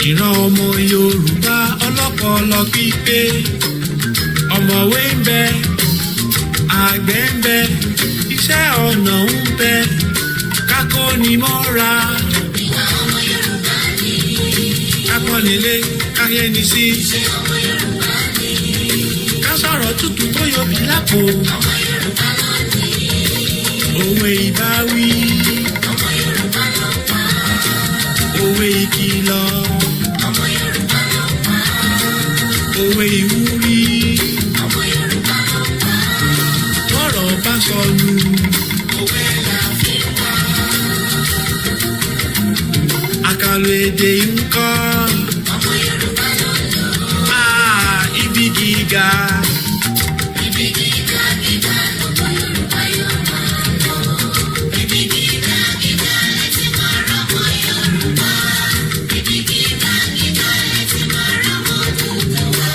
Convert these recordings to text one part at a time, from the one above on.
ìran ọmọ Yorùbá ọlọ́pọlọ pípé ọ̀mọ̀wé ń bẹ àgbẹ̀ ń bẹ iṣẹ́ ọnà ń bẹ kákónimọ́ra ìwà ọmọ Yorùbá ni kápọ́nilé káyẹ́ni sí iṣẹ́ ọmọ Yorùbá ni ká sọ̀rọ̀ tútù tó yọbi lápò ọmọ Yorùbá ló ní òwe ìbáwí ọmọ Yorùbá ló pa òwe ìkìlọ̀ ọmọ Yorùbá ló pa òwe ìwúrí ọmọ Yorùbá ló pa tọ́rọ̀ bá sọnù òwe là fi wá àkàlò èdè ńkọ́ ọmọ Yorùbá ló lò ibi gíga ibi gíga gíga lọ́mọ Yorùbá yóò máa lọ ibi gíga gíga lẹ́tí máa rọ́mọ Yorùbá ibi gíga gíga lẹ́tí máa rọ́mọ tuntun wá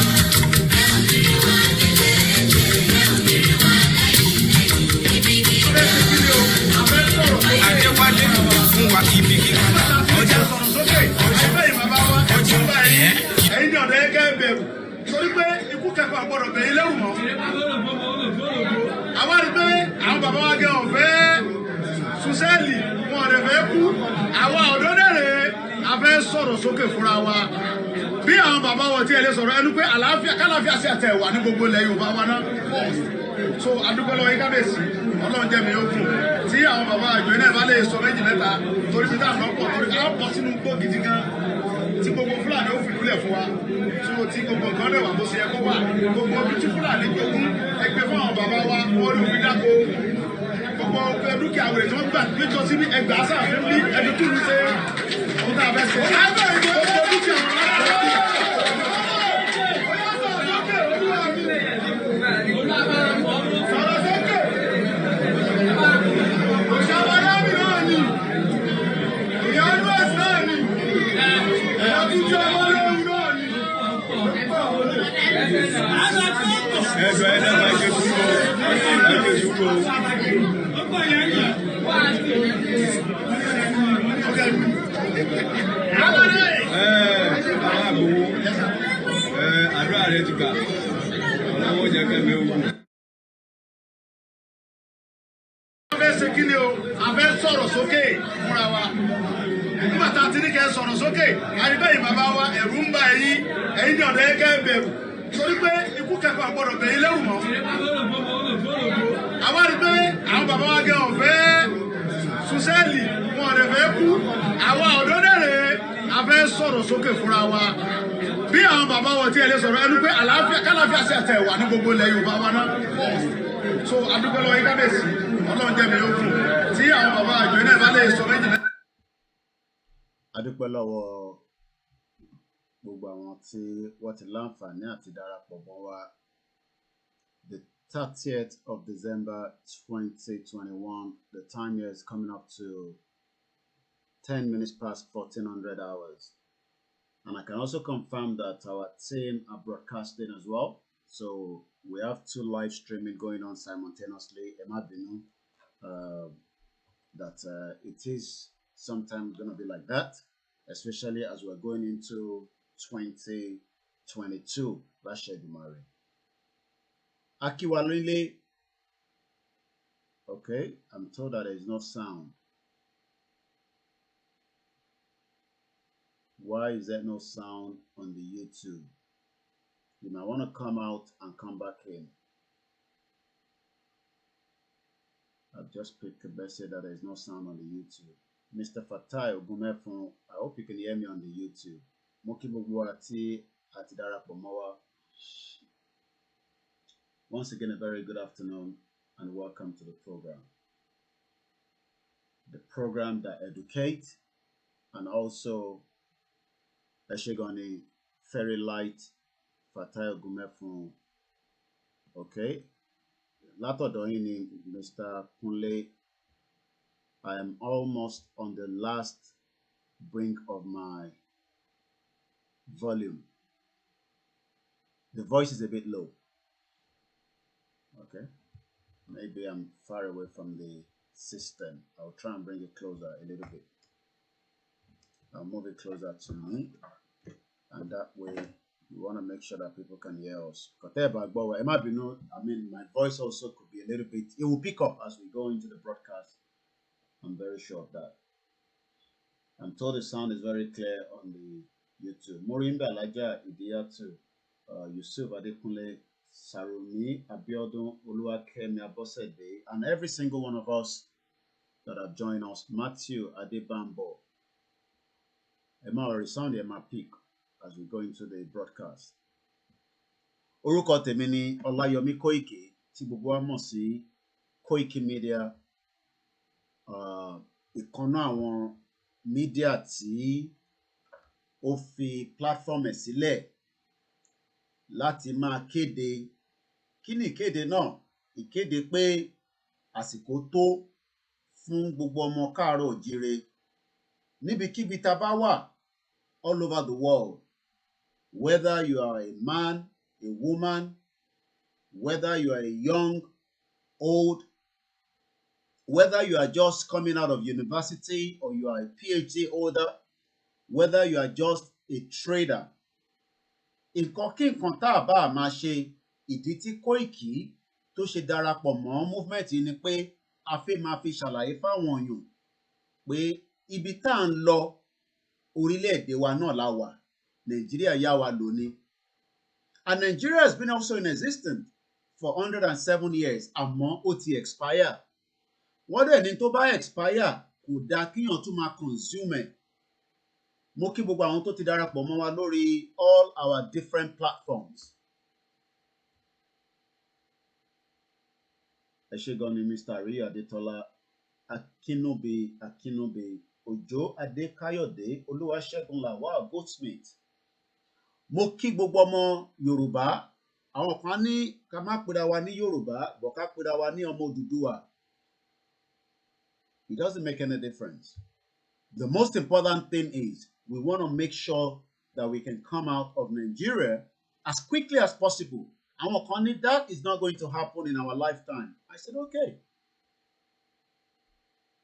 ẹ ò ní rí wá nílé ẹ̀jẹ̀ ẹ ò ní rí wá lẹ́yìn lẹ́yìn ibi gíga. Adéwálé fún wa ibi gíga ọjà ẹ̀yin ní ọ̀dọ̀ ẹ̀gẹ́ bẹ̀rù torí pé ikú kẹfà gbọ́dọ̀ bẹ̀yìn lẹ́wù mọ́. àwa rí pé àwọn bàbá wa gẹ ọ̀fẹ́ sùsẹ́ẹ̀lì wọn ọ̀dẹ̀ fẹ́ kú àwa ọ̀dọ́ dẹ̀rẹ̀ a fẹ́ sọ̀rọ̀ sókè fúnra wa bí àwọn bàbá wọn tí ẹ lè sọ̀rọ̀ ẹnu pé àlàáfíà kálàáfíà sí àtẹ̀ wà ní gbogbo ilẹ̀ Yorùbá wa náà so adúpẹ́ lọ́wọ́ yín kábíyèsí Ọlọ́run jẹ́ mi ó kù tí àwọn bàbá àjọ iná ìbá lè sọ méjì mẹ́ta torí bí táwọn ọ̀pọ̀ torí ká pọ̀ sínú gbó gidi gan tí gbogbo Fúlàní ó fi lulẹ̀ fún wa tí gbogbo nǹkan lè wà bó ṣe yẹ kó wà gbogbo bí tí Fúlàní jogún ẹgbẹ́ fún àwọn bàbá wa wọ́n lù mí dáko gbogbo dúkìá wèrè tí wọ́n gbà níjọ sí bí ẹgbàá sáàfin bí ẹbí túlù ṣe ohun tá a fẹ́ ṣe gbogbo dúkìá wọn láti àdúrà rẹ ti gbà ọlọ́wọ́ jẹ́ kẹ́mi ogun. a fẹ́ ṣe kí ni o a fẹ́ sọ̀rọ̀ sókè fúnra wa nígbà tá a ti ní kẹ́ sọ̀rọ̀ sókè àríbẹ̀yìn bàbá wa ẹ̀rù ń bà ẹ̀yin ní ọ̀dọ̀ ẹ̀kẹ́ bẹ̀rù torí pé ikú kẹfà gbọ́dọ̀ bẹ̀yìn lẹ́wù mọ́. àwa rí pé àwọn bàbá wa gẹ ọ̀fẹ́ sùsẹ́ẹ̀lì wọn ọ̀dẹ̀ fẹ́ kú àwa ọ̀dọ́ dẹ̀rẹ̀ a fẹ́ sọ̀rọ̀ sókè fúnra wa bí àwọn bàbá wọn tí ẹ lè sọ̀rọ̀ ẹnu pé àlàáfíà kálàáfíà sí àtẹ̀ wà ní gbogbo ilẹ̀ Yorùbá wa náà so adúpẹ́ lọ́wọ́ yín kábíyèsí Ọlọ́run jẹ́ mi ó kù tí àwọn bàbá àjọ iná ìbá lè sọ méjì mẹ́ta. adúpẹ́ lọ́wọ́ gbogbo àwọn tí wọ́n ti láǹfààní àti darapọ̀ mọ́ wa the 30th of December 2021 the time here is coming up to 10 minutes past 1400 hours. And I can also confirm that our team are broadcasting as well. So we have 2 live streaming going on simultaneously. Imagine that it is sometimes going to be like that, especially as we're going into 2022. Rashid Mari. Akiwalile Okay, I'm told that there is no sound. Why is there no sound on the YouTube? You might want to come out and come back in. I've just picked a message that there is no sound on the YouTube. Mr. Fatai Ogumefun, I hope you can hear me on the YouTube. Moki gbogbo àti darapọ̀ mọ́ wa. Once again, a very good afternoon and welcome to the program. The program that educates and also Eshegoni Ferry Light Fatai Ogumefun. Okay. Látọ̀dọ̀ yín ni Mr. Kunle. I am almost on the last brink of my volume. The voice is a bit low. Okay. Maybe I'm far away from the system. I'll try and bring it closer a little bit. I'll move it closer to me. And that way, we want to make sure that people can hear us. I mean, my voice also could be a little bit, it will pick up as we go into the broadcast. I'm very sure of that. I'm told the sound is very clear on the YouTube. Morimba Alaja Idiyatu, Yusuf Adekunle, Sarumi, Abiodun, Oluwakemi Abosede, and every single one of us that have joined us. Matthew Adebambo. Emma already sound Emma peak as we go into the broadcast. Orúkọ tèmi ni Ọláyọmí Kóìkì tí gbogbo wa mọ̀ sí KOIKIMEDIA, ìkànnà àwọn mídíà tí ó fi platform ẹ̀ sílẹ̀ láti máa kéde. Kí ni ìkéde náà? Ìkéde pé àsìkò tó fún gbogbo ọmọ káàárọ̀ òjíire níbikíbi tá bá wà all over the world, whether you are a man, a woman, whether you are a young, old, whether you are just coming out of university or you are a PhD holder, whether you are just a trader. Nǹkan kí nǹkan tá a bá máa ṣe, ìdí tí Kóìkì tó ṣe darapọ̀ mọ́ movement yìí ni pé a fẹ́ máa fi ṣàlàyé fáwọn èèyàn pé ibi tá à ń lọ orílẹ̀-èdè wa náà la wà, Nàìjíríà yá wa lò ní. And Nigeria has been also in existence for 107 years, àmọ́ ó ti expire. Wọ́n dẹ̀ ní tó bá expire kò dáa kíyàn tún máa consume ẹ̀. Mo kí gbogbo àwọn tó ti darapọ̀ mọ́ wa lórí all our different platforms. Ẹ ṣé gan ni Mr. Ari Adetola, Akinobe, Ojo Adekayode, Olúwaṣẹ́gun Lawal, Goldsmith. Mo kí gbogbo ọmọ Yorùbá. Àwọn kan ní ká má pera wa ní Yorùbá, bọ̀ ká pera wa ní ọmọ Odùduwà. It doesn't make any difference. The most important thing is we want to make sure that we can come out of Nigeria as quickly as possible. Àwọn kan ní that is not going to happen in our lifetime. I said, okay.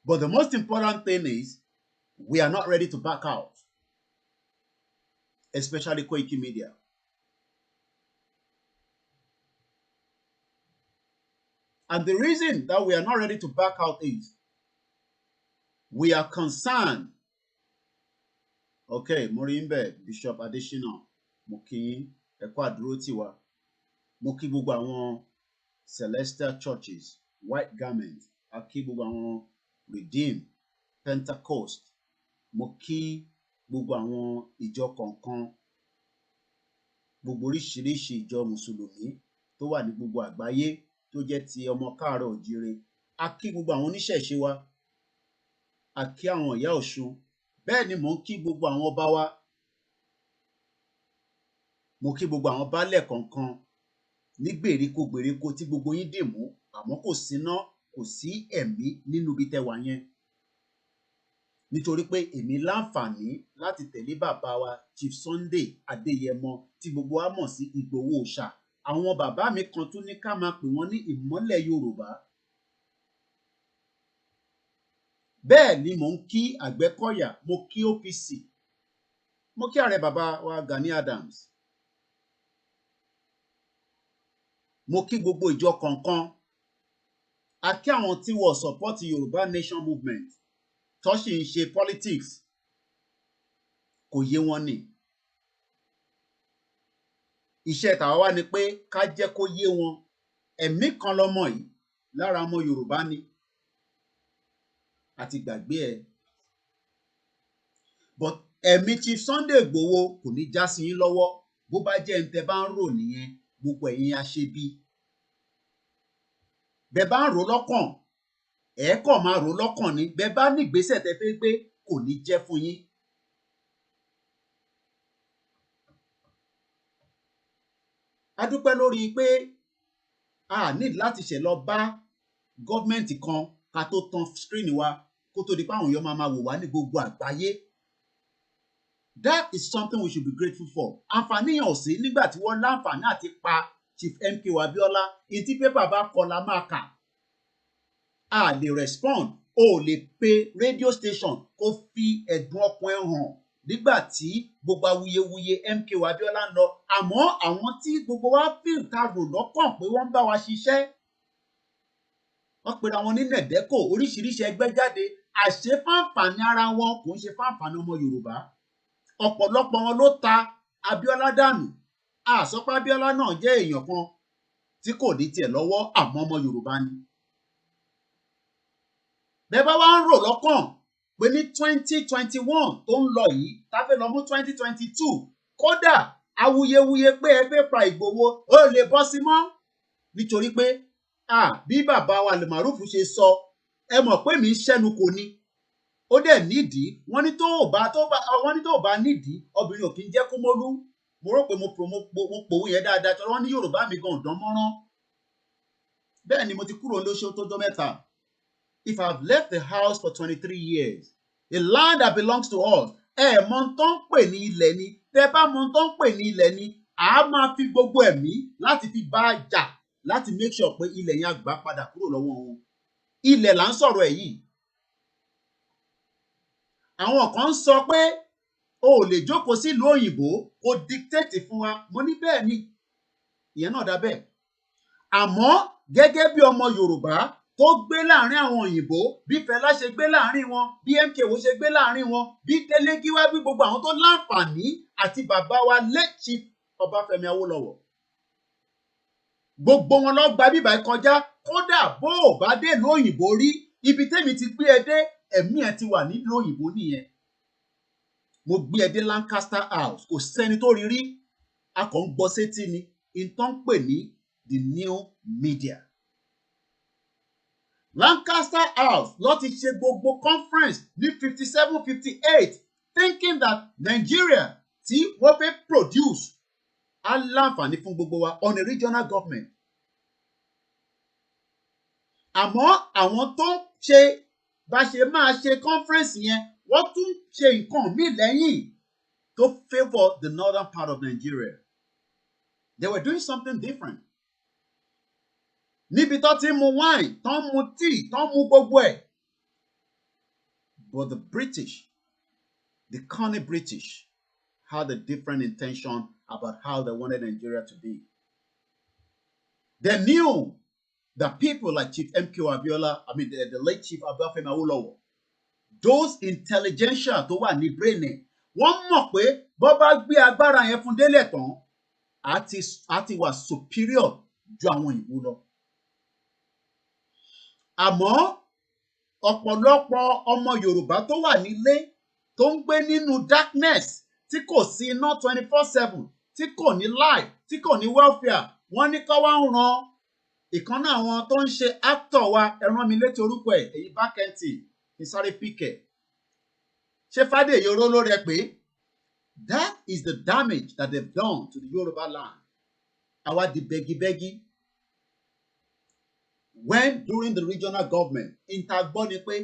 But the most important thing is we are not ready to back out, especially KOIKIMEDIA. And the reason that we are not ready to back out is we are concerned. Okay, Morimbe, Bishop Adesina, Moki, Ekwa Adrotiwa, Moki gbogbo àwọn Celestial Churches, White Garment, Aki gbogbo àwọn Redeemed, Pentecost, Moki gbogbo àwọn ìjọ kọ̀ọ̀kan, gbogbo oríṣiríṣi ìjọ Mùsùlùmí tó wà ní gbogbo àgbáyé tó jẹ́ ti ọmọ káàárọ̀ òjíire. Aki gbogbo àwọn oníṣẹ̀ṣe wa, aki àwọn ìyá Ọ̀ṣun. Bẹ́ẹ̀ ni mò ń kí gbogbo àwọn ọba wa. Mo kí gbogbo àwọn baálẹ̀ kọ̀ọ̀kan ní gbèríko tí gbogbo yín dì mú, àmọ́ kò síná, kò sí ẹ̀mí nínú ibi tẹ́ wà yẹn. Nítorí pé èmi láǹfààní láti tẹ̀lé bàbá wa Chief Sunday Adéyẹmọ tí gbogbo wa mọ̀ sí Igboho'S. Àwọn bàbá mi kan tún ní ká máa pè wọ́n ní ìmọ́lẹ̀ Yorùbá. Bẹ́ẹ̀ ni mò ń kí Àgbẹ̀kọ̀yà, mo kí OPC, mo kí ààrẹ bàbá wa Gani Adams, mo kí gbogbo ìjọ kọ̀ọ̀kan àkí àwọn tí wọ́n support Yorùbá nation movement tó sì ń ṣe politics kò yé wọn ni. Iṣẹ́ tàwa wá ni pé ká jẹ́ kó yé wọn ẹ̀mí kan lọ́mọ yìí lára ọmọ Yorùbá ni àti gbàgbé ẹ̀. But ẹ̀mí Chief Sunday Igboho kò ní já sí yín lọ́wọ́ bó bá jẹ́ ntẹ bá ń rò nìyẹn gbogbo ẹ̀yin aṣebi. Bẹ́ẹ̀ bá ń rò lọ́kàn ẹ̀ kàn máa rò lọ́kàn ni, bẹ́ẹ̀ bá ní ìgbésẹ̀ tẹ́ fẹ́ gbé kò ní jẹ́ fún yín. A dúpẹ́ lórí pé a ní láti ṣẹ̀ lọ bá gọ́ọ̀mẹ̀ntì kan ká tó tan screen wa kó tó di pé àwọn èèyàn máa wò wá ní gbogbo àgbáyé. That is something we should be grateful for. Àǹfààní yẹn ò sí nígbà tí wọ́n láǹfààní àti pa Chief MKO Abiola, ìtí pépà bá kọ la máa kà. A lè respond, o lè pe radio station kó fi ẹ̀dùn ọkàn ẹ̀ hàn nígbà tí gbogbo awuyewuye MKO Abiola ń lọ. Àmọ́ àwọn tí gbogbo wa feel ta rò lọ́kàn pé wọ́n ń bá wa ṣiṣẹ́, wọ́n pera wọn ní nẹ̀dẹ́kò, oríṣiríṣi ẹgbẹ́ jáde, àṣẹ fáǹfààní ara wọn kò ń ṣe fáǹfààní ọmọ Yorùbá. Ọ̀pọ̀lọpọ̀ wọn ló ta Abiola dànù. A sọ pé Abiola náà jẹ́ èèyàn kan tí kò ní tiẹ̀ lọ́wọ́, àmọ́ ọmọ Yorùbá ni. Bẹ́ẹ̀ bá wá ń rò lọ́kàn pé ní 2021 tó ń lọ yìí tá fẹ́ lọ mú 2022 kódà awuyewuye pé ẹ fẹ́ pa Ìgbòho ó lè bọ́ sí mọ́ nítorí pé bí bàbá wa Al-Maruf ṣe sọ ẹ mọ̀ pé mi ń ṣẹ́nu kò ní ó dẹ̀ nídìí wọ́n ní tó bá nídìí obìnrin ò kí ń jẹ́ kó mólú. Mo rò pé mo pòwú yẹn dáadáa tí wọ́n ní Yorùbá mi gan ọ̀dán mọ́rán. Bẹ́ẹ̀ ni mo ti kúrò lóṣù tó jọ mẹ́ta. If I've left the house for 23 years, the land that belongs to us, mọ̀ tó ń pè ní ilẹ̀ ni, tẹ́ bá mọ̀ tó ń pè ní ilẹ̀ ni, a máa fi gbogbo ẹ̀mí láti fi bá a jà láti make sure pé ilẹ̀ yẹn á gbà padà kúrò lọ́wọ́ wọn. Ilẹ̀ là ń sọ̀rọ̀ ẹ̀ yìí. Àwọn kan ń sọ pé o ò lè jókòó sílùú òyìnbó kó dictate fún wa. Mo ní bẹ́ẹ̀ ni, ìyẹn náà dá bẹ́ẹ̀. Àmọ́ gẹ́gẹ́ bí ọmọ Yorùbá tó gbé láàrin àwọn òyìnbó, bí Fẹlá ṣe gbé láàrin wọn, bí MKO ṣe gbé láàrin wọn, bí Délé Gíwá, bí gbogbo àwọn tó láǹfààní àti bàbá wa late Chief Ọbáfẹ́mi Awólọ́wọ̀. Gbogbo wọn lọ gba bíbá kọjá, kódà bó ò bá dé ìlú òyìnbó rí, ibi tẹ́mi ti gbé ẹ dé, ẹ̀mí ẹ ti wà nílùú òyìnbó nìyẹn. Mo gbé ẹ dé Lancaster House, kò sẹ́ni tó rí rí, a kàn ń gbọ́ sétí ni, ìtàn pè ní the new media. Lancaster House ló ti ṣe gbogbo conference ní 57-58 thinking that Nigeria tí wọ́n fẹ́ produce á láǹfààní fún gbogbo wa on a regional government. Àmọ́ àwọn tó ń ṣe bá ṣe máa ṣe conference yẹn wọ́n tún ṣe nǹkan míì lẹ́yìn tó favour the northern part of Nigeria. They were doing something different. Níbi tó ti mu wine, tó ń mu tea, tó ń mu gbogbo ẹ̀. But the British, the cunning British, had a different intention about how they wanted Nigeria to be. They knew that people like Chief MKO Abiola, the late Chief Ọbáfẹ́mi Awólọ́wọ̀, those intelligentsia tó wà ní brain ẹ̀, wọ́n mọ̀ pé bó bá gbé agbára yẹn fún délẹ̀ tán, á ti wà superior ju àwọn òyìnbó lọ. Àmọ́ ọ̀pọ̀lọpọ̀ ọmọ Yorùbá tó wà nílé tó ń gbé nínú darkness tí kò sí iná 24/7 tí kò ní life tí kò ní welfare wọ́n ní kó wá ń ran ìkan náà àwọn tó ń ṣe actor wa ẹran mi létí orúkọ ẹ̀ èyí Bákẹ́ǹtì ní sáré píkẹ̀ ṣé Fádèyí oró rẹ pé that is the damage that they've done to the Yoruba land. Àwa di bẹ́gibẹ́gi. When during the regional government, intergbọ́ ni pé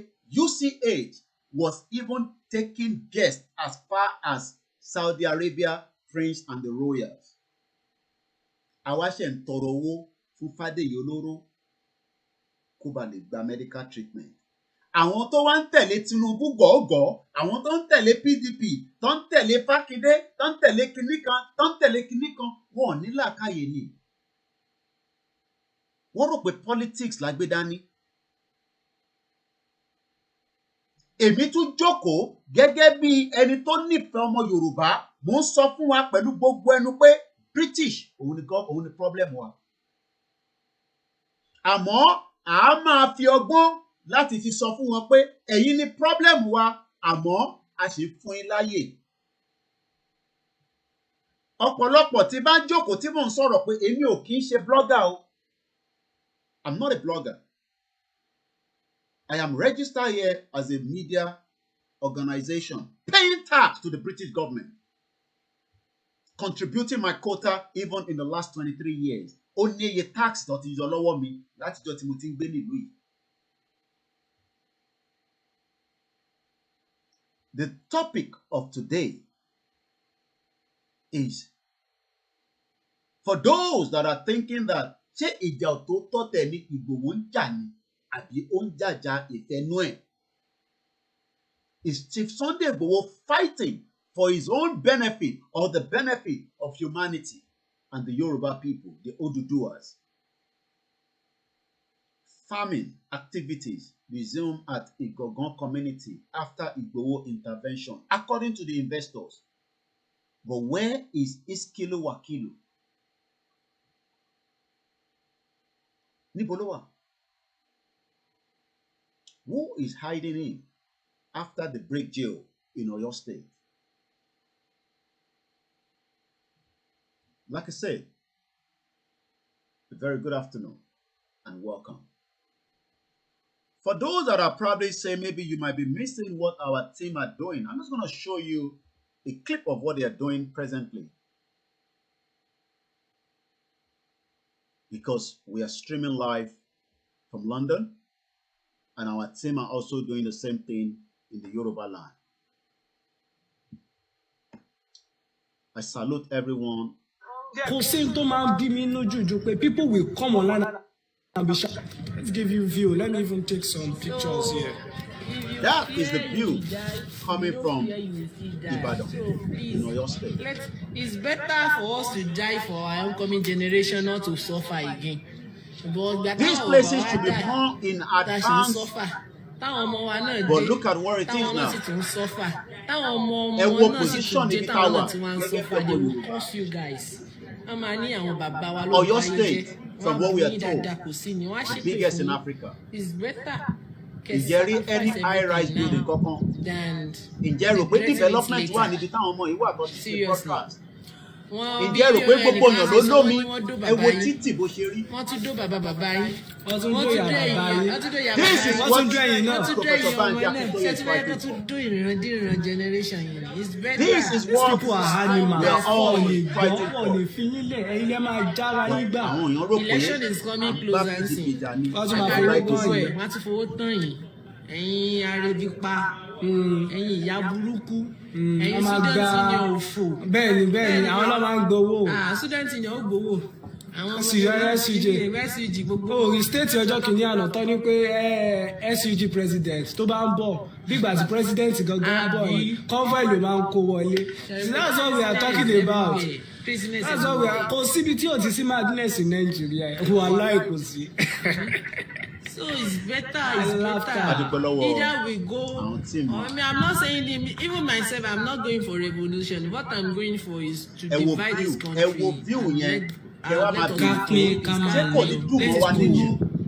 UCH was even taking guests as far as Saudi Arabia, Prince and the Royals. Àwa ṣe ń tọrọ owó fún Fádèyí olóró kó ba lè gba medical treatment. Àwọn tó wá ń tẹ̀lé Tinubu gọ̀ọ́gọ̀, àwọn tó ń tẹ̀lé PDP, tó ń tẹ̀lé Fákindé, tó ń tẹ̀lé kinní kan, tó ń tẹ̀lé kinní kan, wọn ò ní làákàyè ni. Wọ́n rò pé politics la gbé dání. èmi tún jókòó gẹ́gẹ́ bí ẹni tó nífẹ̀ẹ́ ọmọ Yorùbá mò ń sọ fún wa pẹ̀lú gbogbo ẹnu pé British òun ni problem wa àmọ́ a máa fi ọgbọ́n láti fi sọ fún wọn pé ẹ̀yin ni problem wa àmọ́ a sì fún yín láyè ọ̀pọ̀lọpọ̀ tí bá jókòó tí mò ń sọ̀rọ̀ pé èmi ò kì í ṣe blogger o I'm not a blogger. I am registered here as a media organization, paying tax to the British government, contributing my quota even in the last 23 years. Ó ní iye tax tó ti yọ lọ́wọ́ mi láti jọ́ tí mo ti ń gbé nílùú yìí. The topic of today is for those that are thinking that ṣé ìjà òtótọ́ tẹ̀ ní Ìgbòho ń jà ni àbí ó ń jàjà ìfẹ́nú ẹ̀? Is Chief Sunday Igboho fighting for his own benefit or the benefit of humanity and the Yoruba people, the Oduduwas? Farming activities resume at Igangan community after Igboho intervention, according to the investors. But where is ISKIL Wakilu? Níbo ló wà? Who is hiding in after the break jail in Oyo State? Like I said, a very good afternoon and welcome. For those that are probably saying maybe you might be missing what our team are doing, I'm just going to show you a clip of what they are doing presently. Because we are streaming live from London, and our team are also doing the same thing in the Yoruba land. I salute everyone. People will come online and be shy. Let's give you view. Let me even take some pictures here. That is the view coming from Ibadan in Oyo State. It's better for us to die for our oncoming generation, not to suffer again. But these places should be more in advance. But look at where it is now. Position in power. Oyo State, from what we are told, the biggest in Africa. It's better. Ǹjẹ́ rí any high-rise building kankan? Ǹjẹ́ rò pé development wà níbi táwọn ọmọ yìí wà tó ti ṣe broadcast? Ǹjẹ́ rò pé gbogbo èèyàn ló lómi? Ẹ wo títì bó ṣe rí. Wọ́n tún dó bàbá yín. Wọ́n tún dó ìyá bàbá yín. This is what Professor Banji Akintoye is fighting for. Generation yìí. It's better. This is what people are animals. We are all fighting for. Election is coming close and soon. Wọ́n tún fowó tán yìí. Ẹ̀yin arẹ́bípa. Ẹ̀yin ìyá burúkú. Ẹ̀yin student ní òfò. Bẹ́ẹ̀ni àwọn náà máa ń gbowó. Student ní ó gbowó. Àwọn SUG gbogbo. Orí state ọjọ́ kìíní àná tán ní pé SUG president tó bá ń bọ̀ bígbà tí president gangan bọ̀ yìí convoy ló máa ń kó wọlé. So that's what we are talking about. That's what we are. Kò síbi tí ò ti sí madness in Nigeria. Wàláì kò sí. So it's better. Either we go. I'm not saying even myself. I'm not going for revolution. What I'm going for is to divide this country.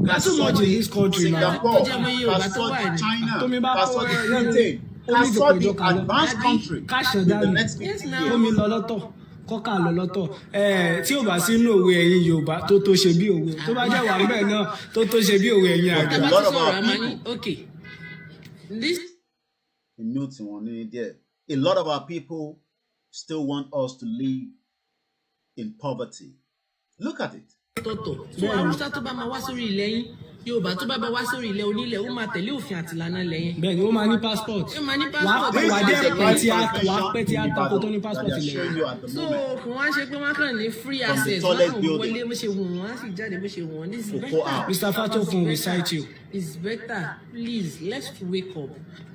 That's too much in this country now. China, the advanced country in the next 50 years. Kọ́kà lọ lọ́tọ̀ tí ò bá sínú òwe ẹ̀yin Yorùbá tó ṣe bí òwe tó bá jẹ́ wà níbẹ̀ náà tó ṣe bí òwe ẹ̀yin àgbà. A lot of our people still want us to live in poverty. Look at it. So Awúsá tó bá máa wá sórí ilẹ̀ yín Yorùbá tó bá wá sórí ilẹ̀ onílẹ̀ ó máa tẹ̀lé òfin àti ìlànà lẹ́yìn. Bẹ́ẹ̀ni ó máa ní passport. Wàá pẹ́ tí a tako tó ní passport ilẹ̀. So kò wá ṣe pé wọ́n kàn ní free access wọ́n kàn wọlé bó ṣe wù wọ́n á sì jáde bó ṣe wù wọ́n. This is better. Mr. Fatofun will cite you. It's better. Please let's wake up.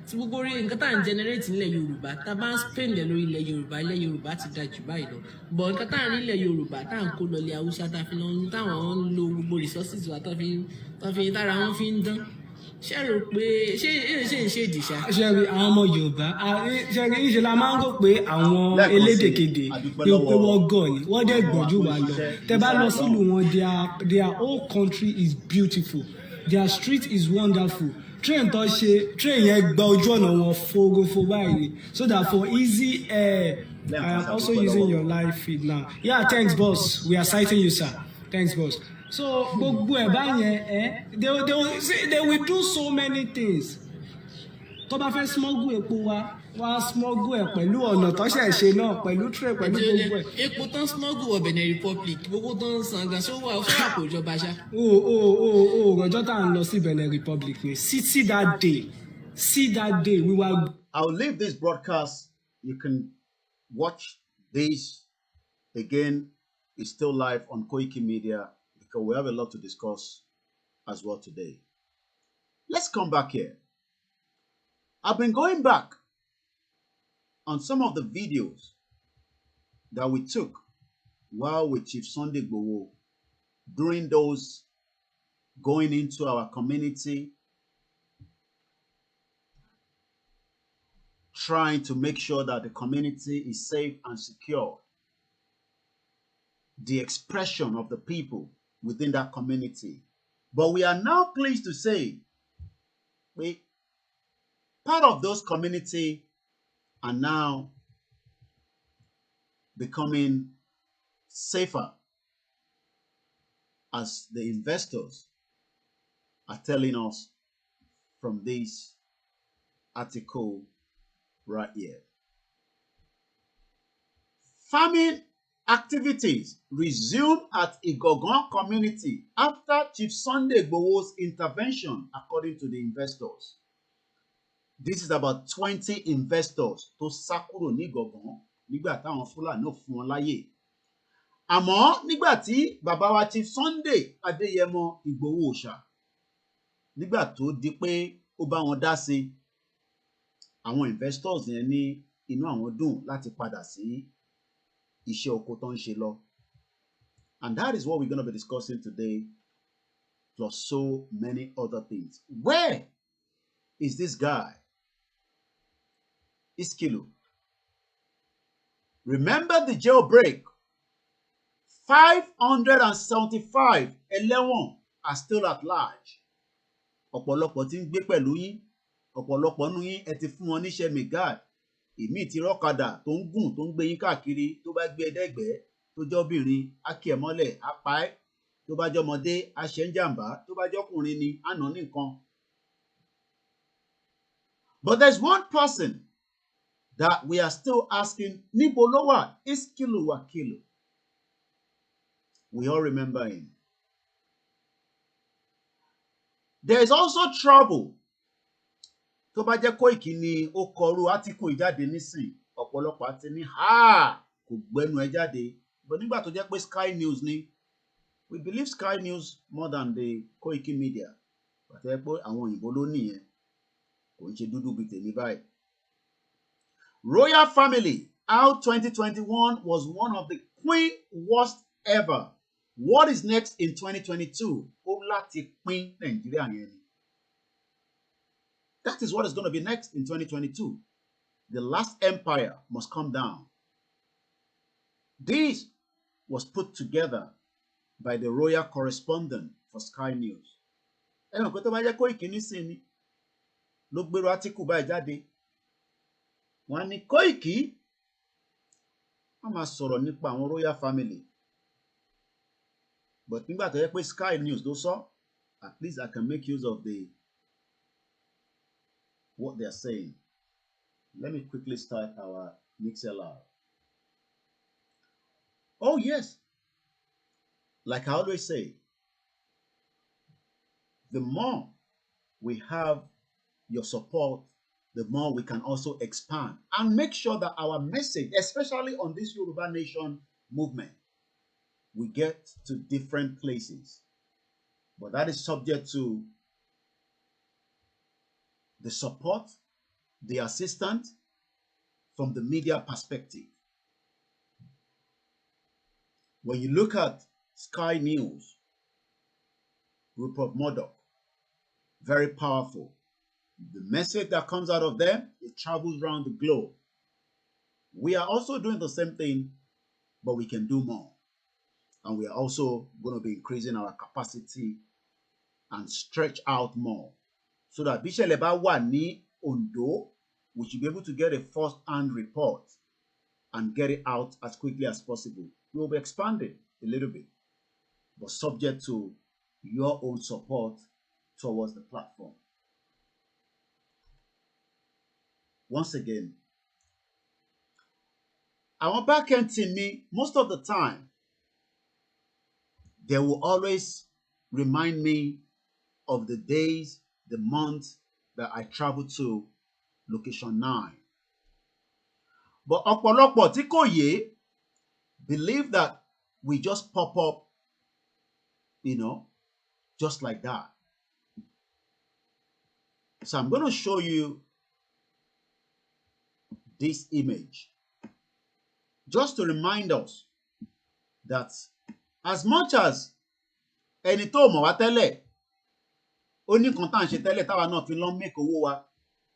Tí gbogbo orí nǹkan tá à ń generate nílẹ̀ Yorùbá tá a bá ń spend lórí ilẹ̀ Yorùbá ti da jù báyìí lọ. But nǹkan tá à ń rí ilẹ̀ Yorùbá tá à ń kó lọ ilẹ̀ Haúsá tá a fi lọ táwọn ń lo gbogbo resources wa tó fi tára wọn fi ń dán ṣé rò pé ṣé ń ṣe ìdìṣà. ṣe rí àwọn ọmọ Yorùbá ṣe rí ìṣe la máa ń rò pé àwọn elédèkedè pé wọ́n gọ̀ ni wọ́n dẹ̀ gbọ́njú wa lọ tẹ́ bá lọ sílùú wọn their whole country is beautiful their street is wonderful train tó ṣe train yẹn gba ojú ọ̀nà wọn fòròfò báyìí so that for easy I am also using your live feed now yeah thanks boss we are citing you sir thanks boss. So gbogbo ẹ̀ báyẹn they will do so many things tó bá fẹ́ smuggle epo wa wá smuggle ẹ̀ pẹ̀lú ọ̀nà tó ṣẹ̀ ṣe náà pẹ̀lú tray pẹ̀lú gbogbo ẹ̀. epo tán smuggle wọ Benin Republic gbogbo tó ń san gan ṣó wà àpò ìjọba ṣá. rọjọ́ tá à ń lọ sí Benin Republic ni see that day we were. I will leave this broadcast. You can watch this again. It's still live on KOIKIMEDIA. Because we have a lot to discuss as well today. Let's come back here. I've been going back on some of the videos that we took while with Chief Sunday Igboho during those going into our community, trying to make sure that the community is safe and secure. The expression of the people within that community. But we are now pleased to say part of those community are now becoming safer as the investors are telling us from this article right here. Farming activities resume at Igangan community after Chief Sunday Igboho's intervention, according to the investors. This is about 20 investors tó sá kúrò ní Igangan nígbà táwọn Fúlàní ò fún wọn láyè. Àmọ́ nígbà tí bàbá wa Chief Sunday Adéyẹmọ Igboho'S nígbà tó di pé ó bá wọn dá sí, àwọn investors yẹn ní inú àwọn dùn láti padà sí iṣẹ́ oko tó ń ṣe lọ. And that is what we're going to be discussing today, plus so many other things. Where is this guy, ISKIL? Remember the jailbreak? 575 ẹlẹ́wọ̀n are still at large. Ọ̀pọ̀lọpọ̀ tí ń gbé pẹ̀lú yín, ọ̀pọ̀lọpọ̀ nínú yín ẹ ti fún wọn níṣẹ́ mẹ́gàd. Ìmí ti rọ́kadà tó ń gùn tó ń gbé yín káàkiri tó bá gbé ẹdẹ́gbẹ́ tó jọ́bìnrin á kì ẹ̀ mọ́lẹ̀ á pa ẹ́ tó bá jọmọdé á ṣe ń jàǹbá tó bá jọkùnrin ni á nà ní nǹkan. But there's one person that we are still asking, níbo ló wà? ISKIL Wakilu. We all remember him. There is also trouble. Tó bá jẹ́ Koiki ni ó kọrú átíkù ìjáde nísìn, ọ̀pọ̀lọpọ̀ àti ní kò gbẹnu ẹ jáde. But nígbà tó jẹ́ pé Sky News ni, we believe Sky News more than the KOIKIMEDIA. But ẹ pé àwọn òyìnbó ló nìyẹn, kò ń ṣe dúdú bíi tèmi báyìí. Royal family, how 2021 was one of the Queen worst ever. What is next in 2022? Ó láti pín Nàìjíríà yẹn ni. That is what is going to be next in 2022. The last empire must come down. This was put together by the royal correspondent for Sky News. Ẹnu pé tó bá jẹ́ Koiki nísìn ni ló gbèrò átíkù báyìí jáde. Wọ́n ní Koiki wọ́n máa sọ̀rọ̀ nípa àwọn royal family. But nígbà tó jẹ́ pé Sky News ló sọ, at least I can make use of what they are saying. Let me quickly start our mixer live. Oh yes, like I always say, the more we have your support, the more we can also expand and make sure that our message, especially on this Yoruba Nation movement, we get to different places. But that is subject to the support, the assistance from the media perspective. When you look at Sky News, Rupert Murdoch, very powerful. The message that comes out of them, it travels around the globe. We are also doing the same thing, but we can do more. And we are also going to be increasing our capacity and stretch out more. So that Bishele ba wà ní Ondo, we should be able to get a first-hand report and get it out as quickly as possible. We will be expanding a little bit, but subject to your own support towards the platform. Once again, our back-end team, most of the time, they will always remind me of the days, the months that I traveled to location 9. But ọ̀pọ̀lọpọ̀ tí kò yé believe that we just pop up, just like that. So I'm going to show you this image just to remind us that as much as ẹni tó mọ̀ wá tẹ́lẹ̀, ó ní nǹkan tá à ń ṣe tẹ́lẹ̀ táwa náà fi lọ make owó wa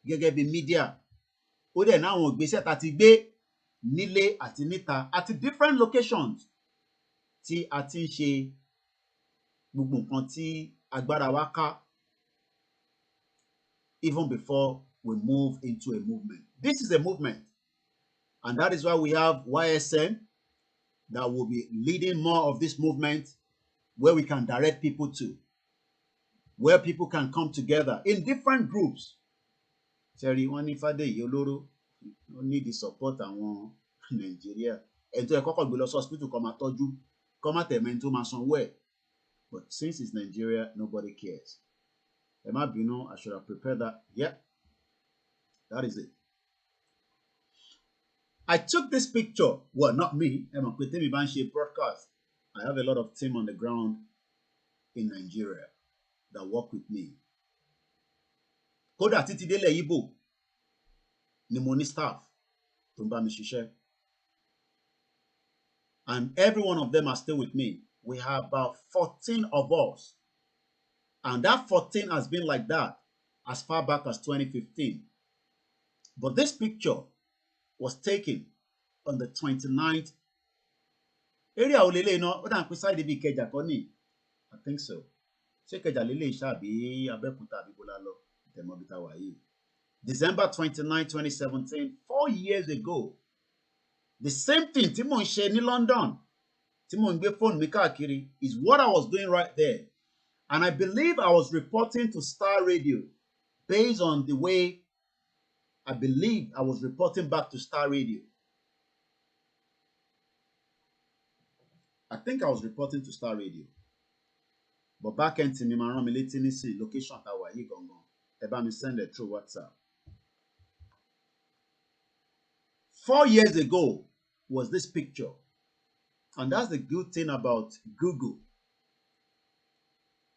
gẹ́gẹ́ bí media, ó dẹ̀ ní àwọn ìgbésẹ̀ tá ti gbé nílé àti níta àti different locations tí a ti ń ṣe gbogbo nǹkan tí agbára wa ká even before we move into a movement. This is a movement, and that is why we have YSN that will be leading more of this movement, where we can direct people to, where people can come together in different groups. Terry, wọ́n ní Fádèyí olóró, ó need the support àwọn Nigeria. Ẹni tó yẹ kọ́kọ́ gbé lọ sí hospital kó máa tọ́jú, kó má tẹ̀mẹ́ tó máa sanwó ẹ̀. But since it's Nigeria, nobody cares. Ẹ má bínú, I should have prepared that. Yeah, that is it. I took this picture. Well, not me. Ẹ mọ̀ pé tèmi bá ń ṣe broadcast, I have a lot of team on the ground in Nigeria that work with me. Kódà títí délẹ̀ Igbo ni mo ní staff tó ń bá mi ṣiṣẹ́. And every one of them are still with me. We have about 14 of us. And that 14 has been like that as far back as 2015. But this picture was taken on the 29th. Area olele no, ó dà ń pín side bí Ìkẹjà kọ́ ni. I think so. Ṣé Ìkẹjà lélẹ̀ ìṣàbí Abẹ́òkúta àbí bọ́lá lọ? Ìtẹ̀mọ́ bí ta wà yìí. December 29, 2017, 4 years ago. The same thing tí mò ń ṣe ní London, tí mò ń gbé phone mi káàkiri, is what I was doing right there. And I believe I was reporting to Star Radio based on the way I believe I was reporting back to Star Radio. I think I was reporting to Star Radio. But back end to me, my rán mi létí nísìn location tá wà yìí gangan. Ẹ bá mi send it through WhatsApp. 4 years ago was this picture. And that's the good thing about Google.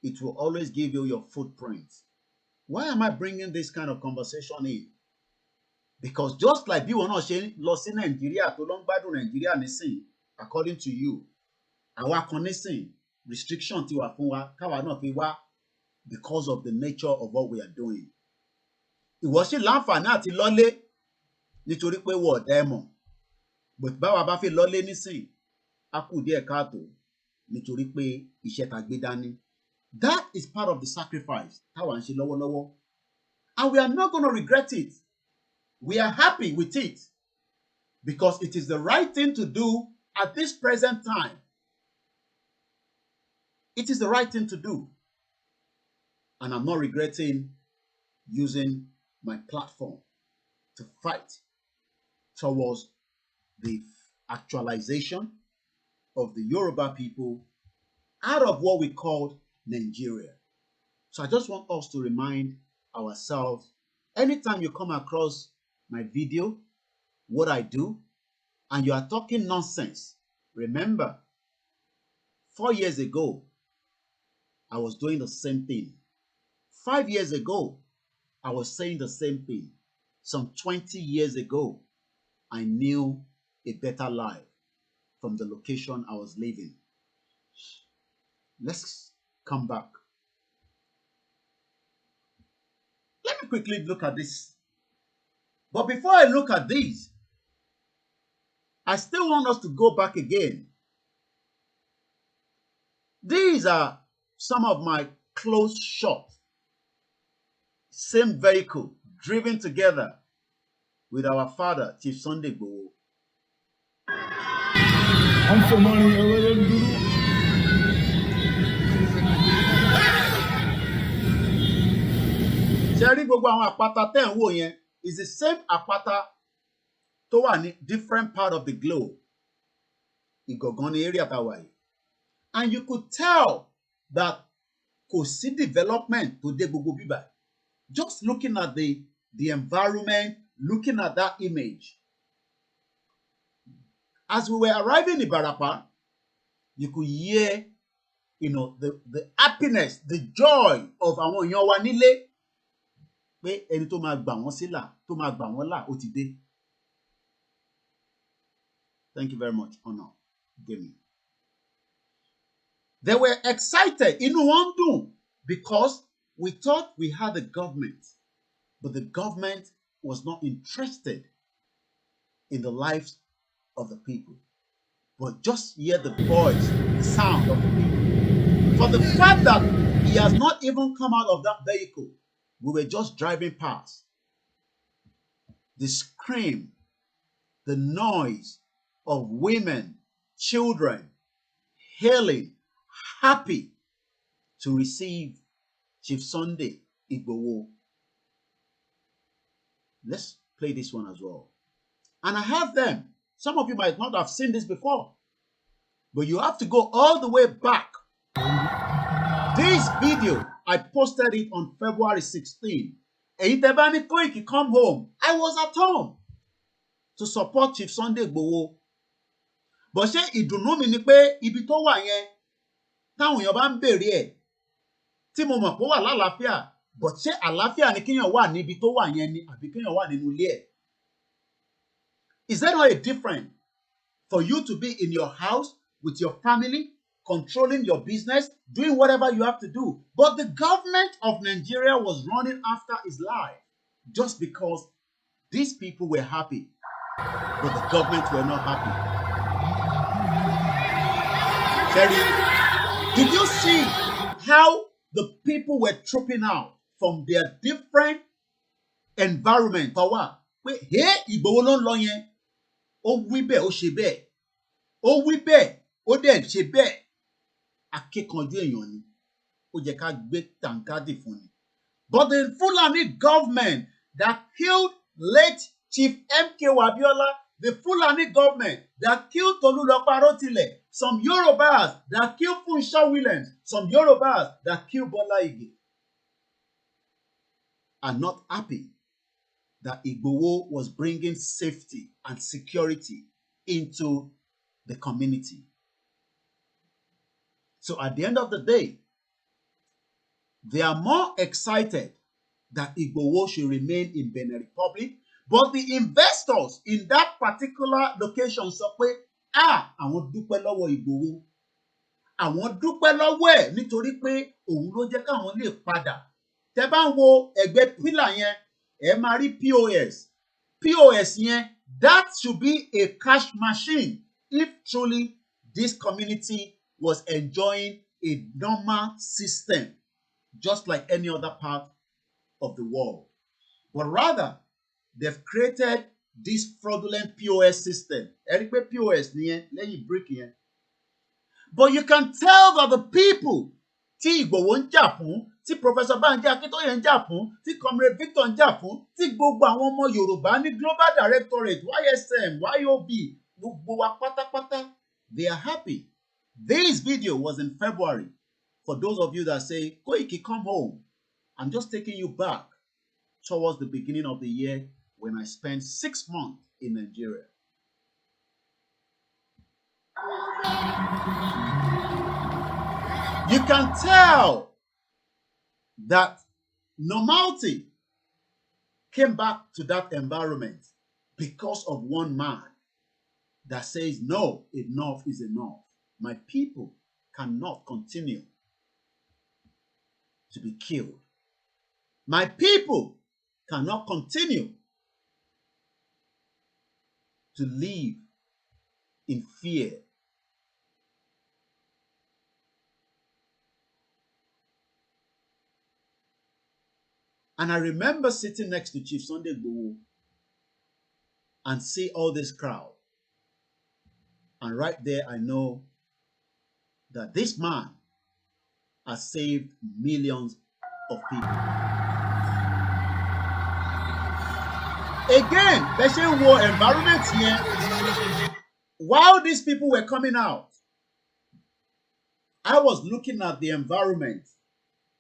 It will always give you your footprint. Why am I bringing this kind of conversation in? Because just like bí wọn náà ṣe lọ sí Nàìjíríà tó lọ ń gbádùn Nàìjíríà nísìn, according to you, àwa kan nísìn restriction ti wà fún wa káwa náà fi wá because of the nature of what we are doing. Ìwọ sì láǹfààní àti lọ́lé nítorí pé wọ́n ọ̀dà ẹ̀ mọ̀. But báwa bá fi lọ́lé nísìn, a kù díẹ̀ káàtó nítorí pé iṣẹ́ ta gbé dání. That is part of the sacrifice táwa ń ṣe lọ́wọ́lọ́wọ́. And we are not going to regret it. We are happy with it because it is the right thing to do at this present time. It is the right thing to do. And I'm not regretting using my platform to fight towards the actualization of the Yoruba people out of what we called Nigeria. So I just want us to remind ourselves, anytime you come across my video, what I do, and you are talking nonsense, remember, 4 years ago, I was doing the same thing. 5 years ago, I was saying the same thing. Some 20 years ago, I knew a better life from the location I was living. Let's come back. Let me quickly look at this. But before I look at these, I still want us to go back again. These are some of my close shots. Same vehicle, driven together with our father, Chief Sunday Igboho. I'm for money. Ṣé rí gbogbo àwọn àpáta tẹ́ ń wò yẹn is the same àpáta tó wà ní different part of the globe. Ìgangan ní area tá wà yìí. And you could tell that kò sí development tó dé gbogbo bíbà. Just looking at the environment, looking at that image. As we were arriving in Ibarapa, you could hear, the happiness, the joy of àwọn èèyàn wa nílé. Pé ẹni tó máa gbà wọ́n sílà, tó máa gbà wọ́n là, ó ti dé. Thank you very much, Honor. Demi. They were excited, inú wọn dùn, because we thought we had a government, but the government was not interested in the lives of the people. But just hear the voice, the sound of the people. For the fact that he has not even come out of that vehicle, we were just driving past. The scream, the noise of women, children, hailing, happy to receive Chief Sunday Igboho. Let's play this one as well. And I have them. Some of you might not have seen this before, but you have to go all the way back. This video, I posted it on February 16. Èyí tẹ́ bá ní Koiki come home. I was at home to support Chief Sunday Igboho. But ṣé ìdùnnú mi ni pé ibi tó wà yẹn táwọn èèyàn bá ń béèrè ẹ̀ tí mo mọ̀ pé ó wà lálàáfíà, but ṣé àlàáfíà ni kéèyàn wà níbi tó wà yẹn ni àbí kéèyàn wà nínú ilé ẹ̀? Is there not a difference for you to be in your house with your family, controlling your business, doing whatever you have to do, but the government of Nigeria was running after his life just because these people were happy, but the government were not happy? Terry, did you see how the people were trooping out from their different environment? Wait, hey, Igboho ló ń lọ yẹn. Ó wí bẹ́ẹ̀, ó ṣe bẹ́ẹ̀. Ó wí bẹ́ẹ̀, ó dẹ̀ ṣe bẹ́ẹ̀. Akíkanjú èèyàn ni. Ó jẹ́ ká gbé tàǹkádì fún ni. But the Fulani government that killed late Chief MK Abiola, the Fulani government that killed Tolulope Arotile, some Yorubas that killed Funsho Williams, some Yorubas that killed Bola Ige, are not happy that Igboho was bringing safety and security into the community. So at the end of the day, they are more excited that Igboho should remain in Benin Republic, but the investors in that particular location sọ pé, àwọn dúpẹ́ lọ́wọ́ Igboho. Àwọn dúpẹ́ lọ́wọ́ ẹ̀ nítorí pé òun ló jẹ́ káwọn lè padà. Tẹ́ bá ń wo ẹ̀gbẹ́ pílà yẹn, ẹ máa rí POS. POS yẹn, that should be a cash machine if truly this community was enjoying a normal system, just like any other part of the world. But rather, they've created this fraudulent POS system. Ẹ rí pé POS nìyẹn lẹ́yìn break yẹn. But you can tell that the people tí Igboho ń jà fún, tí Professor Banji Akintoye ń jà fún, tí Comrade Victor ń jà fún, tí gbogbo àwọn ọmọ Yorùbá ní Global Directorate, YSM, YOB, gbogbo wa pátápátá, they are happy. This video was in February. For those of you that say, Koiki, come home, I'm just taking you back towards the beginning of the year when I spent 6 months in Nigeria. You can tell that normality came back to that environment because of one man that says, no, enough is enough. My people cannot continue to be killed. My people cannot continue to live in fear. And I remember sitting next to Chief Sunday Igboho and see all this crowd. And right there, I know that this man has saved millions of people. Again, there's a war environment here. While these people were coming out, I was looking at the environment.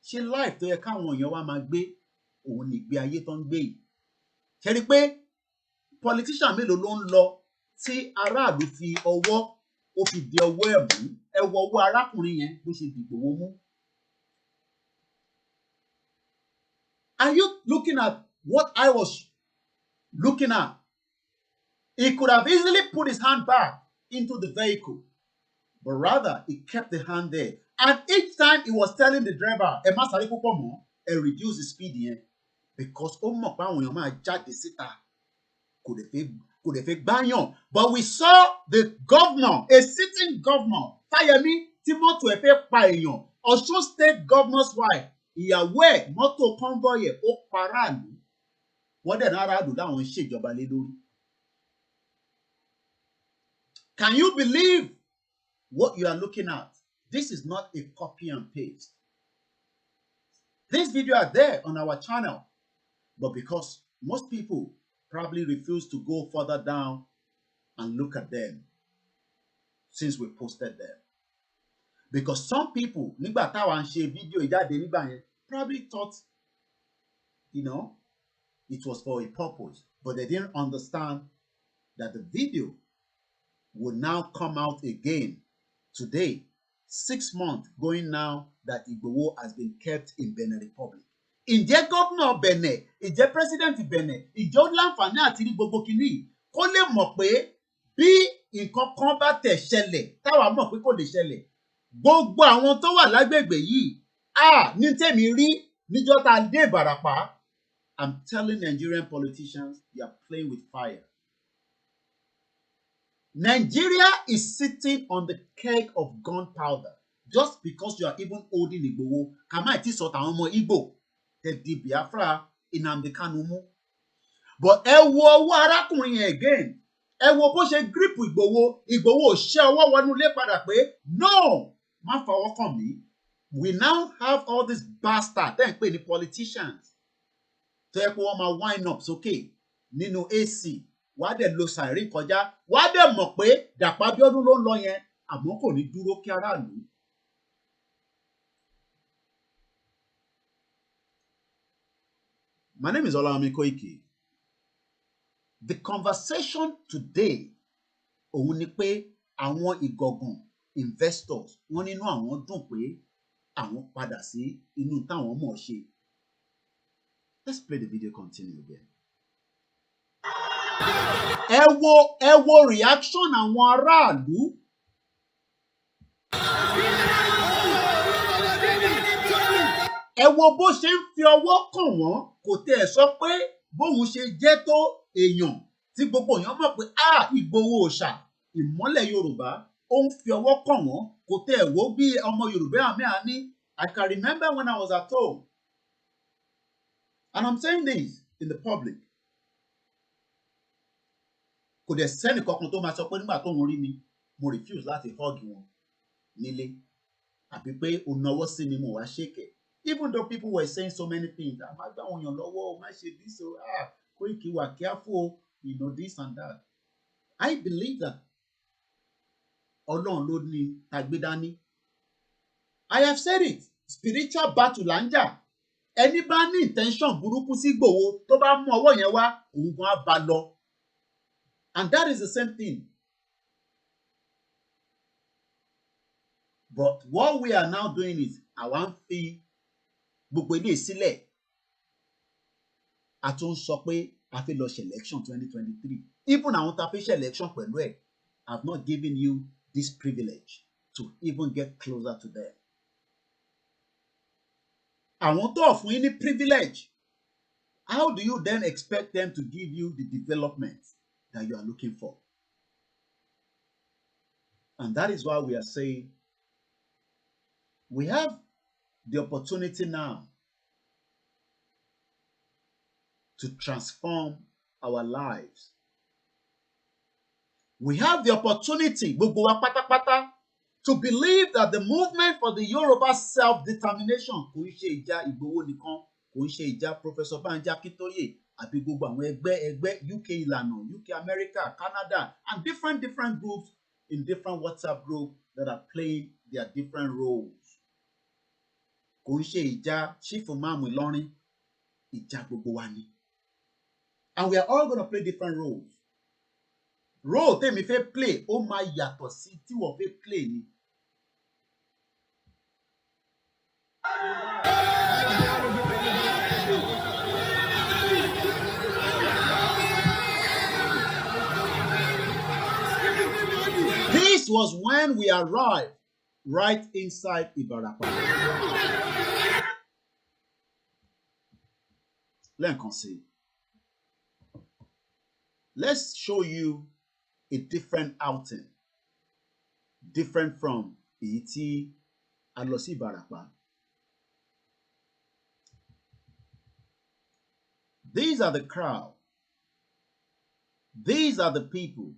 Ṣé life tó yẹ káwọn èèyàn wá máa gbé òun ní ìgbé ayé tó ń gbé yìí. Ṣé rí pé politician mélòó ló ń lọ tí aráàlú fi ọwọ́ ó fi di ọwọ́ ẹ̀ mú ẹ wọ ọwọ́ arákùnrin yẹn bó ṣe di Ìgbòho mú. Are you looking at what I was looking at? He could have easily put his hand back into the vehicle, but rather he kept the hand there. And each time he was telling the driver, ẹ má sáré púpọ̀ mọ́, ẹ reduce the speed yẹn, because ó mọ̀ pé àwọn èèyàn máa jáde síta kò lè fẹ́ gbáyàn. But we saw the governor, a sitting governor, Fáyẹmí, tí mọ́tò ẹ̀ fẹ́ pa èèyàn, Ọ̀ṣun state governor's wife, ìyàwó ẹ̀ mọ́tò convoy ẹ̀ ó paráàlú. Wọ́n dẹ̀ náà aráàlú láwọn ń ṣèjọba lé lórí. Can you believe what you are looking at? This is not a copy and paste. These videos are there on our channel, but because most people probably refuse to go further down and look at them since we posted them. Because some people, nígbà táwa ń ṣe fídíò ìjáde nígbà yẹn, probably thought, it was for a purpose, but they didn't understand that the video will now come out again today, 6 months going now that Igboho has been kept in Benin Republic. Ǹjẹ́ gómìnà Benin, ǹjẹ́ president Benin, ǹjẹ́ ó láǹfààní àti rí gbogbo kìíní kó lè mọ̀ pé bí nǹkan kan bá tẹ̀ ṣẹlẹ̀ táwa mọ̀ pé kò lè ṣẹlẹ̀. Gbogbo àwọn tó wà lágbègbè yìí, ní tèmi rí níjọ́ tá a dé Ìbàràpá. I'm telling Nigerian politicians, you are playing with fire. Nigeria is sitting on the keg of gunpowder just because you are even holding Igboho. Kàmá ìtì sọ tàwọn ọmọ Igbo tẹ̀ di Biafra Nnamdi Kanu mú. But ẹ wo ọwọ́ arákùnrin yẹn again. Ẹ wo bó ṣe grip Igboho. Igboho ò ṣẹ́ ọwọ́ wọnú ilé padà pé no, má fọwọ́ kàn mí. We now have all these bastards tẹ́ ń pè ní politicians. Tó yẹ pé wọ́n máa wind up sókè nínú AC. Wàá dẹ̀ lo siren kọjá. Wàá dẹ̀ mọ̀ pé Dàpọ̀ Abíọ́dún ló ń lọ yẹn. Àmọ́ kò ní dúró kí aráàlú. My name is Olawumi Koiki. The conversation today, òun ni pé àwọn Ìgangan investors wọ́n nínú àwọn dùn pé àwọn padà sí inú táwọn mọ̀ ṣe. Let's play the video, continue again. Ẹ wo reaction àwọn aráàlú. Ẹ wo bó ṣe ń fi ọwọ́ kàn wọ́n, kò tẹ̀ sọ pé bóun ṣe jẹ́ tó èèyàn tí gbogbo èèyàn mọ̀ pé Ìgbòho òòṣà ìmọ́lẹ̀ Yorùbá ó ń fi ọwọ́ kàn wọ́n, kò tẹ̀ wò bí ọmọ Yorùbá àmì àní. I can remember when I was at home, and I'm saying this in the public. Kò dẹ̀ sẹ́nì kankan tó máa sọ pé nígbà tó ń rí mi, mo refuse láti hug wọn nílé, àbí pé ó náwó sí mi mo wá ṣèkè. Even though people were saying so many things, má gbá wọn yàn lọ́wọ́, má ṣe this o, Koiki wà careful, this and that. I believe that Ọlọ́run ló ní tàgbé dání. I have said it, spiritual battle là ń jà. Ẹni bá ní intention burúkú sí Ìgbòho tó bá mú ọwọ́ yẹn wá, òun gan á bá lọ. And that is the same thing. But what we are now doing is, àwa ń fi gbogbo ilé sílẹ̀. A tún sọ pé a fẹ́ lọ ṣe election 2023. Even àwọn tá a fẹ́ ṣe election pẹ̀lú ẹ̀, I have not given you this privilege to even get closer to them. Àwọn tó fún yín ní privilege how do you then expect them to give you the development that you are looking for? And that is why we are saying we have the opportunity now to transform our lives. We have the opportunity, gbogbo wa pátápátá, to believe that the movement for the Yoruba self-determination kò ń ṣe ìjà Ìgbòho nìkan, kò ń ṣe ìjà Professor Banji Akintoye àbí gbogbo àwọn ẹgbẹ́ UK ìlànà, UK America, Canada, and different groups in different WhatsApp groups that are playing their different roles. Kò ń ṣe ìjà Chief Imam Ìlọrin, ìjà gbogbo wa ni. And we are all going to play different roles. Role tèmi fẹ́ play ó máa yàtọ̀ sí tí wọ́n fẹ́ play ni. This was when we arrived right inside Ibarapa. Lẹ́ẹ̀kan sí. Let's show you a different outing, different from èyí tí a lọ sí Ìbàràpá. These are the crowd. These are the people.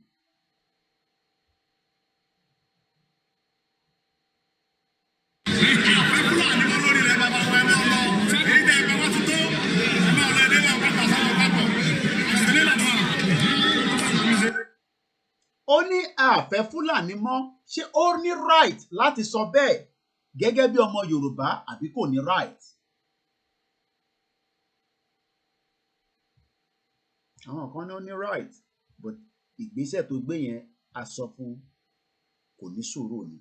Ó ní àfẹ́ Fúlàní mọ́, ṣé ó ní right láti sọ bẹ́ẹ̀ gẹ́gẹ́ bí ọmọ Yorùbá àbí kò ní right? Àwọn kan ní ó ní right, but ìgbésẹ̀ tó gbé yẹn a sọ fún kò ní sùúrù ni.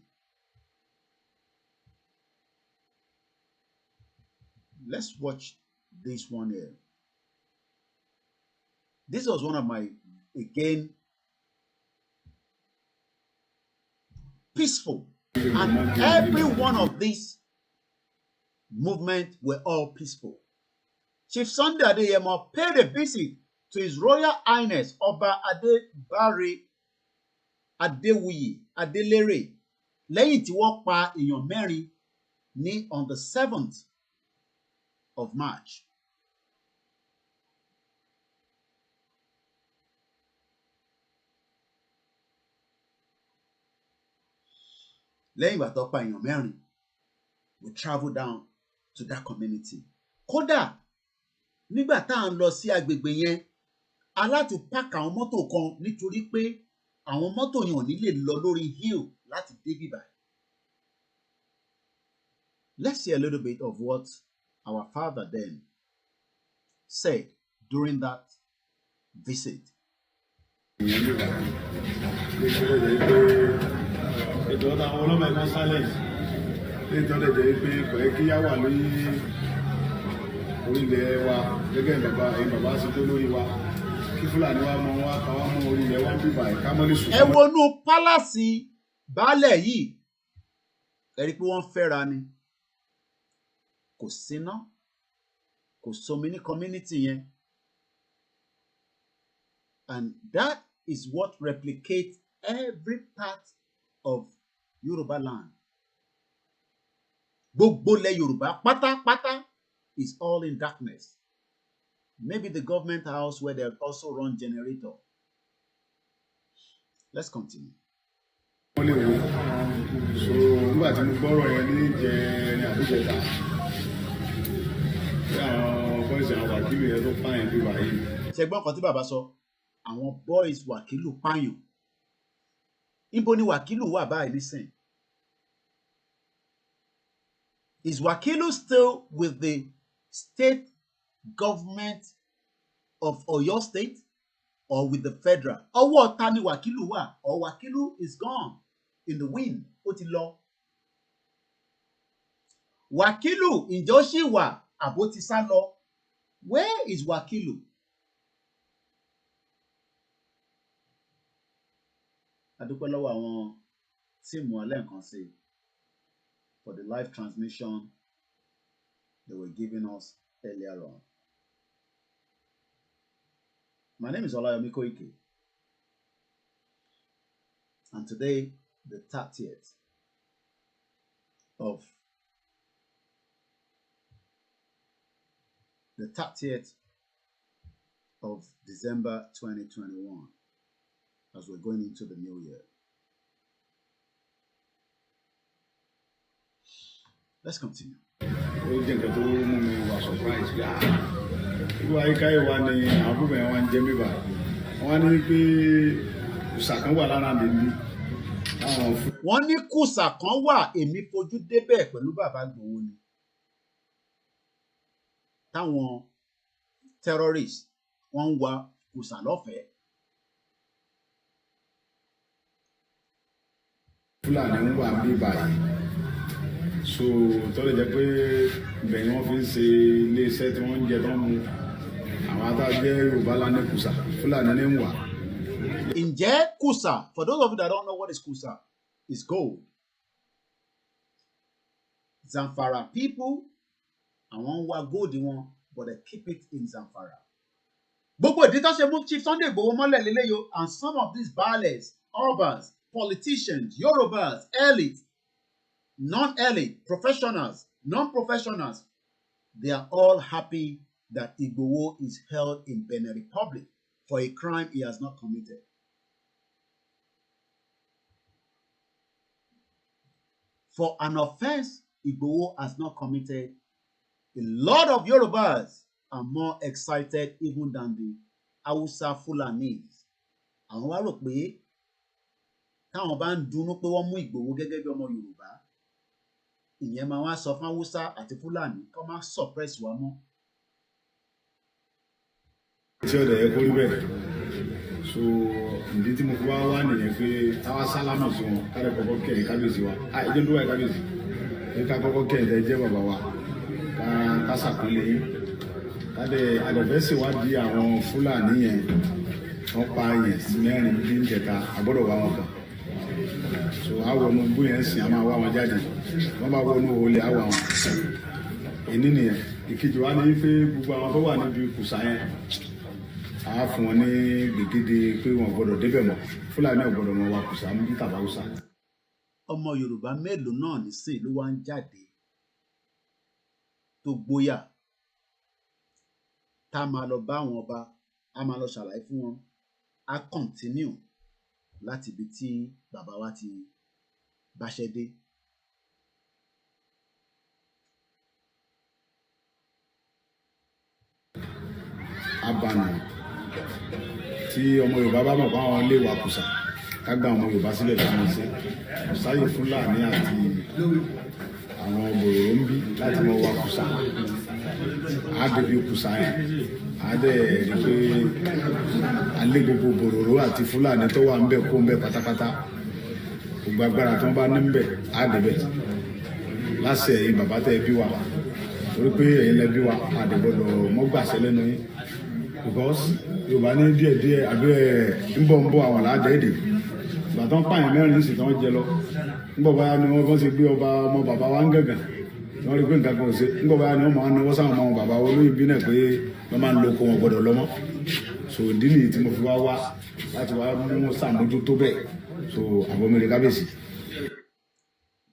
Let's watch this one here. This was one of my, again, peaceful. And every one of these movements were all peaceful. Chief Sunday Adeyemo paid a visit to His Royal Highness Oba Adebare Adewuyi Adelere lẹ́yìn tí wọ́n pa èèyàn mẹ́rin ní on the 7th of March. Lẹ́yìn ìgbà tó pa èèyàn mẹ́rin, we travel down to that community. Kódà nígbà tá à ń lọ sí agbègbè yẹn, a láti park àwọn mọ́tò kan nítorí pé àwọn mọ́tò yẹn ò ní lè lọ lórí hill láti dé bíbá. Let's see a little bit of what our father then said during that visit. Ètò ọ̀tá àwọn ọlọ́mọ ẹ̀kọ́ silence nítorí ẹ̀jẹ̀ pé kò yẹ kí yá wà ní orílẹ̀ wa gẹ́gẹ́ bàbá sí tó lórí wa kí Fúlàní wa mọ wá ká wá mọ orílẹ̀ wa bíbà ẹ̀ká mọ́lẹ̀ sùn. Ẹ wọnú pálásì baálẹ̀ yìí, ẹ rí i pé wọ́n fẹ́ra ni, kò síná, kò sómi ní community yẹn, and that is what replicates every part of Yoruba land. Gbogbo ilẹ̀ Yorùbá pátápátá is all in darkness. Maybe the government house where they also run generator. Let's continue. Wọ́n lè wo so nígbà tí mo gbọ́rọ̀ yẹn ní jẹ ní àbújẹta bí àwọn bọ́ìsì àwọn wàkílù yẹn tó pààyàn bí wàyí. Ṣé gbọ́n kan tí bàbá sọ? Àwọn boys wàkílù pààyàn. Ibo ni Wakilu wà báyìí nísìn? Is Wakilu still with the state government of Oyo State or with the federal? Ọwọ́ ta ni Wakilu wà? Or Wakilu is gone in the wind, ó ti lọ. Wakilu ǹjẹ́ ó ṣì wà àbó ti sá lọ? Where is Wakilu? A dúpẹ́ lọ́wọ́ àwọn tíìmù alẹ́ nǹkan sí for the live transmission they were giving us earlier on. My name is Olayomi Koiki, and today, the 30th of December 2021, as we're going into the new year. Let's continue. Ó jẹ́ nǹkan tó mú mi wà surprise gbà. Irú àyíká ìwà ni àwọn àbúrò yẹn wá ń jẹ́ bíbà. Wọ́n ní pé kùsà kan wà lára mi. Wọ́n ní kùsà kan wà, èmi fojú débẹ̀ pẹ̀lú bàbá Igboho ni. Táwọn terrorists wọ́n ń wa kùsà lọ́fẹ̀ẹ́. Fúlàní ń wà bí báyìí. So tọ́lẹ̀ jẹ́ pé ibẹ̀ ni wọ́n fi ń ṣe iléeṣẹ́ tí wọ́n ń jẹ tó ń mu. Àwọn adájẹ́ Yorùbá lá ní kùsà, Fúlàní ní ń wà. Ǹjẹ́ kùsà, for those of you that don't know what is kùsà, is gold. Zamfara people, àwọn ń wá gold wọn, but they keep it in Zamfara. Gbogbo ìdí tó ṣe mú Chief Sunday Igboho mọ́lẹ̀ lélẹ́yò, and some of these baales, urbans, politicians, Yorubas, elite, non-elite, professionals, non-professionals, they are all happy that Igboho is held in Benin Republic for a crime he has not committed. For an offense Igboho has not committed, a lot of Yorubas are more excited even than the Hausa Fulanis. Àwọn wá rò pé táwọn bá ń dunnú pé wọ́n mú Igboho gẹ́gẹ́ bí ọmọ Yorùbá, ìyẹn máa wá sọ fún Hausa àti Fulani kó má suppress wa mọ́. Tí ọ̀dọ̀ yẹ kó rí bẹ́ẹ̀. So ìdí tí mo fi wá nìyẹn pé táwa sálámù sí wọn káàdé kọ́kọ́ kẹ́yìn kábíyèsí wa. Ìjọ tó wà kábíyèsí. Ká kọ́kọ́ kẹ́yìn tẹ́ jẹ́ bàbá wa. Ká sàkúnlé yín. Àdẹ̀fẹ́ ṣèwádìí àwọn Fúlàní yẹn wọ́n pa yẹn sí mẹ́rin bí ń jẹta àgbọ́dọ̀ wá wọn kàn. So àwọn ọmọ ìgbó yẹn sìn á máa wá wọn jáde. Wọ́n bá wọnú olè á wà wọn. Èní nìyẹn. Ìkejì wa ní pé gbogbo àwọn tó wà níbi kùsà yẹn a fún wọn ní gbègede pé wọn gbọ́dọ̀ débẹ̀ mọ́. Fúlàní ò gbọ́dọ̀ mọ wa kùsà mú bí tàbá Hausa. Ọmọ Yorùbá mélòó náà nísìn ló wá ń jáde tó gbóyà tá a máa lọ bá àwọn ọba, a máa lọ ṣàlàyé fún wọn, a continue láti ibi tí bàbá wa ti báṣẹ́ dé. Abànà tí ọmọ Yorùbá bá mọ̀ pé àwọn lè wà kùsà ká gba ọmọ Yorùbá sílẹ̀ fún ṣe sáyè Fúlàní àti àwọn bòròrò ń bí láti mọ wà kùsà á débi kùsà yẹn á dẹ̀ rí pé alẹ́ gbogbo bòròrò àti Fúlàní tó wà ń bẹ̀ kó ń bẹ̀ pátápátá gbogbo agbára tí wọ́n bá ní ń bẹ̀ á débẹ̀ láṣẹ ẹ̀yin bàbá tẹ́ bí wa torí pé ẹ̀yin lẹ bí wa àdègbọ́dọ̀ mọ́gbàṣẹ lẹ́nu yín because Yorùbá ní díẹ̀díẹ̀ àbí ń bọ̀ àwọn aládẹ́ẹ̀dẹ̀ ìgbà tó ń pààyàn mẹ́rin ní ìsìtàn jẹ lọ ńgbọ̀ báyá ni wọ́n ti gbé ọba ọmọ bàbá wa ń gàngàn wọ́n rí pé nǹkan kan ò ṣe ńgbọ̀ báyá ni wọ́n máa ń náwó sáwọn ọmọ bàbá wọn lóyún bí náà pé wọ́n máa ń lo oko wọn gbọ́dọ̀ lọ́mọ́ so ìdí nìyí tí mo fi wá láti wá mú sàmójútó bẹ́ẹ̀ so àwọn ọmọ rẹ̀ kábíyèsí.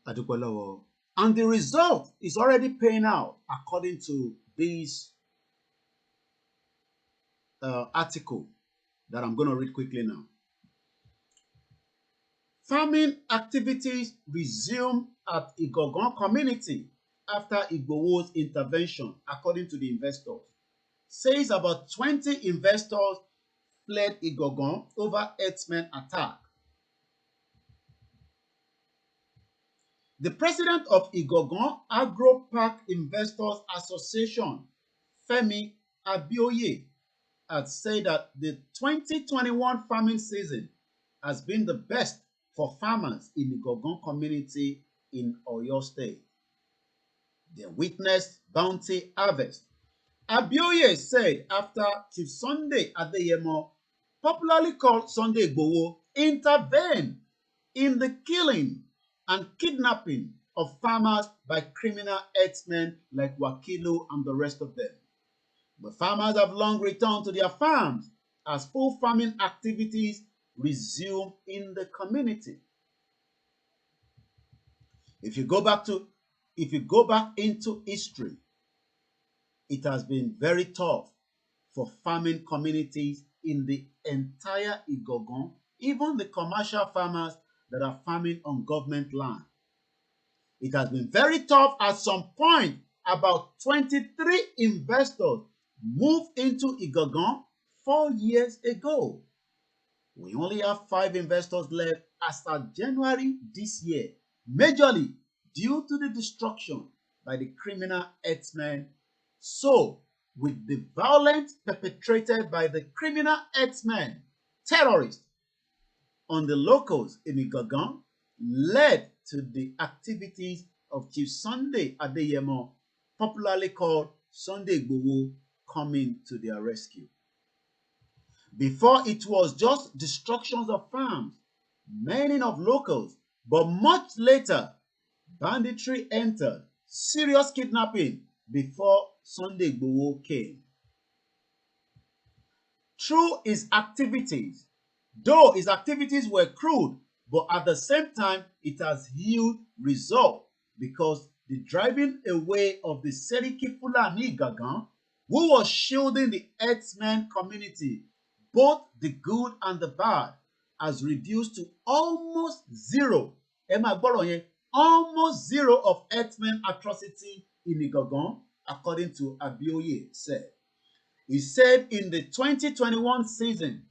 Adúpẹ́ lọ́wọ́. And the result is already paying out according to this article that I'm going to read quickly now. Farming activities resume at Igangan community after Igboho's intervention, according to the investors. Says about 20 investors fled Igangan over herdsmen attack. The president of Igangan Agro Park Investors Association, Femi Abioye, had said that the 2021 farming season has been the best for farmers in the Igangan community in Oyo State. They witnessed bounty harvest. Abioye said after Chief Sunday Adeyemo, popularly called Sunday Igboho, intervened in the killing and kidnapping of farmers by criminal herdsmen like Wakilu and the rest of them. The farmers have long returned to their farms as full farming activities resume in the community. If you go back into history, it has been very tough for farming communities in the entire Igangan, even the commercial farmers that are farming on government land. It has been very tough. At some point, about 23 investors moved into Igangan 4 years ago. We only have 5 investors left as of January this year, majorly due to the destruction by the criminal herdsmen. So, with the violence perpetrated by the criminal herdsmen, terrorists, on the locals in Igangan, led to the activities of Chief Sunday Adeyemo, popularly called Sunday Igboho, coming to their rescue. Before, it was just destructions of farms, many of locals, but much later, banditry entered, serious kidnapping before Sunday Igboho came. Through his activities, though his activities were crude, but at the same time, it has yielded result because the driving away of the Seriki Fulani Igangan, who was shielding the herdsmen community, both the good and the bad, has reduced to almost zero. Almost zero of herdsmen atrocity in Igangan, according to Abioye said. He said in the 2021 season,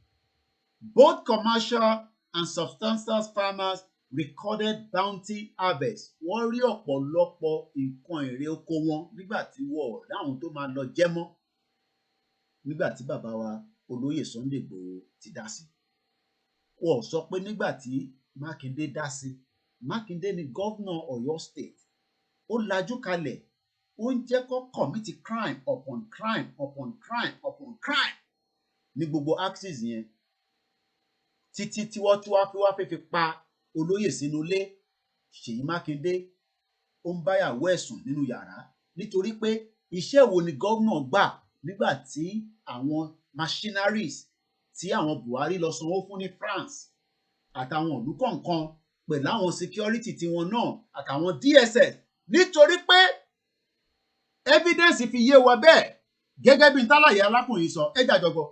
both commercial and subsistence farmers recorded bounty harvest. Wọ́n rí ọ̀pọ̀lọpọ̀ nǹkan èrè oko wọn nígbà tí wọ́n dáhùn tó máa lọ jẹ mọ́. Nígbà tí bàbá wa olóyè Sunday Igboho ti dá sí. Wọ́n sọ pé nígbà tí Mákindé dá sí. Mákindé ni gọ́vnọ̀ Ọ̀yọ́ state. Ó lajú kalẹ̀. Ó ń jẹ́ kó commit crime upon crime upon crime upon crime ní gbogbo axis yẹn. Títí tí wọ́n tún wá fi wá fi pa olóyè sínú ilé. Ṣèyí Mákindé ó ń báyàwó ẹ̀sùn nínú yàrá nítorí pé iṣẹ́ wo ni gọ́vnọ̀ gbà nígbà tí àwọn machineries tí àwọn Buhari lọ sanwó fún ní France àtàwọn ìlú kọ̀ọ̀kan pẹ̀lú àwọn security tiwọn náà àtàwọn DSS nítorí pé evidence fi yé wa bẹ́ẹ̀ gẹ́gẹ́ bí ntálàyé alákùnrin sọ ẹ jàjọgbọ́.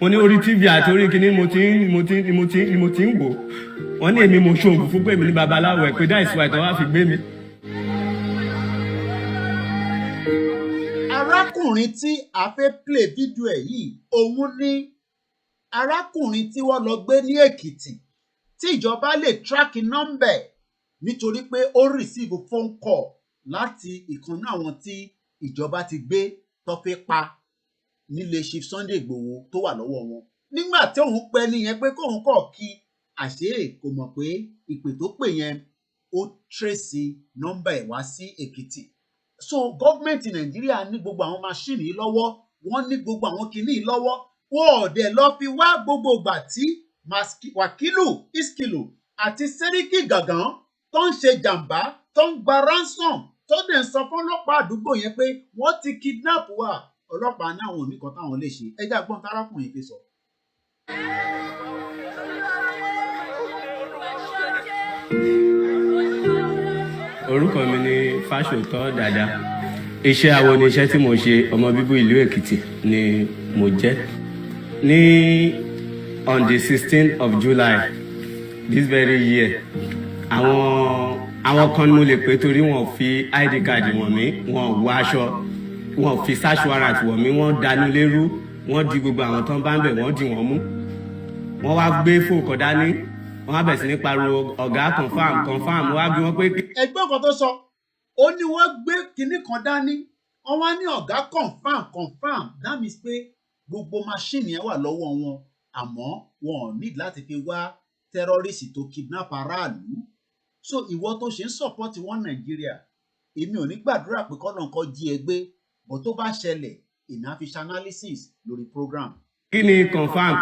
Mo ní orí TV àti orí kìíní mo ti ń wò wọ́n ní èmi mo ṣoògùn fún pé mi ní babaláwo ẹ̀ pé dá ìsúwà ìtọ́ wá fi gbé mi. Arákùnrin tí a fẹ́ play fídíò ẹ̀ yìí òun ní arákùnrin tí wọ́n lọ gbé ní Èkìtì tí ìjọba lè track number nítorí pé ó receive phone call láti ìkànnì àwọn tí ìjọba ti gbé tó fẹ́ pa nílé Chief Sunday Igboho tó wà lọ́wọ́ wọn. Nígbà tí òun pẹ́ nìyẹn pé kóun kọ̀ kí àṣé kò mọ̀ pé ìpè tó pè yẹn ó trace nọ́mbà ẹ̀ wá sí Èkìtì. So gọ́ọ̀mẹ̀ntì Nàìjíríà ní gbogbo àwọn máṣíìnì yìí lọ́wọ́, wọ́n ní gbogbo àwọn kinní yìí lọ́wọ́. Wọ́n ò dẹ̀ lọ fi wá gbogbo ìgbà tí Wakilu, ISKIL àti Seriki Igangan tó ń ṣe jàǹbá, tó ń gba ransom, tó dẹ̀ ń sọ fún ọlọ́pàá àdúgbò yẹn pé wọ́n ti kidnap wa. Ọlọ́pàá ní àwọn oníkan táwọn lè ṣe. Ẹ já gbọ́n tárákùnrin fi sọ. Orúkọ mi ni Fáṣòótọ́ Dàda. Iṣẹ́ awo ni iṣẹ́ tí mo ṣe. Ọmọ bíbí ìlú Èkìtì ni mo jẹ́. Ní on the 16th of July this very year, àwọn kan ni mo lè pè torí wọn fi ID card wọ̀n mí, wọn wọ aṣọ, wọn fi search warrant wọ̀n mí, wọ́n dánú lérú, wọ́n di gbogbo àwọn tó ń bá ń bẹ̀, wọ́n dì wọ́n mú. Wọ́n wá gbé fóònù kan dání, wọ́n á bẹ̀ sí ní pariwo ọ̀gá confam, wọ́n á bí wọ́n pé. Ẹgbẹ́ kan tó sọ, ó ní wọ́n gbé kinní kan dání, wọ́n wá ní ọ̀gá confam, that means pé gbogbo máṣíìnì ẹ̀ wà lọ́wọ́ wọn, àmọ́ wọn ò ní láti fi wá tẹ́rọ́rìsì tó kidnap aráàlú. So ìwọ tó ṣe ń support wọn Nàìjíríà, èmi ò ní gbàdúrà pé kọ́nà kan jí ẹ gbé, bó tó bá ṣẹlẹ̀, èmi á fi ṣe analysis lórí program. Kí ni confam?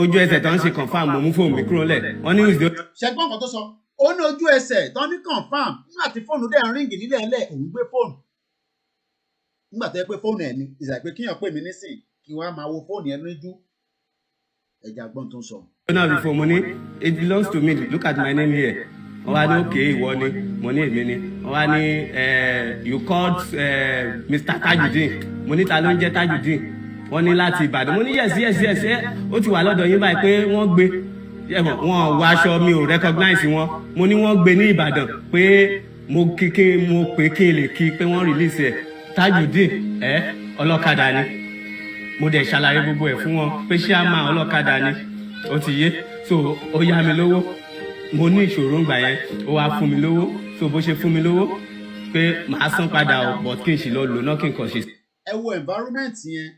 Ojú ẹsẹ̀ tó ń ṣe confam mo mú fóònù mi kúrò lẹ̀. Wọ́n ní ìdí. Ṣẹ́gbọ́n kan tó sọ, ó ní ojú ẹsẹ̀ tó ní confam nígbà tí fóònù dẹ̀ ń ríngì nílẹ̀ ẹlẹ́ òun gbé fóònù. Nígbà tó yẹ pé fóònù ẹ̀ ni, ìṣàpè kíyàn pè mí nísìn kí wọ́n á máa wo fóònù yẹn lójú ẹ̀jẹ̀ àgbọ̀n tó ń sọ. Now before money, it belongs to me. Look at my name here. Wọ́n wá ní okay ìwọ ni, mo ní èmi ni. Wọ́n wá ní you called Mr. Tajudeen. Mo ní ta ló ń jẹ́ Tajudeen. Wọ́n ní láti Ìbàdàn. Mo ní yes. Ó ti wà lọ́dọ̀ yín báyìí pé wọ́n gbé. Wọ́n wọ aṣọ mi ò recognize wọn. Mo ní wọ́n gbé ní Ìbàdàn pé mo pè kí n lè kí pé wọ́n release ẹ̀. Tajudeen ọlọ́kadà ni. Mo dẹ̀ ṣàlàyé gbogbo ẹ̀ fún wọn pé ṣé a máa ọlọ́kadà ni. Ó ti yé, so ó yá mi lówó, mo ní ìṣòro ńgbà yẹn, ó wá fún mi lówó, so bó ṣe fún mi lówó pé màá san padà ọ̀ but kí n sì lọ lò náà kí n kàn ṣe. Ẹ wo environment yẹn,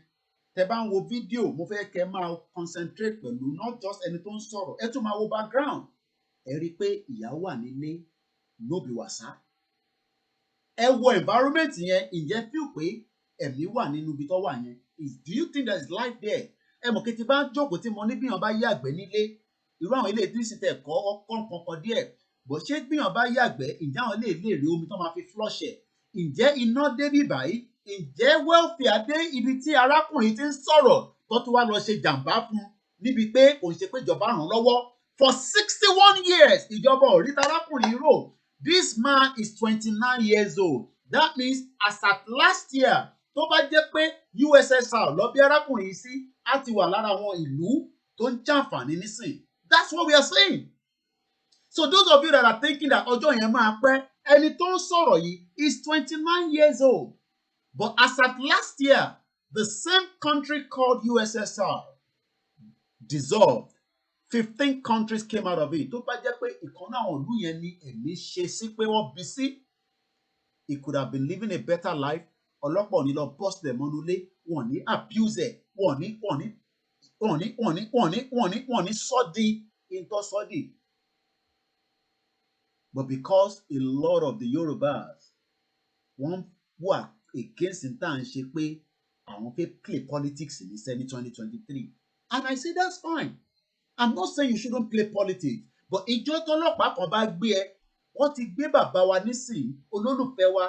tẹ bá ń wo fídíò, mo fẹ́ kẹ́ máa concentrate pẹ̀lú not just ẹni tó ń sọ̀rọ̀, ẹ tún máa wo background. Ẹ rí i pé ìyá wà nílé, no be wàsá. Ẹ wo environment yẹn, ǹjẹ́ feel pé ẹ̀mí wà nínú ibi tó wà yẹn? Do you think there is life there? Ẹ mọ̀ kí ti bá ń jókòó tí mo ní bíyàn bá yàgbẹ́ nílé irú àwọn ilé ìdírísí tẹ̀ kọ́ ọkọ̀ kankan díẹ̀ bó ṣé bíyàn bá yàgbẹ́ ǹjẹ́ àwọn lè rí omi tó máa fi flush ẹ̀ ǹjẹ́ iná débí báyìí ǹjẹ́ welfare dé ibi tí arákùnrin ti ń sọ̀rọ̀ tó tún wá lọ ṣe jàǹbá fún níbi pé òun ṣe pé ìjọba ràn lọ́wọ́ for 61 years ìjọba ò rí tarákùnrin rò. This man is 29 years old. That means as at last year tó bá jẹ́ pé USSR lọ bí arákùnrin yìí sí á ti wà lára àwọn ìlú tó ń jàǹfààní nísìn. That's what we are saying. So those of you that are thinking that ọjọ́ yẹn máa pẹ́ ẹni tó ń sọ̀rọ̀ yìí is 29 years old. But as at last year, the same country called USSR dissolved. 15 countries came out of it. Tó bá jẹ́ pé ìkan náà ìlú yẹn ni ẹ̀mí ṣe sí pé wọ́n bí sí. He could have been living a better life. Ọlọ́pàá ò ní lọ bust them mọ́nulé. Wọ́n ní abuse ẹ̀. Wọ́n ní sọ́ọ̀dì into sọ́ọ̀dì. But because a lot of the Yorubas wọ́n wà against in tá à ń ṣe pé àwọn fẹ́ play politics ní Senate 2023. And I say that's fine. I'm not saying you shouldn't play politics. But ìjọ tọ́lọ́pàá kan bá gbé ẹ, wọ́n ti gbé bàbá wa nísìnyí, olólùfẹ́ wa,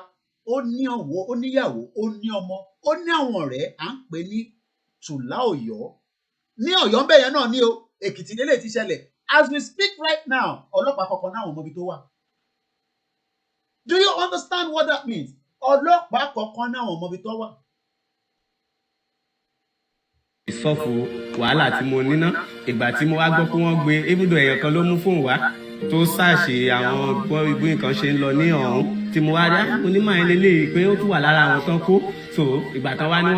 ó ní ọ̀wọ́, ó níyàwó, ó ní ọmọ, ó ní àwọn ọ̀rẹ́, à ń pè ní Tùlá Ọ̀yọ́. Ní Ọ̀yọ́ ń bẹ̀yẹn náà ní o, Èkìtì lélẹ̀ ti ṣẹlẹ̀. As we speak right now, ọlọ́pàá kankan náà wọ́n mọ ibi tó wà. Do you understand what that means? Ọlọ́pàá kankan náà wọ́n mọ ibi tó wà. Ìsọ̀fù wàhálà tí mo níná ìgbà tí mo wá gbọ́ pé wọ́n gbé ibùdó ẹ̀yàn kan ló mú fóun wá tó ṣàṣe àwọn ibi nǹkan ṣe ń lọ ní ọ̀hún tí mo wá rí onímọ̀ ẹ̀ lélẹ́yìí pé ó tún wà lára àwọn tán kó so ìgbà tán wá ní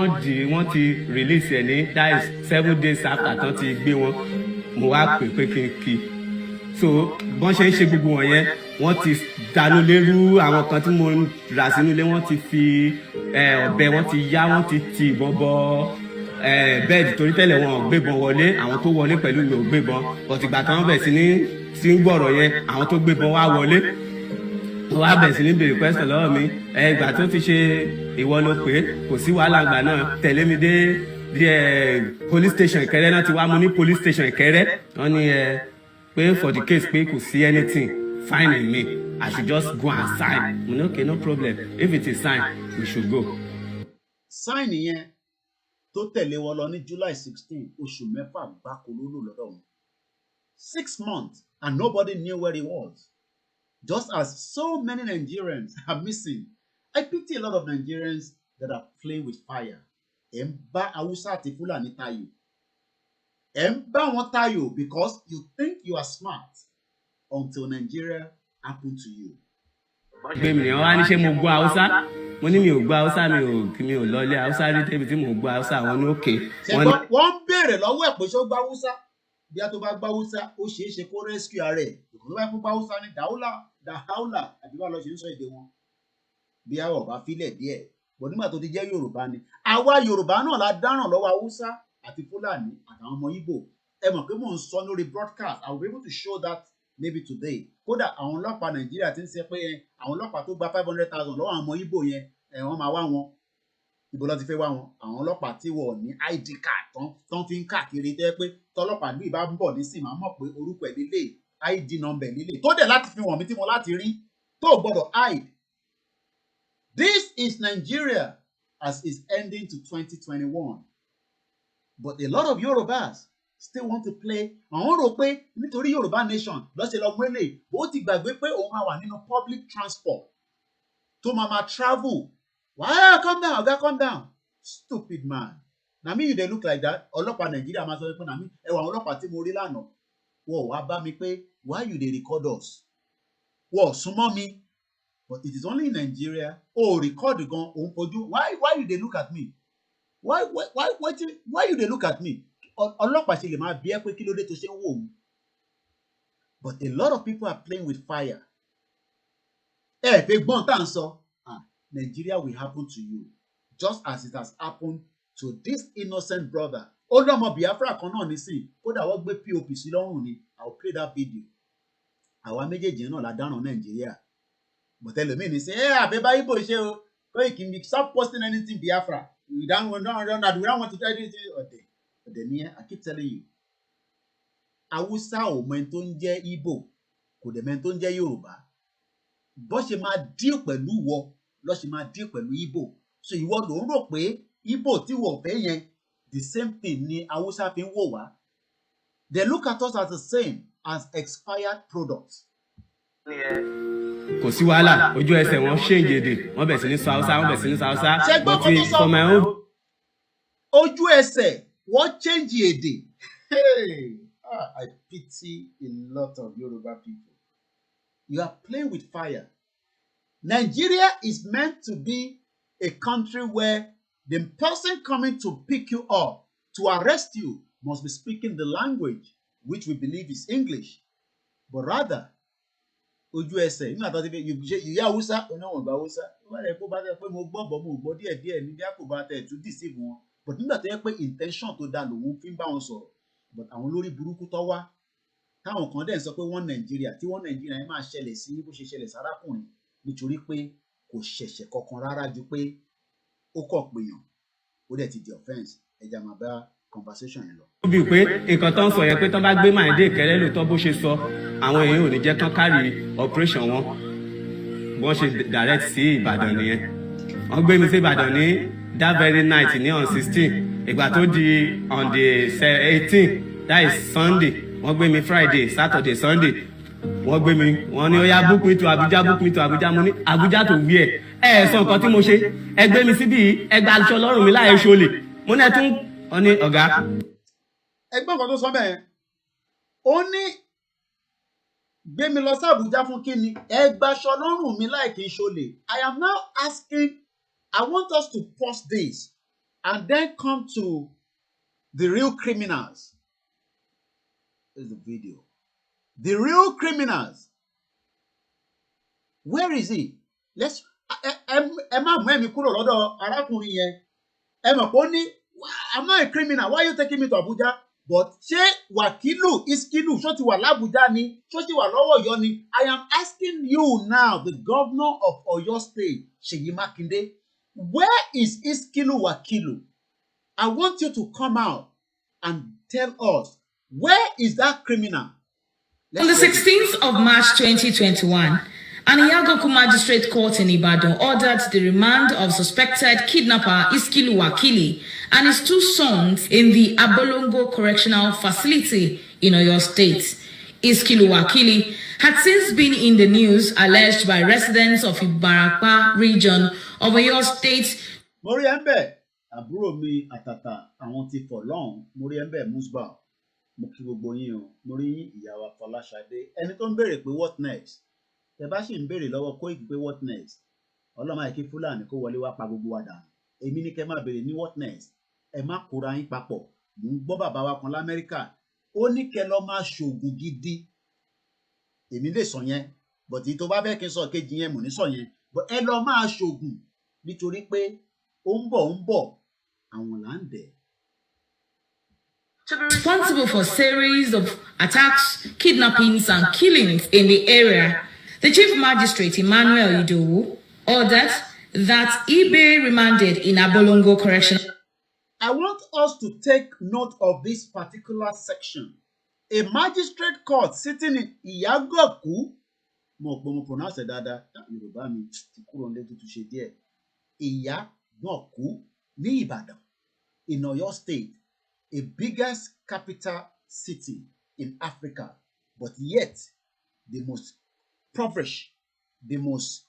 wọ́n ti release ẹ̀ ní that is 7 days after tán ti gbé wọn mo wá pè pé kí n kí so bọ́n ṣe ń ṣe gbogbo wọn yẹn wọ́n ti dànù lérú àwọn kan tí mo rà sínú ilé wọ́n ti fi ọ̀bẹ wọ́n ti yá wọ́n ti ìbọn bọ bẹ́ẹ̀dì torí tẹ́lẹ̀ wọn ò gbébọn wọlé àwọn tó wọlé pẹ̀lú mi ò gbébọn ọ̀tìgbà táwọn bẹ̀ sí ń gbọ̀rọ̀ yẹn àwọn tó gbébọn wá wọlé wọ́n wá bẹ̀ sí ní béèrè question lọ́wọ́ mi ìgbà tó ti ṣe ìwọ ló pé kò sí wàhálà àgbà náà tẹ̀lé mi dé police station Ìkẹrẹ náà ti wá mú ní police station Ìkẹrẹ wọ́n ní pé for the case pé kò sí anything fine in me I should just go and sign mo ní okay no problem if it is sign we should go. Sign yẹn tó tẹ̀lé wọn lọ ní July 16 oṣù mẹ́fà gbáko ló lò lọ́dọ̀ wọn 6 months and nobody knew where he was just as so many Nigerians are missing. I pity a lot of Nigerians that are playing with fire. Ẹ ń bá Hausa àti Fulani tayò ẹ ń bá wọn tayò because you think you are smart until Nigeria happen to you. gbé mi wá ní ṣé mo gbọ́ Hausa mo ní mi ò gbọ́ Hausa mi ò lọlé Hausa rí débi tí mo gbọ́ Hausa wọn ní òkè. wọ́n ń béèrè lọ́wọ́ ẹ̀ pé ṣé ó gbọ́ Hausa bí a tó bá gbọ́ Hausa ó ṣeé ṣe kó rescue ara ẹ̀ ìkọ́ tó bá fún gbọ́ Hausa ní dàhálà àbí wàá lọ ṣe ń sọ èdè wọn bí a ò bá filẹ̀ díẹ̀ bọ̀ nígbà tó ti jẹ́ Yorùbá ni àwa Yorùbá náà la dáràn lọ́wọ́ Hausa àti Fulani àtàwọn ọmọ Igbo ẹ mọ̀ pé mò ń sọ lórí broadcast I will be able to show that maybe today kódà àwọn ọlọ́pàá Nàìjíríà ti ń ṣe pé àwọn ọlọ́pàá tó gba 500,000 lọ́wọ́ àwọn ọmọ Igbo yẹn wọ́n máa wá wọn ibo ló ti fẹ́ wá wọn àwọn ọlọ́pàá tí wọ́n ní ID card tán fi ń káàkiri tẹ́ pé tọlọ́pàá ní ìbá ń bọ̀ nísìn máa mọ̀ pé orúkọ ẹ̀ lílé ID number lílé tó dẹ̀ láti fi wọ̀n mi tí mo láti rí tó gbọ́dọ̀ hide. This is Nigeria as is ending to 2021. But a lot of Yorubas still want to play. Àwọn rò pé nítorí Yorùbá nation lọ́sẹ̀ lọ mọ́lẹ̀ bó ti gbàgbé pé òun máa wà nínú public transport tó máa travel. Why come down oga come down stupid man. Na me you dey look like that. Ọlọ́pàá Nàìjíríà máa sọ pé na mi ẹwà àwọn ọlọ́pàá tí mo rí lánàá wọ́n wá bá mi pé why you dey record us? Wọ́n súnmọ́ mi. But it is only in Nigeria. Oh, record gan òun fojú. Why you dey look at me? Why you dey look at me? Ọlọ́pàá ṣe lè máa bí ẹ pé kí ló dé tó ṣe ń wò ó. But a lot of people are playing with fire. Ẹ fẹ́ gbọ́n tá à ń sọ. Nigeria will happen to you just as it has happened to this innocent brother. Ó lọ́mọ Biafra kan náà nísìn kódà wọ́n gbé POP sí lọ́rùn ni. I will play that video. Àwa méjèèjì náà la dáràn Nàìjíríà. But ẹlòmíì ní sẹ́ àbẹ́bá Igbo ṣe o Koiki stop posting anything Biafra. We don't want to tell you anything. Ọ̀dẹ̀ I keep telling you. Hausa ò mọ ẹni tó ń jẹ́ Igbo kò dẹ̀ mọ ẹni tó ń jẹ́ Yorùbá. Bó ṣe máa deal pẹ̀lú wọ ló ṣe máa deal pẹ̀lú Igbo. So ìwọ ló ń rò pé Igbo tí wọ́n fẹ́ yẹn the same thing ni Hausa fi ń wò wá. They look at us as the same as expired products. Kò sí wàhálà ojú ẹsẹ̀ wọn ṣèǹgèdè wọ́n bẹ̀ sí ní sọ Hausa wọ́n bẹ̀ sí ní sọ Hausa but for my own. Ojú ẹsẹ̀ wọ́n change èdè. I pity a lot of Yoruba people. You are playing with fire. Nigeria is meant to be a country where the person coming to pick you up, to arrest you, must be speaking the language which we believe is English. But rather, ojú ẹsẹ̀ nígbà tó ti fi ìyá Hausa oníwọ̀n gba Hausa wọ́n rẹ̀ kó bá tẹ̀ pé mo gbọ́ bọ̀ mo gbọ́ díẹ̀ ní bí a kò bá tẹ̀ tún deceive wọn. But nígbà tó yẹ pé intention tó dáa lòun fi ń bá wọn sọ̀rọ̀. But àwọn olórí burúkú tó wá táwọn kan dẹ̀ ń sọ pé wọ́n Nàìjíríà tí wọ́n Nàìjíríà yẹn máa ṣẹlẹ̀ sí bó ṣe ṣẹlẹ̀ sárákùnrin nítorí pé kò ṣẹ̀ṣẹ̀ kankan rárá ju pé ó kọ̀ péyàn ó dẹ̀ ti di offence ẹja máa bá conversation yẹn lọ. Ó bí pé nǹkan tó ń sọ yẹn pé tó bá gbé Máìdé Ìkẹrẹ́ lóòótọ́ bó ṣe sọ àwọn èèyàn ò ní jẹ́ kán kárí operation wọn wọ́n ṣe direct sí Ìbàdàn nìyẹn. Wọ́n gbé mi sí Ìbàdàn ní that very night ní on 16 ìgbà tó di on the 18 that is Sunday wọ́n gbé mi Friday Saturday Sunday wọ́n gbé mi wọ́n ní ó yá book me to Abuja mo ní Abuja tó wí ẹ̀ sọ nǹkan tí mo ṣe ẹ gbé mi síbí ẹ gba aṣọ lọ́rùn mi láì ṣọlẹ̀ mo ní ẹ tún ọ ní ọ̀gá. ẹgbọ́n kan tó sọ bẹ́ẹ̀ ó ní gbé mi lọ sí Abuja fún kí ni ẹ gbaṣọ lọ́rùn mi láì kí n ṣọlẹ̀. I am now asking, I want us to pause this and then come to the real criminals. Here's the video. The real criminals. Where is he? Let's ẹ má mú ẹ̀mí kúrò lọ́dọ̀ arákùnrin yẹn. Ẹ mọ̀ pé ó ní I'm not a criminal. Why are you taking me to Abuja? But ṣé Wakilu, Iskilu, ṣó ti wà l'Abuja ni? Ṣó ti wà lọ́wọ́ Ọ̀yọ́ ni? I am asking you now, the governor of Oyo State, Seyi Makinde, where is Iskilu Wakilu? I want you to come out and tell us, where is that criminal? On the 16th of March 2021, an Iyagoku Magistrate Court in Ibadan ordered the remand of suspected kidnapper Iskilu Wakili and his two sons in the Abolongo Correctional Facility in Oyo State. Iskilu Wakili had since been in the news alleged by residents of Ibarapa region of Oyo State. Moriembe, àbúrò mi àtàtà àwọn ti for long. Moriembe Musba, mo kí gbogbo yín o. Mo rí ìyá wa Fọláṣadé. Ẹni tó ń béèrè pé what next? Tẹ́ bá sì ń béèrè lọ́wọ́ Koiki pé what next? Ọlọ́mọ àìkí Fúlàní kó wọlé wá pa gbogbo wa dànù. Èmi ní kẹ́ máa béèrè ní what next? Ẹ má kóra yín papọ̀. Mo ń gbọ́ bàbá wa kan l'Amẹ́ríkà. Ó ní kẹ́ lọ máa ṣògùn gidi. Èmi lè sọ yẹn. But tó bá fẹ́ kí n sọ kejì yẹn mo ní sọ yẹn. But ẹ lọ máa ṣògùn nítorí pé ó ń bọ̀. Àwọn là ń dẹ̀. Responsible for series of attacks, kidnappings, and killings in the area, the Chief Magistrate Emmanuel Idowu ordered that he be remanded in Abolongo Correctional. I want us to take note of this particular section. A magistrate court sitting in Iyagoku, mo pronounce it dáadáa, Yorùbá mi ti kúrò nílé tuntun ṣe díẹ̀. Iyagoku ní Ìbàdàn, in Oyo State. a biggest capital city in Africa, but yet the most impoverished, the most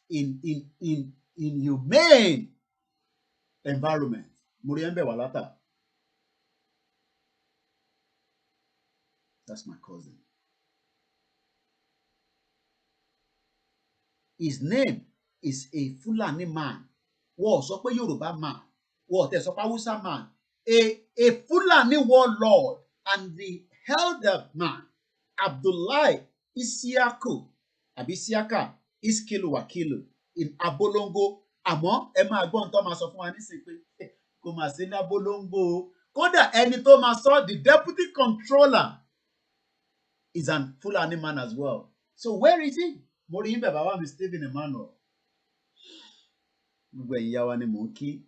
inhumane environment. Muriembe Walata. That's my cousin. His name is a Fulani man. Was a Yoruba man. Was a Hausa man. A Fulani warlord and the elder man, Abdullahi Isiaka ISKIL Wakilu in Abolongo. Àmọ́ ẹ máa gbọ́ ohun tó máa sọ fún wa nísìnyí pé kò máa sí ní Abolongo. Kódà ẹni tó máa sọ, the deputy controller, is an Fulani man as well. So where is he? Mo rí yín bẹ̀ bàbá mi Stephen Emmanuel. Gbogbo ẹ̀yin yá wa ni mò ń kí.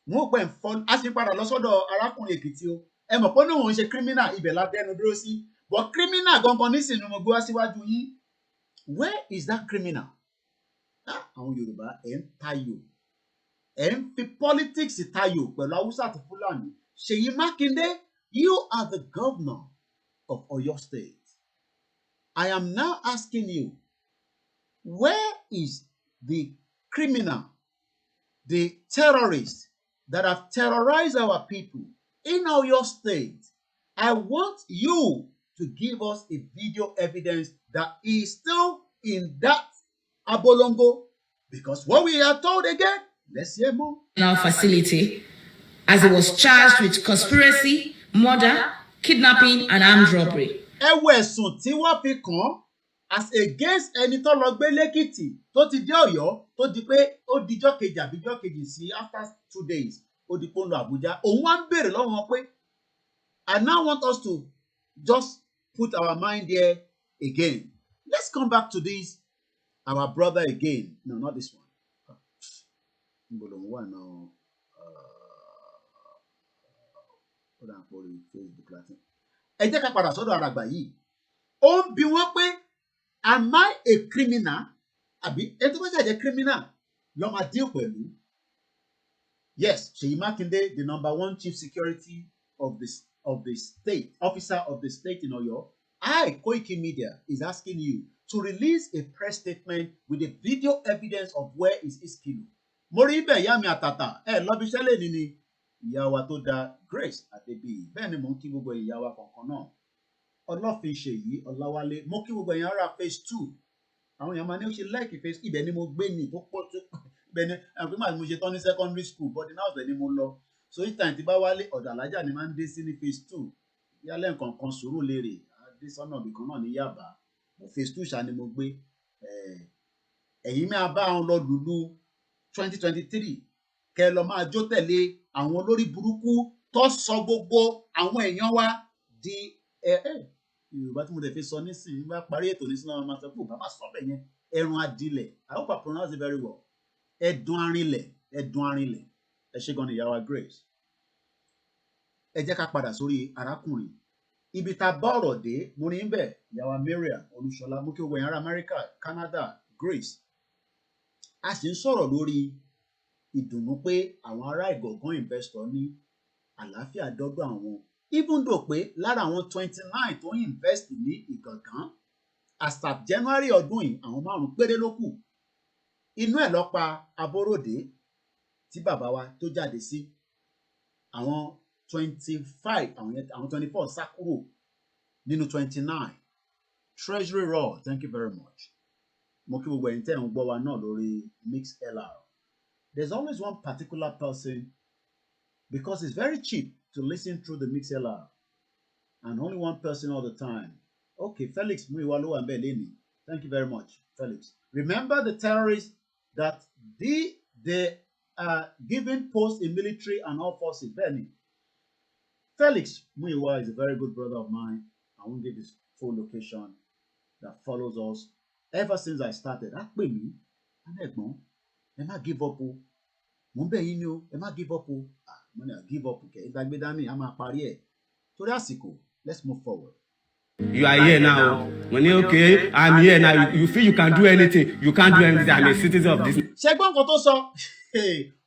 Mo pẹ̀ ń fọ́, a sì padà lọ sọ́dọ̀ arákùnrin Èkìtì o. Ẹ mọ̀ pé òun ń ṣe criminal, ibẹ̀ la dẹnu dúró sí. But criminal gangan nísìnyí mo gbé wá síwájú yín. Where is that criminal? Àwọn Yorùbá ẹ̀ ń tayò. Ẹ̀ ń fi politics tayò pẹ̀lú Hausa àti Fulani. Ṣèyí Mákindé, you are the governor of Oyo State. I am now asking you, where is the criminal, the terrorist that have terrorized our people in Oyo State? I want you to give us a video evidence that he is still in that Abolongo, because what we are told again, let's hear more. Now facility, as he was charged with conspiracy, murder, kidnapping, and armed robbery. Ẹ wo ẹ̀sùn tí wọ́n fi kàn án as against ẹni tó lọ gbé lẹ́kìtì tó ti dé Ọ̀yọ́ tó di pé ó dijọ́ kejì àbíjọ́ kejì sí after 2 days ó di pé ó ń lọ Àbújá. Òun wá ń béèrè lọ́wọ́ wọn pé I now want us to just put our mind there again. Let's come back to this, our brother again. No, not this one. Facebook Latin. Ẹ jẹ́ ká padà sọ́dọ̀ àràgbà yìí. Ó ń bi wọ́n pé am I a criminal? Àbí ẹni tó bá ṣàjẹ́ criminal lọ́ máa deal pẹ̀lú. Yes, Ṣèyí Mákindé, the #1 chief security of the state, officer of the state in Oyo. KOIKIMEDIA is asking you to release a press statement with a video evidence of where is ISKIL. Mo rí bẹ́ẹ̀ ìyá mi àtàtà lọ́bi iṣẹ́ lè ní ìyá wa tó da Grace Adébíyì. Bẹ́ẹ̀ ni mò ń kí gbogbo ìyá wa kọ̀ọ̀kan náà. Ọlọ́fin Ṣèyí Ọláwálé. Mo kí gbogbo èèyàn ará phase 2. Àwọn èèyàn máa ní ó ṣe like phase, ibẹ̀ ni mo gbé ní tó pọ̀ tó ibẹ̀ ni àwọn pípa mo ṣe tán ní secondary school but now ibẹ̀ ni mo lọ. So each time tí bá wálé ọ̀dọ̀ alájà ni máa ń dé sí ní phase 2. Yálẹ̀ nǹkan kan sùúrù lérè. Adésọ́nà ibìkan náà ní Yàbá. Mo phase 2 ṣá ni mo gbé. Ẹ̀yin máa bá wọn lọ lùlù 2023. Kẹ́ lọ máa jó tẹ̀lé àwọn olórí burúkú tó sọ gbogbo àwọn èèyàn wa di Yorùbá tí mo dẹ̀ fi sọ nísìnyí bá parí ètò nísìnyí náà máa sọ pé bàbá sọ bẹ́ẹ̀ yẹn ẹ̀rùn adilẹ̀. I hope I pronounce it very well. Ẹ̀dùn arinlẹ̀ ẹ ṣé gan ni ìyá wa Grace. Ẹ jẹ́ ká padà sórí arákùnrin. Ibi tá a bá ọ̀rọ̀ dé mo ní bẹ́ẹ̀ ìyá wa Mariam Olúṣọlá mú kí gbogbo èèyàn ará America, Canada, Grace. A sì ń sọ̀rọ̀ lórí ìdùnnú pé àwọn ará Ìgangan investor ní àlàáfíà dọ́dọ̀ àwọn. Even though pé lára àwọn 29 tó invest ní Ìgangan as at January ọdún yìí àwọn 5 péré ló kù. Inú ẹ̀ ló pa Aborode tí bàbá wa tó jáde sí. Àwọn 25 àwọn 24 sá kúrò nínú 29. Treasury Raw, thank you very much. Mo kí gbogbo ẹ̀yin tẹ́ ń gbọ́ wa náà lórí MixLR. There's always one particular person, because it's very cheap to listen through the MixLR, and only one person all the time. Okay, Felix Muiwalo and Belini. Thank you very much, Felix. Remember the terrorists that they are given posts in military and all forces. Benny. Felix Muiwa is a very good brother of mine. I won't give his full location, that follows us ever since I started. Pè mí, Anẹ́gbọ́n, ẹ má give up o. Mo ń bẹ̀ yín ni o, ẹ má give up o. Mo ní give up kẹ̀, ìgbàgbé dání, a máa parí ẹ̀. Torí àsìkò, let's move forward. You are here now. When you okay, I'm here now. You feel you can do anything. You can't do anything. I'm a citizen of this. Ṣẹ́gbọ́n kan tó sọ,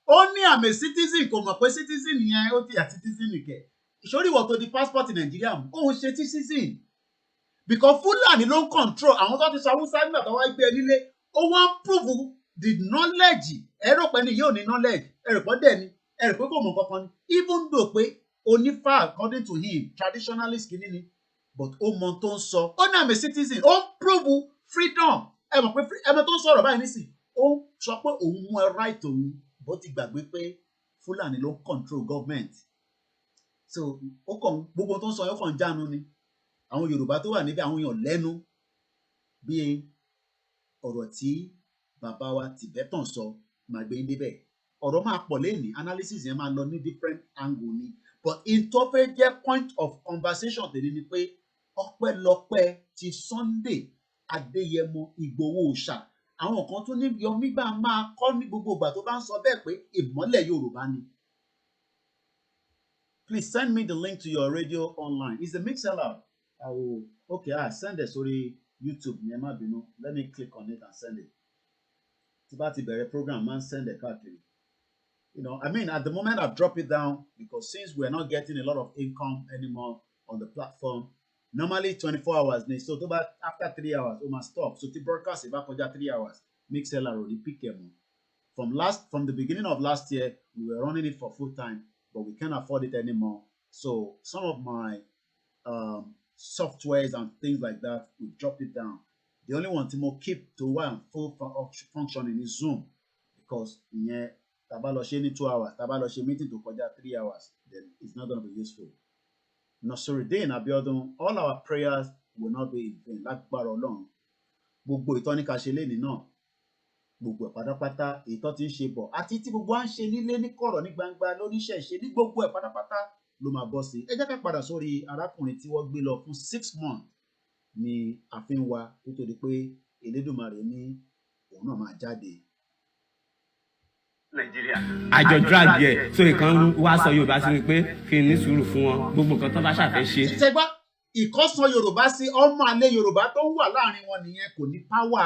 ó ní I'm a citizen, kò mọ̀ pé citizen yẹn ó ti à citizen kẹ̀. ìṣòrí ìwọ̀ tó di passport Nàìjíríà mú òun ṣe citizen because Fúlàní ló ń control àwọn tó ti sọ Haúsá nígbà tó wá gbé ẹ nílé ó wá ń prove the knowledge ẹ̀rọ pẹ́ ni yóò ní knowledge ẹ̀rọ pọ́ dẹ̀ ni ẹ̀rọ pé kò mọ̀ kankan ni even though pé onífà according to him traditionalist kìíní ni but ó mọ tó ń sọ ó ní àmì citizen ó ń prove freedom ẹ mọ̀ pé ẹ mọ̀ tó ń sọ̀rọ̀ báyìí nísìn ó ń sọ pé òun mú ẹ right òun bó ti gbàgbé pé Fúlàní ló ń control government so ó kàn gbogbo tó ń sọ ó kàn jánu ni àwọn Yorùbá tó wà níbi àwọn èèyàn lẹ́nu bí ọ̀rọ̀ tí bàbá wa Tibetan sọ máa gbé débẹ̀ ọ̀rọ̀ máa pọ̀ lẹ́nìí analysis yẹn máa lọ ní different angle ni but in tó fẹ́ jẹ́ point of conversation tèmi ni pé ọpẹ́lọpẹ́ ti Sunday Adéyẹmọ Igboho'S àwọn kan tún ní Yomi bá máa kọ́ ní gbogbo ìgbà tó bá ń sọ bẹ́ẹ̀ pé ìmọ́lẹ̀ Yorùbá ni. Please send me the link to your radio online. It's a mixer lab. I will send it sorry YouTube ní ẹ má bínú. Let me click on it and send it. Tí bá ti bẹ̀rẹ̀ program máa ń send it káàkiri. You know, I mean, at the moment I've dropped it down because since we're not getting a lot of income anymore on the platform, normally 24 hours ni so after 3 hours ó máa stop so tí broadcast bá kọjá 3 hours mixer lab ò ní pick ẹ̀ mọ́. From the beginning of last year we were running it for full time but we can't afford it anymore so some of my softwares and things like that we dropped it down. The only one tí mo keep to one full functioning is Zoom because ìyẹn tá bá lọ ṣe ní 2 hours tá bá lọ ṣe meeting tó kọjá 3 hours then it's not going to be useful. Nasiruddin Abiodun, all our prayers will not be in vain. Lágbára Ọlọ́run gbogbo ìtọ́níkà ṣe lénìí náà gbogbo ẹ̀ pátápátá ìtọ́ ti ń ṣe bọ̀ àti tí gbogbo à ń ṣe nílé ní kọ̀rọ̀ ní gbangba lóníṣẹ̀ṣe ní gbogbo ẹ̀ pátápátá ló máa bọ́ sí. Ẹ jẹ́ ká padà sórí arákùnrin tí wọ́n gbé lọ fún 6 months ní ààfin wa kó tó di pé Elédùmarè ní òun náà máa jáde. Nàìjíríà àjọ drag yẹ so ìkan wá sọ Yorùbá sí mi pé kí n ní sùúrù fún wọn gbogbo nǹkan tó bá ṣàfẹ́ ṣe. ṣẹgbà ìkọ́sọ Yorùbá sí ọmọ àlè Yorùbá tó wà láàrin wọn nìyẹn kò ní páwà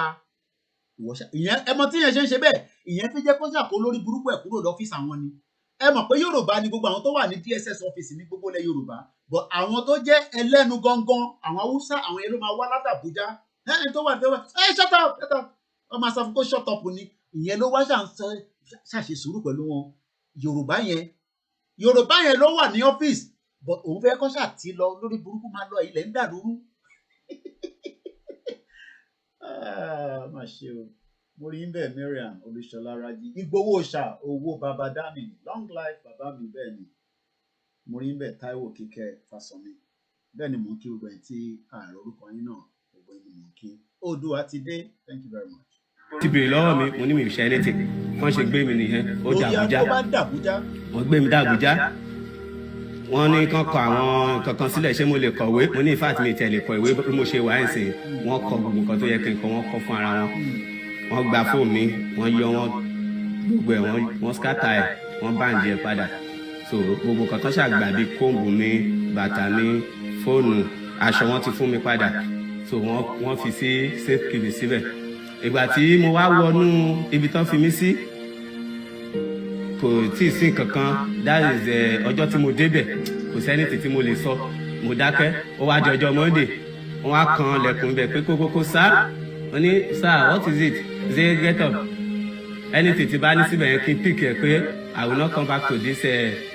ìyẹn ẹ mọ̀ tí yẹn ṣe ń ṣe bẹ́ẹ̀ ìyẹn fi jẹ́ kó ṣàkó lórí burúkú ẹ̀ kúrò lọ́fíìsì àwọn ni ẹ mọ̀ pé Yorùbá ni gbogbo àwọn tó wà ní DSS ọ́fíìsì ní gbogbo ilẹ̀ Yorùbá but àwọn tó jẹ́ ẹlẹ́nu gangan àwọn Haúsá àwọn yẹn ló máa wá látàbújá ẹ tó wà shut up ọmọ asàfù kó shut up ni ìyẹn ló wá ṣàṣe sùúrù pẹ̀lú wọn Yorùbá yẹn ló wà ní ọ́fíìsì but òun fẹ́ kọ́ ṣàtì lọ lórí burúkú máa lọ ilẹ̀ ń dàrú má ṣe o mo rí bẹ́ẹ̀ Mariam Olúṣọlá Rájí Igboho'S owó baba dami long life baba mi bẹ́ẹ̀ ni mo rí bẹ́ẹ̀ Táíwò Kíkẹ́ Fásọmí bẹ́ẹ̀ ni mò ń kí gbogbo ẹ̀ tí ààrẹ orúkọ yín náà gbogbo ẹni mò ń kí Oòduà ti dé thank you very much. Ti bèrè lọ́wọ́ mi mo ní mi ò ṣe anything wọ́n ṣe gbé mi nìyẹn ó dàbújá wọ́n gbé mi dàbújá wọ́n ní kán kọ àwọn kankan sílẹ̀ ṣé mo lè kọ̀wé mo ní ìfáàtì mi tẹ̀lé kọ ìwé bí mo ṣe wà ń sìn wọ́n kọ gbogbo nǹkan tó yẹ kí n kọ wọ́n kọ fún ara wọn wọ́n gba fóònù mi wọ́n yọ wọ́n gbogbo ẹ̀ wọ́n scatter ẹ̀ wọ́n báǹdì ẹ̀ padà so gbogbo nǹkan tó ṣàgbà bíi kóòmù mi bàtà mi fóònù aṣọ wọn ti fún mi padà so wọ́n fi sí safe keeping síbẹ̀ ìgbà tí mo wá wọnú ibi tán fi mí sí kò tí ì sí kankan that is ọjọ́ tí mo débẹ̀ kò sẹ́ni tí mo lè sọ mo dákẹ́ ó wá di ọjọ́ Monday wọ́n wá kan lẹ̀kùn ibẹ̀ pé kókókó sá wọ́n ní sir what is it say get up anything tí bá ní síbẹ̀ yẹn kí n pick ẹ̀ pé I will not come back to this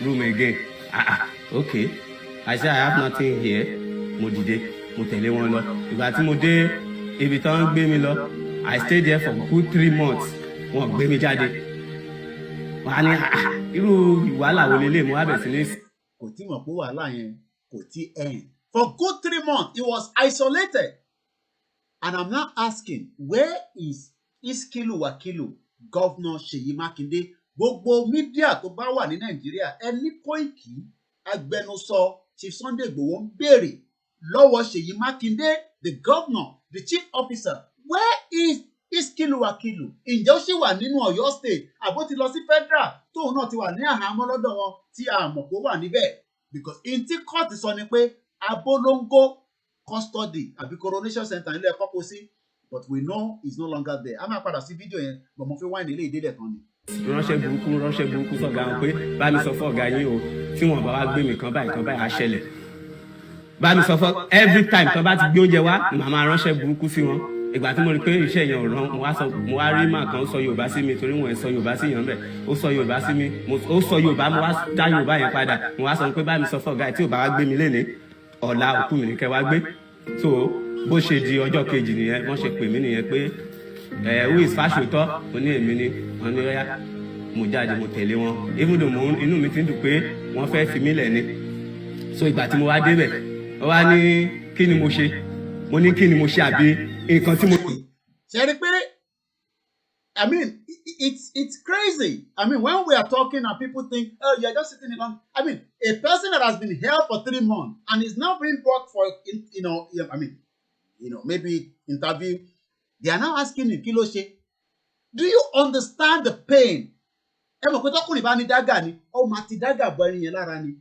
room again okay I say I have nothing here mo dìde mo tẹ̀lé wọn lọ ìgbà tí mo dé ibi tí wọ́n ń gbé mi lọ I stayed there for good 3 months wọ́n gbé mi jáde wọ́n á ní irú wàhálà wo lélẹ̀ mo wá bẹ̀ sí ní. kò tí mọ̀ pé wàhálà yẹn kò tí end for good 3 months he was isolated and I'm now asking where is ISKIL Wakilu Governor Ṣèyí Mákindé gbogbo mídíà tó bá wà ní Nàìjíríà ẹni Kóìkì agbẹnusọ Chief Sunday Igboho ń béèrè lọ́wọ́ Ṣèyí Mákindé the governor the chief officer where is ISKIL Wakilu ǹjẹ́ ó ṣì wà nínú Ọ̀yọ́ state àbó ti lọ sí federal tóun náà ti wà ní àhámọ́ lọ́dọ̀ wọn tí a mọ̀ pé ó wà níbẹ̀ because in tí court sọ ni pé abolongo custody àbí coronation center nílẹ̀ ẹ̀kọ́ kó sí but we know it's no longer there a máa padà sí fídíò yẹn but mo fi wáìnì ilé ìdílé kan ni ránṣẹ́ burúkú sọ̀gá wọn pé bá mi sọ fún ọ̀gá yín o tí wọ́n bá wá gbé mi kan báyìí á ṣẹlẹ̀. Bá mi sọ fún every time tó bá ti gbé oúnjẹ wá màmá ránṣẹ́ burúkú sí wọn. Ìgbà tí mo rí pé iṣẹ́ yẹn ò rán mo wá rí màá kan ó sọ Yorùbá sí mi torí wọn ẹ̀ sọ Yorùbá sí yàn bẹ̀ ó sọ Yorùbá sí mi ó sọ Yorùbá mo wá dá Yorùbá yẹn padà mo wá sọ pé bá mi sọ fún ọ̀gá tí ò bá wá gbé mi lénìí ọ̀la òkú mi ní kẹ́ wá gbé. So bó ṣe di ọjọ́ kejì nìyẹn wọ́n ṣe pè mí nìyẹn pé who is Fáṣòótọ́ mo ní èmi ni wọ́n ní ọ̀yá mo jáde mo tẹ̀lé wọn even though inú mi ti ń dùn pé wọ́n fẹ́ fi mí lẹ̀ ni. So ìgbà tí mo wá débẹ̀ ó wá ní kí ni mo ṣe mo ní kí ni mo ṣe àbí nǹkan tí mo. Ṣé pé I mean it's crazy. I mean when we are talking and people think oh you're just sitting along. I mean a person that has been held for 3 months and is now being brought for maybe interview. They are now asking him kí ló ṣe. Do you understand the pain? Ẹ mọ̀ pé tọkùnrin bá ní dágà ni ó máa ti dágà bọ ẹni yẹn lára ni.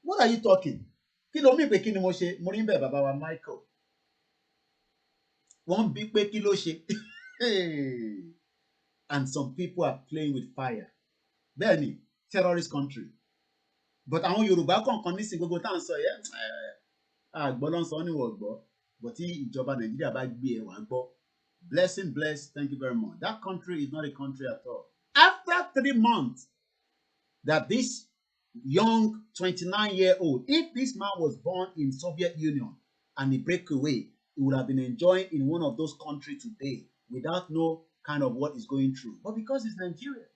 What are you talking? Kí ló mí pé kí ni mo ṣe? Mo rí bẹ́ẹ̀ bàbá wa Michael. Wọ́n bí pé kí ló ṣe? And some people are playing with fire. Bẹ́ẹ̀ni, terrorist country. But àwọn Yorùbá kọ̀ọ̀kan nísìnyí gbogbo tá à ń sọ yẹn. Àgbọ̀ ló ń sọ níwọ̀n gbọ́. But tí ìjọba Nàìjíríà bá gbé ẹ̀ wá gbọ́. Blessing, bless, thank you very much. That country is not a country at all. After 3 months that this young 29-year-old, if this man was born in Soviet Union and he break away, he would have been enjoying in one of those countries today without no kind of what he's going through. But because it's Nigeria,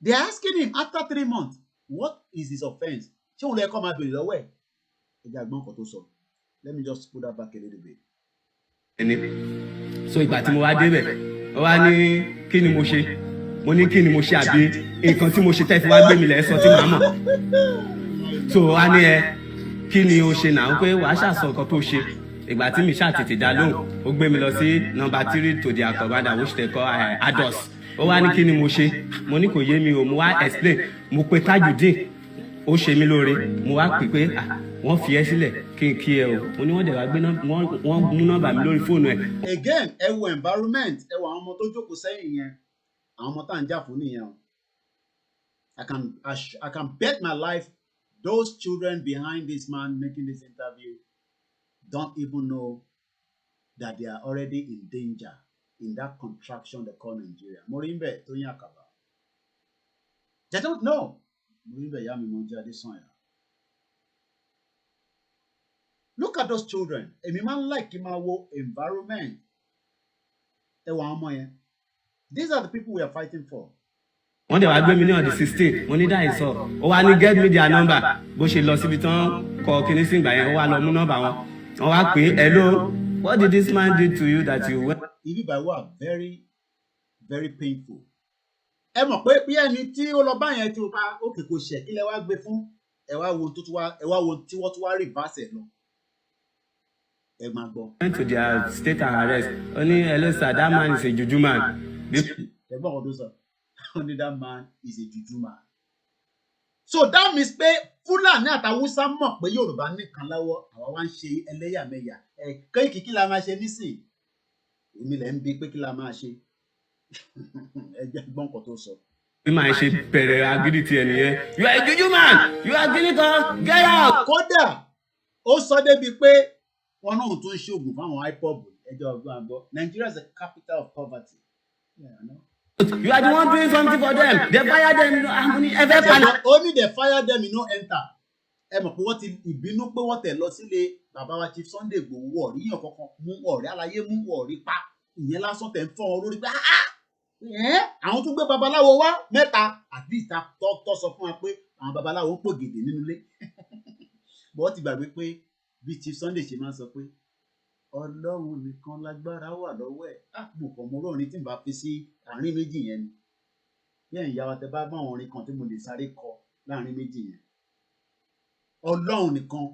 they're asking him after 3 months, what is his offense? Let me just put that back a little bit. So ìgbà tí mo wá débẹ̀ ó wá ní kí ni mo ṣe mo ní kí ni mo ṣe àbí nǹkan tí mo ṣe tẹ́ fi wá gbé mi lẹ̀ sọ tí màá mọ̀ so wá ní kí ni o ṣe náà pé wàá ṣàṣọ nǹkan tó ṣe ìgbà tí mi ṣáà tètè dá lóhùn ó gbé mi lọ sí number 3 to the akọ̀bádà which they call ados ó wá ní kí ni mo ṣe mo ní kò yé mi o mo wá explain mo pe Tajudeen ó ṣe mí lóore mo wá pè pé wọ́n fi ẹ́ sílẹ̀ kí n kí ẹ o mo ní wọ́n dẹ̀ wá gbé wọ́n mú nọ́mbà mi lórí fóònù ẹ̀. Again ẹ wo environment ẹ wo àwọn ọmọ tó jókòó sẹ́yìn yẹn àwọn ọmọ tá à ń jà fún nìyẹn o I can bet my life those children behind this man making this interview don't even know that they are already in danger in that contraction they call Nigeria. Mo rí bẹ́ẹ̀ tó yín àkàbà. They don't know. Mo rí bẹ́ẹ̀ yá mi mo jẹ́ Adésànyà. Look at those children. Èmi máa ń like kí n máa wo environment. Ẹ wọ àwọn ọmọ yẹn. These are the people we are fighting for. Wọ́n dẹ̀ wá gbé mi ní ọ̀dí 16. Mo ní dáì sọ. Ó wá ní get me their number. Bó ṣe lọ síbi tán kọ kíní sí ìgbà yẹn, ó wá lọ mú nọ́mbà wọn. Wọ́n wá pé hello, what did this man do to you that you went? Ibi by what very very painful. Ẹ mọ̀ pé bí ẹni tí ó lọ bá yẹn tí ó bá òkè kò ṣẹ̀ kí lẹ wá gbé fún ẹ wá wo tí wọ́n tún wá reverse ẹ̀ lọ. Went to their state and arrest. Only hello sir, that man is a juju man. Only that man is a juju man. So that means pé Fúlàní àtàwùsá mọ̀ pé Yorùbá nìkan lọ́wọ́ àwa wá ń ṣe ẹlẹ́yàmẹ̀yà. Kéèkì kí la máa ṣe nísìn? Èmi lẹ̀ ń bi pé kí la máa ṣe. Ẹ jẹ́ gbọ́n kan tó sọ. Bí màá ṣe bẹ̀rẹ̀ agídí ti ẹnìyẹn. You are a juju man. You are guinea corn. Get out. Kódà ó sọ débi pé wọn náà tún ṣe oògùn fáwọn ipob ẹjọ ọgbọn àgbọ Nigeria is the capital of poverty. Yeah, I know. You are the one doing something for them. They fire them. Only they fire them, you know, enter. Ẹ mọ̀ pé wọ́n ti ìbínú pé wọ́n tẹ̀ lọ sílé bàbá wa Chief Sunday Igboho ọ̀rí yàn kankan mú ọ̀rí aláyé mú ọ̀rí pa ìyẹn lásán tẹ̀ ń fọ́ wọn lórí pé àwọn tún gbé babaláwo wá mẹ́ta at least tọ́ sọ fún wa pé àwọn babaláwo ń pò gèdè nínú ilé. Bọ́ọ̀ ti gbàgbé pé bí Chief Sunday ṣe máa ń sọ pé Ọlọ́run nìkan lágbára wà lọ́wọ́ ẹ̀ mo kàn mọ orin tí n bá fi sí àárín méjì yẹn ni yẹn ìyá wa tẹ bá bá àwọn orin kan tí mo lè sáré kọ láàrin méjì yẹn Ọlọ́run nìkan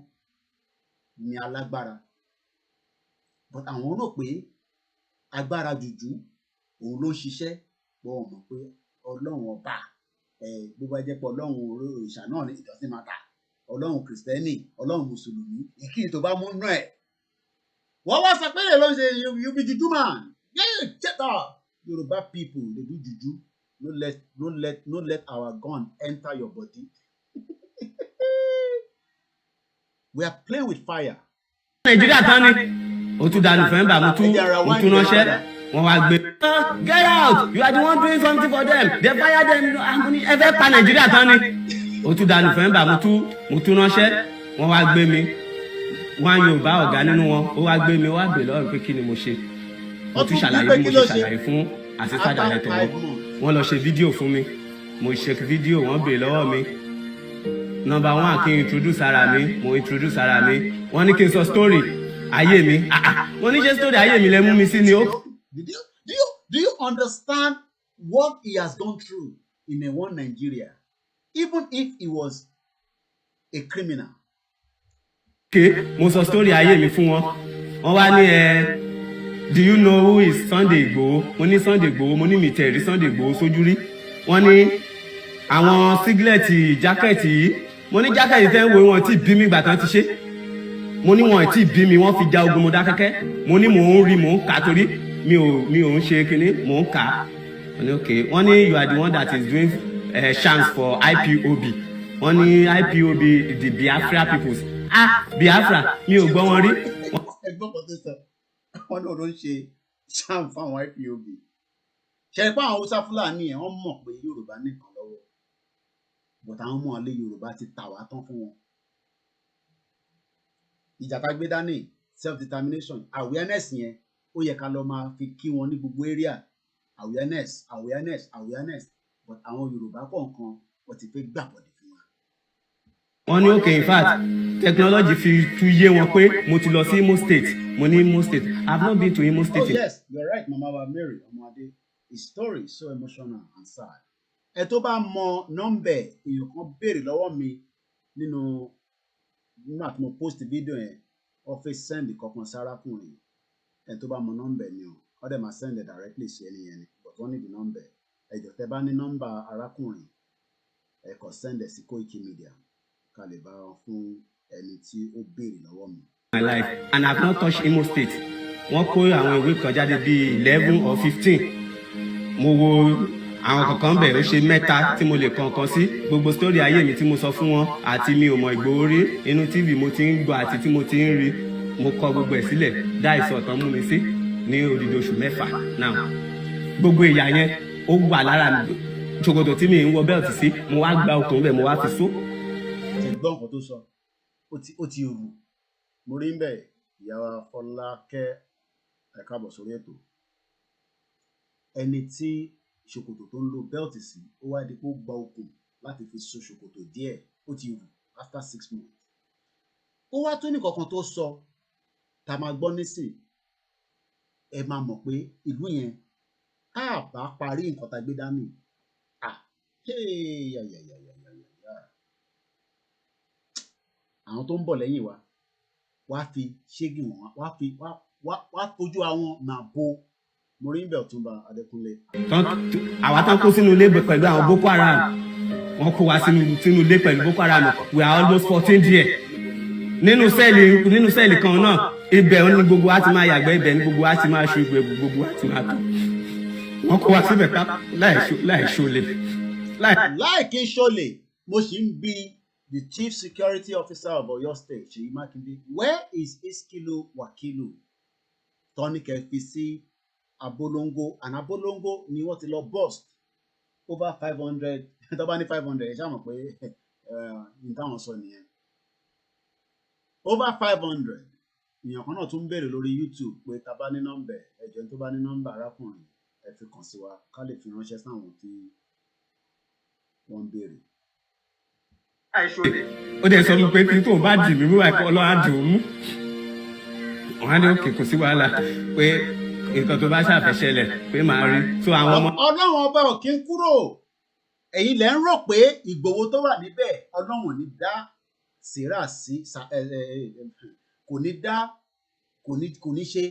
ni alágbára but àwọn rò pé agbára jùjú òun ló ń ṣiṣẹ́ wọn mọ̀ pé Ọlọ́run ọba bó bá jẹ́ pé Ọlọ́run òrìṣà náà ní ìdọ̀tí máa ta Ọlọ́run kìrìsìtẹ́nì Ọlọ́run mùsùlùmí ìkíni tó bá mú náà ẹ̀ wọ́n wá sọ pé lè ló ń ṣe you be juju man yeah shut up Yoruba people, they do juju. No let our gun enter your body. We are playing with fire. Nàìjíríà tán ni ó tún da November mo tún ránṣẹ́ wọ́n wá gbé. Get out, you are the one doing something for them, they fire them. Ẹ fẹ́ pa Nàìjíríà tán ni ó tún da November mo tún ránṣẹ́ wọ́n wá gbé mi. Wọ́n Yorùbá ọ̀gá nínú wọn ó wá gbé mi, ó wá gbé lọ́rùn pé kí ni mo ṣe. Mo tún ṣàlàyé bí mo ṣe ṣàlàyé fún assistant director wọn lọ ṣe fídíò fún mi, mo ṣe fídíò wọ́n béèrè lọ́wọ́ mi. Number one, kí n introduce ara mi, mo introduce ara mi. Wọ́n ní kí n sọ story ayé mi. Wọ́n ní ṣe story ayé mi lẹ mú mi sí ni ó. Do you understand what he has gone through in a one Nigeria, even if he was a criminal? Mo sọ story ayé mi fún wọn. Wọ́n wá ní do you know who is Sunday Igboho? Mo ní Sunday Igboho, mo ní mi tẹ̀rí Sunday Igboho sójú rí. Wọ́n ní àwọn singlet jákẹ́ẹ̀tì yìí. Mo ní jákẹ́ẹ̀tì tẹ́ ń wo wọn tí bí mi gbà tán ti ṣe. Mo ní wọn tí bí mi wọ́n fi ja ogun mo dákẹ́kẹ́. Mo ní mò ń rí mò ń kà torí mi ò ń ṣe kinní mò ń kà. Wọ́n ní you are the one that is doing chants for IPOB. Wọ́n ní IPOB the Biafra peoples. Biafra mi ò gbọ́ wọn rí. Ẹgbọ́n kan tó sọ wọ́n ní òun ṣe chant fáwọn IPOB. Ṣe pé àwọn Hausa Fúlàní yẹn wọ́n mọ̀ pé Yorùbá nìkan lọ́wọ́. But àwọn ọmọ ilé Yorùbá ti tà wá tán fún wọn. Ìjà tá gbé dání self determination awareness yẹn ó yẹ ká lọ máa fi kí wọn ní gbogbo area awareness but àwọn Yorùbá kọ̀ọ̀kan wọ́n ti fẹ́ gbàgbọ́dé fún wa. Wọ́n ní okay, in fact technology fi tún yé wọn pé mo ti lọ sí Imo State, mo ní Imo State, I have not been to Imo State. Oh yes, you're right, Mama wa Mary Ọmọadé. His story is so emotional and sad. Ẹ tó bá mọ nọ́mbẹ̀ èèyàn kan béèrè lọ́wọ́ mi nígbà tí mo post fídíò yẹn wọ́n fẹ́ send kankan sí arákùnrin. Ẹ tó bá mọ nọ́mbẹ̀ ni ó dẹ̀ máa send it directly sí ẹni yẹn ni but wọ́n ní the number. Ẹ jọ̀ọ́ tẹ́ bá ní nọ́mbà arákùnrin ẹ kàn send ẹ̀ sí KOIKIMEDIA ká lè bá wọn fún ẹni tí ó béèrè lọ́wọ́ mi. My life and I have not touched Imo State. Wọ́n kó àwọn ìwé kan jáde bíi 11 or 15. Mo wo àwọn kankan bẹ̀ ó ṣe mẹ́ta tí mo lè kankan sí gbogbo story ayé mi tí mo sọ fún wọn àti mi ò mọ Ìgbòho rí inú TV mo ti ń gbọ́ àti tí mo ti ń rí mo kọ gbogbo ẹ̀ sílẹ̀ dáìsí ọ̀tán mú mi sí ní odidi oṣù mẹ́fà náà gbogbo ìyà yẹn ó wà lára mi ṣòkòtò tí mi ń wọ bẹ́ẹ̀tì sí mo wá gba okùn bẹ́ẹ̀ mo wá fi só. ṣe gbọ́ nǹkan tó sọ ó ti rù mo rí ń bẹ̀ ìyàwó Fọlákẹ́ ẹ káàbọ̀ sórí ètò ẹni tí ṣòkòtò tó ń lo bẹ́ẹ̀tì sí ó wá di kó gba okùn láti fi so ṣòkòtò díẹ̀ ó ti rù after 6 months. Ó wá tó ní kankan tó sọ tá a máa gbọ́ nísìn ẹ máa mọ̀ pé ìlú yẹn á bá parí nǹkan tá a gbé dání àwọn tó ń bọ̀ lẹ́yìn wa wá fi ṣégi wọn wá fojú àwọn máa bo mo rí ń bẹ̀ Ọ̀túnba Adékúnlé. àwa tán kó sínú ilé pẹ̀lú àwọn Boko Haram wọ́n kó wa sínú ilé pẹ̀lú Boko Haram we are almost 14 there nínú sẹ́ẹ̀lì kan náà ibẹ̀ ní gbogbo wa ti máa yàgbẹ́ ibẹ̀ ní gbogbo wa ti máa ṣu ibẹ̀ gbogbo wa ti máa tó wọ́n kó wa síbẹ̀ láì ṣọlẹ̀. láì kí n ṣọlẹ̀ mo sì ń bi the chief security officer of Oyo State Ṣèyí Mákindé where is ISKIL Wakilu tọ́nìkẹ́ fi sí Abolongo and Abolongo ni wọ́n ti lọ bust over 500 tó bá ní 500 ẹ ṣáà mọ̀ pé ní táwọn sọ nìyẹn over 500 èèyàn kan náà tún ń béèrè lórí YouTube pé ta bá ní nọ́mbà ẹ̀jẹ̀ tó bá ní nọ́mbà arákùnrin ẹ fi kàn sí wa ká lè fi ránṣẹ́ sáwọn tí wọ́n ń béèrè. ó dẹ̀ sọ fún pé kí tóun bá dì mí mú àìkọ́ ọlọ́run á dùn ún mú wọ́n á ní òkè kò sí wàhálà pé nǹkan tó bá ṣàfẹ́ṣẹlẹ̀ pé màá rí tó àwọn ọmọ. Ọlọ́run ọba ò kí ń kúrò ẹ̀yin lẹ́ ń rò pé Ìgbòho tó wà níbẹ̀ Ọlọ́run ò ní dá sèrà sí kò ní dá kò ní ṣe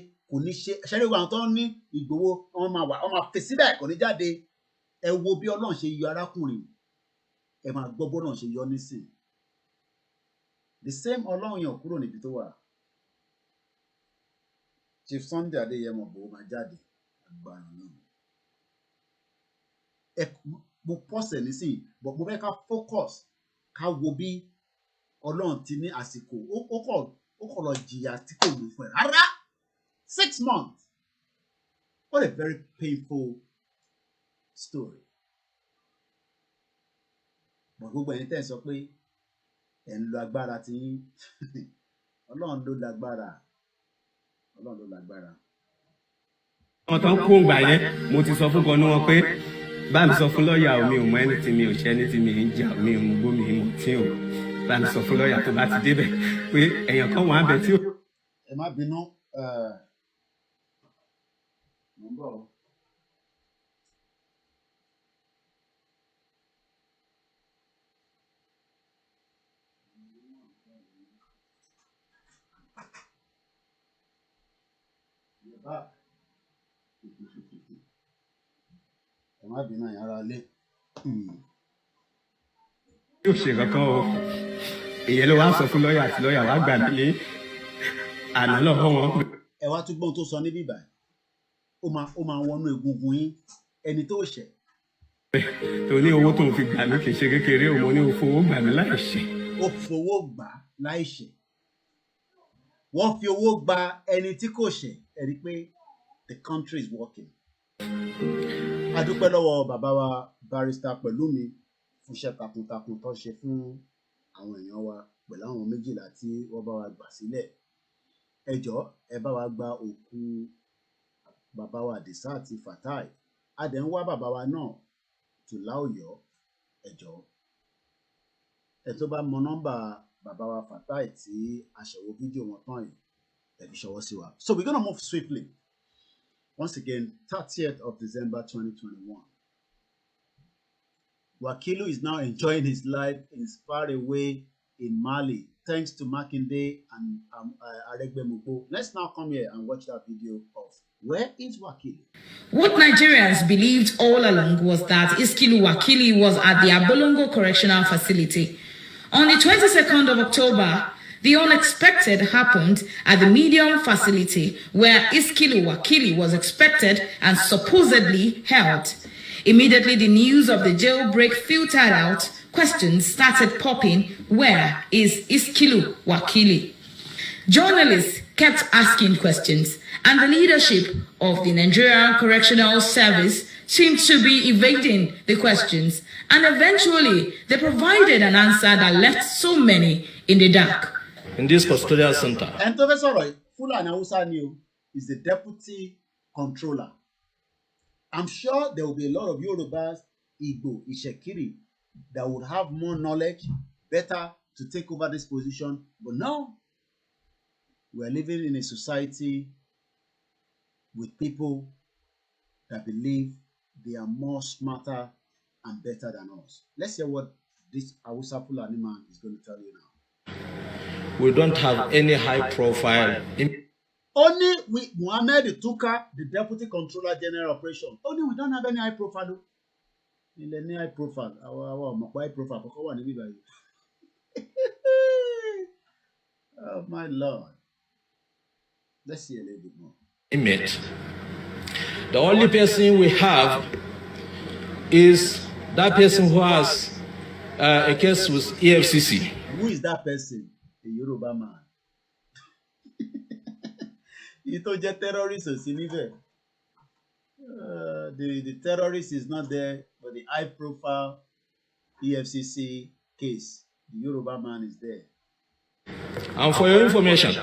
ṣẹ́rí àwọn tó ń ní Ìgbòho wọ́n máa fè síbẹ̀ kò ní jáde ẹ wo bí Ọlọ́run ṣe yọ arákùnrin ẹ máa gbọ́ bó náà ṣe yọ nísìn the same Ọlọ́run yẹn ò kúrò níbi tó wà. Chief Sunday Adéyẹmọ Ìgbòho máa jáde agbára náà mo pause nísìnyí but mo fẹ́ ká focus ká wo bí Ọlọ́run ti ní àsìkò ó kọ̀ lọ jìyà tí kò lù fún ẹ rárá 6 months. What a very painful story. But gbogbo ẹni tẹ́ ẹ sọ pé ẹ̀ ń lo agbára tí Ọlọ́run ló lágbára. Ọlọ́run ló lágbára. Wọ́n tán kó ń gbà yẹn mo ti sọ fún gan ní wọn pé bá mi sọ fún lọ́ọ̀yà mi ò mọ ẹni tí mi ò ṣe ẹni tí mi ń jà mi ò mú gbó mi mọ̀ tí ò bá mi sọ fún lọ́ọ̀yà tó bá ti débẹ̀ pé èèyàn kan wà á bẹ̀ tí ó. Ẹ má bínú mo ń bọ̀ ọ́. Ẹ má bínú ẹ̀yin ará ilé. Yóò ṣe kankan o ìyẹn ló wá sọ fún lọ́ọ̀yà àti lọ́ọ̀yà wá gbà mí àná lọ́wọ́ wọn. Ẹ wá tún gbọ́n tó sọ níbí báyìí ó máa wọnú egungun yín ẹni tó ṣẹ̀. tó ní owó tó ń fi gbà mí kì í ṣe kékeré o mo ní o fowó gbà mí láì ṣe. Ó fowó gbà láì ṣe. Wọ́n fi owó gba ẹni tí kò ṣẹ̀ ẹ rí pé the country is working. A dúpẹ́ lọ́wọ́ bàbá wa Barrister Pẹ̀lúmi fún iṣẹ́ takuntakun tó ṣe fún àwọn èèyàn wa pẹ̀lú àwọn méjìlá tí wọ́n bá wa gbà sílẹ̀. Ẹ jọ̀ọ́ ẹ bá wa gba òkú bàbá wa Àdìsá àti Fatai. A dẹ̀ ń wá bàbá wa náà Tùlá Ọ̀yọ́. Ẹ jọ̀ọ́ ẹ tó bá mọ nọ́mbà bàbá wa Fatai tí aṣẹ̀wò fídíò wọn tán yìí ẹ fi ṣọwọ́ sí wa. So we're gonna move swiftly. Once again, 30th of December 2021. Wakilu is now enjoying his life in far away in Mali, thanks to Makinde and Aregbemubo. Let's now come here and watch that video of where is Wakilu? What Nigerians believed all along was that ISKIL Wakili was at the Abolongo Correctional Facility. On the 22nd of October, the unexpected happened at the Medium facility where ISKIL Wakili was expected and supposedly held. Immediately, the news of the jailbreak filtered out. Questions started popping. Where is ISKIL Wakili? Journalists kept asking questions, and the leadership of the Nigerian Correctional Service seemed to be evading the questions, and eventually they provided an answer that left so many in the dark. In this custodial center. And Professor Fulani is the deputy controller. I'm sure there will be a lot of Yorubas, Igbo, Ishekiri that would have more knowledge, better to take over this position. But no, we are living in a society with people that believe they are more smarter and better than us. Let's hear what this Awusa Fulani man is going to tell you now. We don't have any high profile. Only with Muhammad Tuka, the Deputy Controller General Operation. Only we don't have any high profile. In the high profile, our high profile. Oh my Lord. Let's see a little bit more. The only person we have is that person who has a case with EFCC. Who is that person? A Yoruba man. The terrorist is in there. The terrorist is not there, but the high profile EFCC case, the Yoruba man is there. And for your information,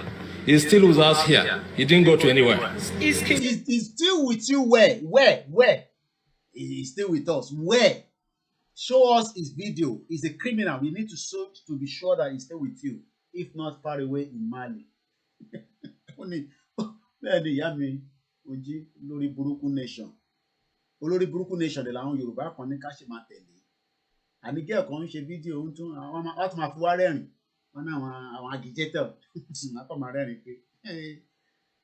he's still with us here. He didn't go to anywhere. He's still with you where? Where? He's still with us. Where? Show us his video. He's a criminal. We need to search to be sure that he's still with you. If not far away in Mali. Olórí burúkú nation. Olórí burúkú nation de làwọn Yorùbá kan ní ká ṣe máa tẹ̀lé. Àní gẹ́ẹ̀ kan ń ṣe fídíò ń tún àwọn tún máa fi wá rẹ́rìn. Wọ́n ní àwọn agitator. Wọ́n kọ́ máa rẹ́rìn pé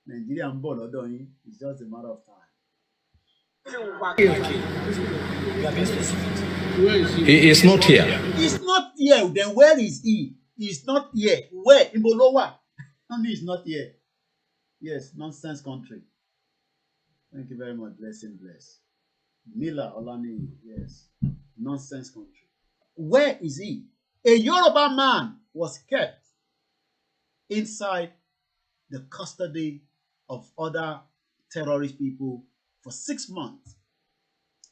Nàìjíríà ń bọ̀ lọ́dọ̀ yín. It's just a matter of time. He is not here. He's not here. Then where is he? He's not here. Where? In Bolowa. Only he's not here. Yes, nonsense country. Thank you very much. Bless him, bless. Mila Olani, yes. Nonsense country. Where is he? A Yoruba man was kept inside the custody of other terrorist people for 6 months.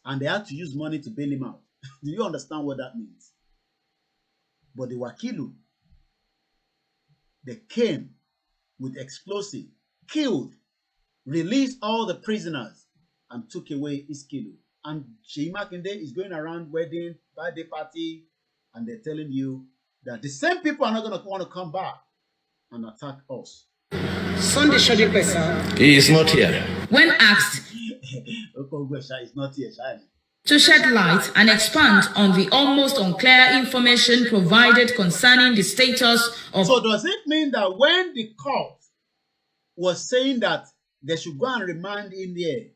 And they had to use money to bail him out. Do you understand what that means? But the Wakilu, they came with explosive, killed, released all the prisoners, and took away ISKIL. And Seyi Makinde is going around wedding, birthday party, and they're telling you that the same people are not going to want to come back and attack us. Sunday Igboho. He is not here. When asked is not here, to shed light and expand on the almost unclear information provided concerning the status of... So does it mean that when the court was saying that they should go and remand in there,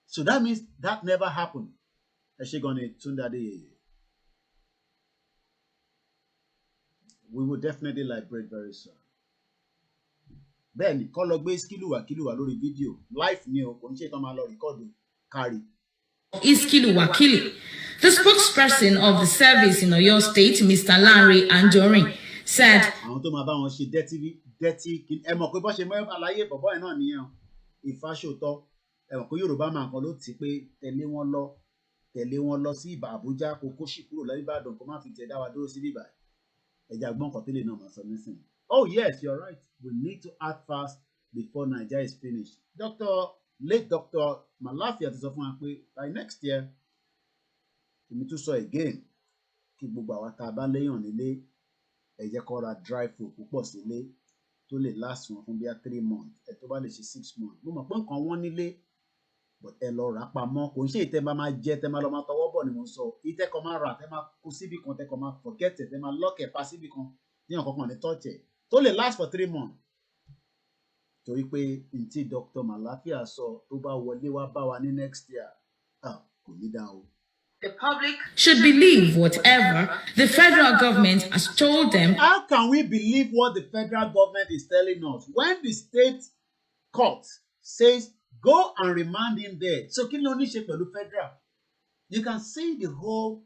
so that means that never happened? We will definitely liberate very soon. Bẹ́ẹ̀ni, kọ́ lọ gbé ISKIL wà lórí fídíò live ni o, kò ń ṣe tán máa lọ rìkọ́dù kárí. ISKIL Wakili. The spokesperson of the service in Oyo State, Mr. Lanre Anjorin, said, àwọn tó máa bá wọn ṣe dẹ́tí ẹ mọ̀ pé bọ́ ṣe mọ́ àlàyé bọ̀bọ́ ẹ̀ náà nìyẹn ìfàṣòtọ́ ẹ mọ̀ pé Yorùbá máa kan ló ti pé tẹ̀lé wọn lọ sí Àbújá kó kó sì kúrò lọ Ìbàdàn kó má fi tẹ̀ dá wa dúró sí bíbá ẹ̀jẹ̀ àgbọ̀n kan tẹ́lẹ̀ náà máa sọ nísìnyí. Oh yes, you're right. We need to act fast before Nigeria is finished. Late Dr. Malafia ti sọ fún wa pé by next year, èmi tún sọ again, kí gbogbo àwa tá a bá léyàn nílé, ẹ jẹ́ kó ra dry food púpọ̀ sílé tó lè last wọn fún bíi 3 months, ẹ tó bá lè ṣe 6 months. Mo mọ̀ pé nǹkan wọ́n nílé, but ẹ lọ rà pamọ́, kò ń ṣe ìtẹ́ máa jẹ, tẹ́ máa lọ máa tọwọ́ bọ̀ ni mo sọ. Ìtẹ́ kan máa rà, tẹ́ máa kó síbì kan, tẹ́ kan máa forget ẹ̀, tẹ́ máa lock ẹ̀ pa síbì kan, ní ọ̀kan kan ní touch ẹ̀, tó lè last for 3 months. Torí pé ntí Dr. Malafia sọ tó bá wọlé wá bá wa ní next year, kò ní dá o. The public should believe whatever the federal government has told them. How can we believe what the federal government is telling us when the state court says go and remand him there? So kí ló ní ṣe pẹ̀lú federal? You can see the whole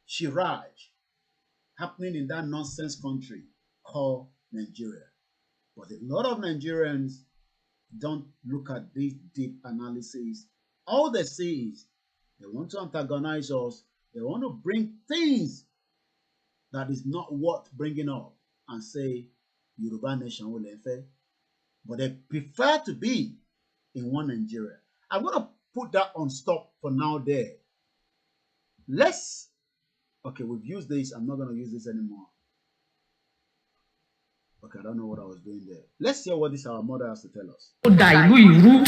charade happening in that nonsense country called Nigeria. But a lot of Nigerians don't look at this deep analysis. All they say is they want to antagonize us. They want to bring things that is not worth bringing up and say Yoruba nation will fail. But they prefer to be in one Nigeria. I'm going to put that on stop for now there. We've used this. I'm not going to use this anymore. Okay, I don't know what I was doing there. Let's hear what this our mother has to tell us. Ó da ìlú ìrú,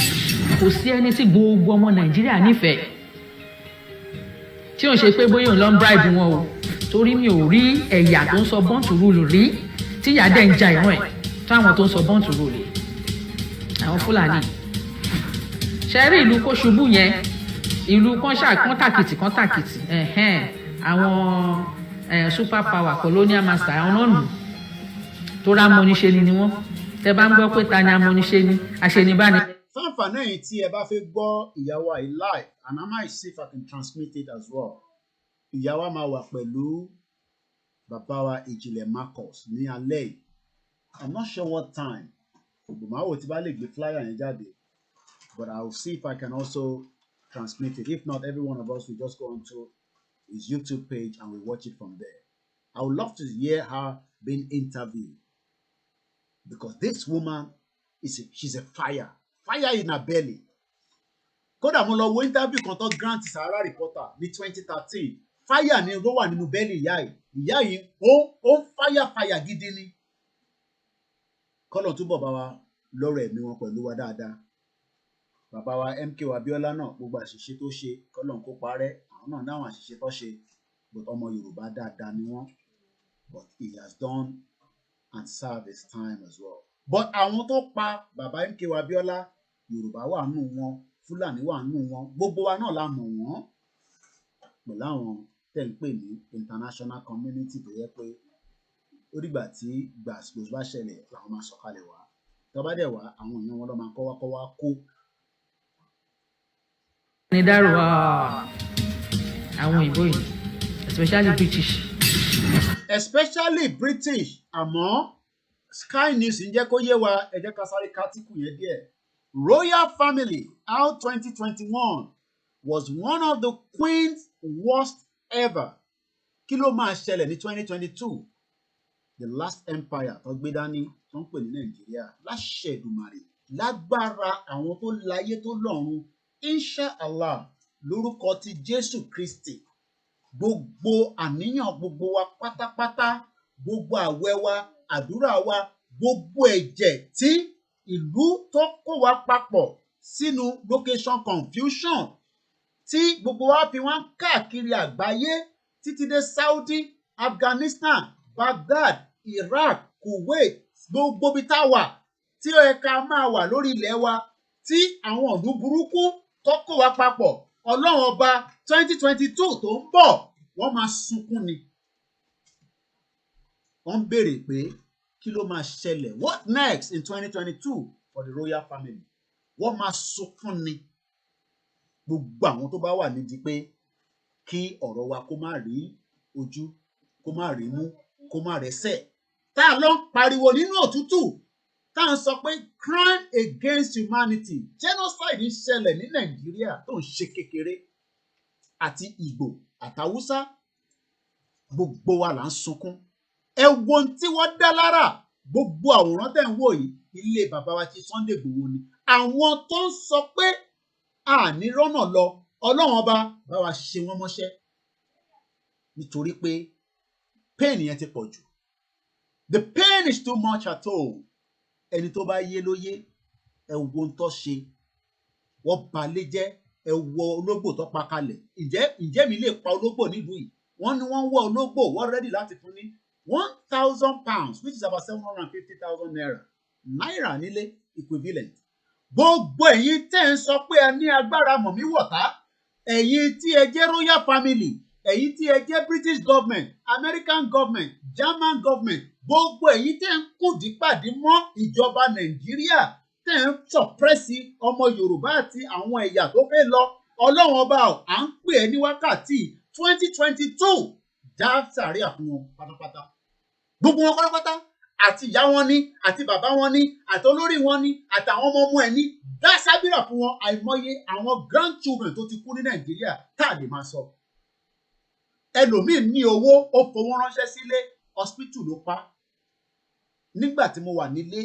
kò sí ẹni tí gbogbo ọmọ Nàìjíríà nífẹ̀ẹ́. Tí ó ń ṣe pé bóyá òun lọ ń bribe wọn o, torí mi ò rí ẹ̀yà tó ń sọ bọ́ǹtù rúlù rí, tí ìyá dẹ̀ ń ja ìran ẹ̀, táwọn tó ń sọ bọ́ǹtù rúlù. Àwọn Fúlàní. Ṣé rí ìlú kó ṣubú yẹn? Ìlú kan tàkìtì. Àwọn super power colonial master àwọn náà nù. Tó rá amóníṣe ni wọ́n. Tẹ́ bá ń gbọ́ pé ta ni amóníṣe ni, àṣenibáni. Fáǹfààní ẹ̀yin tí ẹ bá fẹ́ gbọ́ ìyàwó àyè live, and I might see if I can transmit it as well. Ìyàwó máa wà pẹ̀lú bàbá wa Ìjìnlẹ̀ Marcus ní alẹ́ yìí. I'm not sure what time. Bùmáwò tí bá lè gbé flyer yẹn jáde. But I will see if I can also transmit it. If not, every one of us will just go onto his YouTube page and we watch it from there. I would love to hear her being interviewed. Because this woman, she's a fire in her belly. Kódà mo lọ wo interview kan tó grant Sahara reporter ní 2013. Fire ni ló wà nínú belly ìyá yìí ó fire gidi ni. Kọ́lọ̀ túbọ̀ bá wa lọ́rọ̀ ẹ̀mí wọn pẹ̀lú wa dáadáa. Bàbá wa MK Abiola náà gbogbo àṣìṣe tó ṣe kọ́lọ̀ kó parẹ́ àwọn náà dáhùn àṣìṣe tó ṣe but ọmọ Yorùbá dáadáa ni wọ́n. But he has done and served his time as well. But àwọn tó pa bàbá MK Abiola, Yorùbá wà nù wọn, Fúlàní wà nù wọn, gbogbo wa náà la mọ̀ wọ́n. Pẹ̀lú àwọn tẹ́ ń pè ní international community tó yẹ pé ó dìgbà tí gbàsgbòs bá ṣẹlẹ̀ làwọn máa sọ̀kalẹ̀ wá. Tó bá dẹ̀ wá àwọn èèyàn wọn lọ́ máa kọ́ wá kó. ní dárò àwọn òyìnbó yìí especially British. Especially British àmọ́ Sky News ń jẹ́ kó yé wa ẹ jẹ́ ká sáré kátìkù yẹn díẹ̀. Royal family out 2021 was one of the Queen's worst ever. Kí ló máa ṣẹlẹ̀ ní 2022? The last empire tó gbé dání tó ń pè ní Nàìjíríà láṣẹ Èdùmàrè lágbára àwọn tó láyé tó lọ́run inshallah lórúkọ ti Jésù Kristi gbogbo àníyàn gbogbo wa pátápátá gbogbo àwẹ̀ wa àdúrà wa gbogbo ẹ̀jẹ̀ tí ìlú tó kó wa papọ̀ sínú location confusion tí gbogbo wa fi wọ́n káàkiri àgbáyé títí dé Saudi, Afghanistan, Baghdad, Iraq, Kuwait gbogbo bí tá a wà tí ó yẹ ká máa wà lórí ilẹ̀ wa tí àwọn ìlú burúkú tó kó wa papọ̀ Ọlọ́run ọba 2022 tó ń bọ̀ wọ́n máa sunkún ni. Wọ́n ń béèrè pé kí ló máa ṣẹlẹ̀? What next in 2022 for the royal family? Wọ́n máa sunkún ni. Gbogbo àwọn tó bá wà nídìí pé kí ọ̀rọ̀ wa kó má rí ojú, kó má rí mú, kó má rẹ́sẹ̀. Tá a lọ ń pariwo nínú òtútù, tá a ń sọ pé crime against humanity, genocide ń ṣẹlẹ̀ ní Nàìjíríà tó ń ṣe kékeré àti Ìgbò àtàwùsá gbogbo wa là ń sunkún. Ẹ wo ohun tí wọ́n dá lára gbogbo àwòrán tẹ̀ ń wò yìí ilé bàbá wa ti Sunday Igboho ni. Àwọn tó ń sọ pé àní rọ́nà lọ Ọlọ́run ọba bá wa ṣe wọ́n mọ́ṣẹ́ nítorí pé pain yẹn ti pọ̀ jù. The pain is too much at all. Ẹni tó bá yé ló yé. Ẹ wo ohun tó ṣe. Wọ́n balẹ̀ jẹ́. Ẹ wo ológbò tó pa kalẹ̀. Ǹjẹ́ mi lè pa ológbò nílùú yìí? Wọ́n ní wọ́n wọ́ ológbò wọ́n rẹ́dì láti fún ní £1,000 which is about 750,000 naira. Náírà nílé equivalent. Gbogbo ẹ̀yin tẹ́ ń sọ pé ẹ ní agbára mọ̀mí wọ̀tá. Ẹ̀yin tí ẹ jẹ́ royal family. Ẹ̀yin tí ẹ jẹ́ British government, American government, German government. Gbogbo ẹ̀yin tẹ́ ń kùdípàdé mọ́ ìjọba Nàìjíríà. Tẹ́ ń sọ̀pẹ́sì ọmọ Yorùbá àti àwọn ẹ̀yà tó fẹ́ lọ. Ọlọ́run ọba à ń pè ẹ́ ní wákàtí 2022 já sàríà fún wọn pátápátá. Gbogbo wọn pátápátá àti ìyá wọn ní àti bàbá wọn ní àti olórí wọn ní àtàwọn ọmọ ọmọ ẹ̀ ní dá sábìrà fún wọn àìmọye àwọn grandchildren tó ti kú ní Nàìjíríà tá a lè máa sọ. Ẹlòmíì ní owó ó fowó ránṣẹ́ sílé hospital ló pa. Nígbà tí mo wà nílé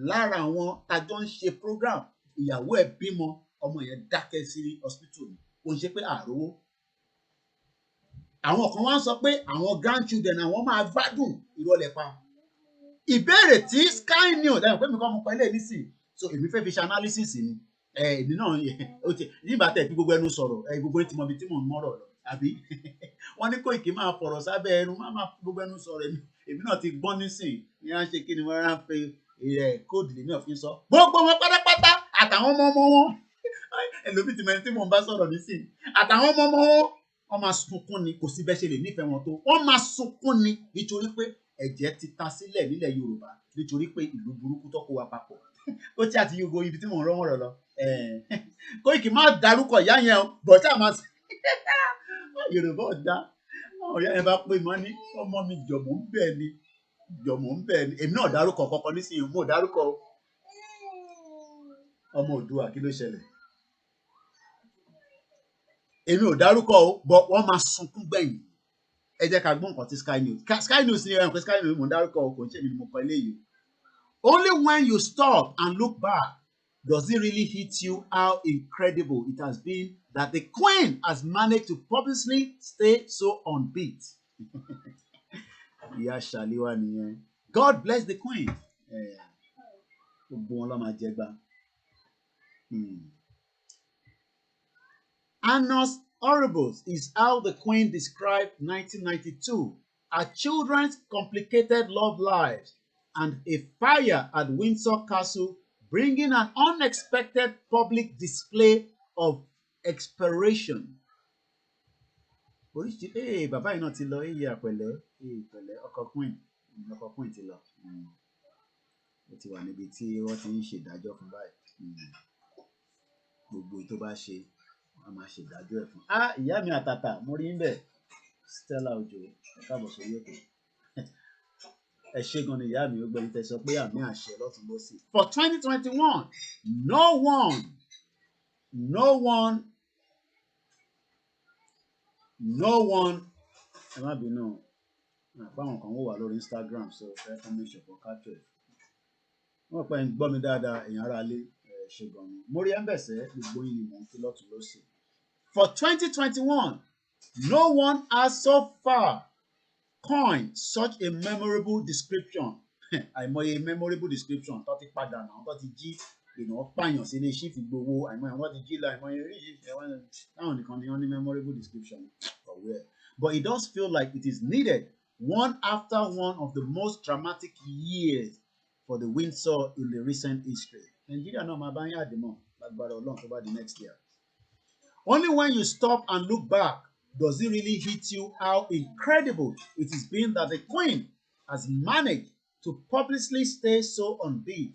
lára àwọn tajọ́ ń ṣe program ìyàwó ẹ̀ bímọ ọmọ yẹn dákẹ́ sí hospital ni kò ń ṣe pé àrówó. Àwọn kan wá ń sọ pé àwọn grandchildren àwọn máa gbádùn ìrọ̀lẹ́ pa. Ìbéèrè tí Sky News ẹ̀yìn pé mi kọ́ mo pa ilé nísìn so èmi fẹ́ fi ṣe analysis ni èmi náà nígbà tẹ̀ fi gbogbo ẹnu sọ̀rọ̀ gbogbo ẹni tí mo fi tí mò ń mọ̀rọ̀ lọ àbí wọ́n ní Koiki máa fọ̀rọ̀ sábẹ́ ẹnu máa gbogbo ẹnu sọ̀rọ̀ èmi náà ti gbọ́n nísìn ní à ń ṣe kí ni wọ́n rà ń pe kóòdù lèmi ò fi sọ gbogbo wọn pátápátá àtàwọn ọmọ wọn ẹlòmíì tí mẹni tí mò ń bá sọ̀rọ̀ nísìn àtàwọn ọmọ wọn wọ́n máa sunkún ni kò sí bẹ́ẹ̀ ṣe lè nífẹ̀ẹ́ wọn tó wọ́n máa sunkún ni nítorí pé ẹ̀jẹ̀ ti ta sílẹ̀ nílẹ̀ Yorùbá nítorí pé ìlú burúkú tó kó wa papọ̀ ó tí àti yóò go ibi tí mò ń rọ́wọ́ rẹ̀ lọ Koiki má dárúkọ ìyá yẹn o bọ̀tá máa Yorùbá ọ̀dá ọ̀yá yẹn bá pè mọ́ ní ọmọ mi jọ̀mọ́ ń bẹ̀ ni èmi náà dárúkọ kọ́kọ́ nísìnyí mo dárúkọ ọmọ Oòduà kí ló ṣẹlẹ̀ èmi ò dárúkọ o bọ̀ wọ́n máa sunkún gbẹ̀yìn ẹ jẹ́ ká gbọ́ nǹkan tí Sky News ní ẹ̀rọ pé Sky News mo dárúkọ o kò ń ṣe èmi ni mo kọ eléyìí only when you stop and look back does it really hit you how incredible it has been that the Queen has managed to purposely stay so unbeat. Ìyá Ṣàlíwá nìyẹn. God bless the Queen. Gbogbo wọn ló máa jẹ gbà. Annus Horribles is how the Queen described 1992, her children's complicated love lives, and a fire at Windsor Castle, bringing an unexpected public display of expiration. Oríṣiríṣi bàbá yìí náà ti lọ èyí àpẹ̀lẹ́ pẹ̀lẹ́ ọkọ Queen ti lọ ó ti wà níbi tí wọ́n ti ń ṣèdájọ́ fún báyìí gbogbo tó bá ṣe a máa ṣe ìdájọ́ ẹ̀ fún. Ìyá mi àtàtà mo rí ń bẹ̀ Stella Ojo káàbọ̀ sórí ètò. Ẹ ṣé gan ni ìyá mi ó gbẹ́ni tẹ́ sọ pé àmì àṣẹ lọ́tún lọ́sì. For 2021, no one ẹ má bínú àpáwọn kan wò wá lórí Instagram so ẹ kàn mí ṣọ̀pọ̀ capture. Wọ́n pẹ́ ń gbọ́ mi dáadáa èèyàn ara lé ṣe gan ni. Mo rí ẹ̀ńbẹ̀sẹ̀ gbogbo yìí ni mò ń kí lọ́tún lọ́sì. For 2021, no one has so far coined such a memorable description. Àìmọye memorable description tó ti padà náà tó ti jí pààyàn sí ilé Chief Igboho àìmọye àwọn ti jí lọ àìmọye oríṣiríṣi táwọn nìkan ni wọ́n ní memorable description ọ̀wẹ́. But it does feel like it is needed one after one of the most dramatic years for the Windsor in the recent history. Nigeria náà máa bá yín àdìmọ̀ lágbára Ọlọ́run tó bá di next year. Only when you stop and look back does it really hit you how incredible it has been that the Queen has managed to publicly stay so unbeat.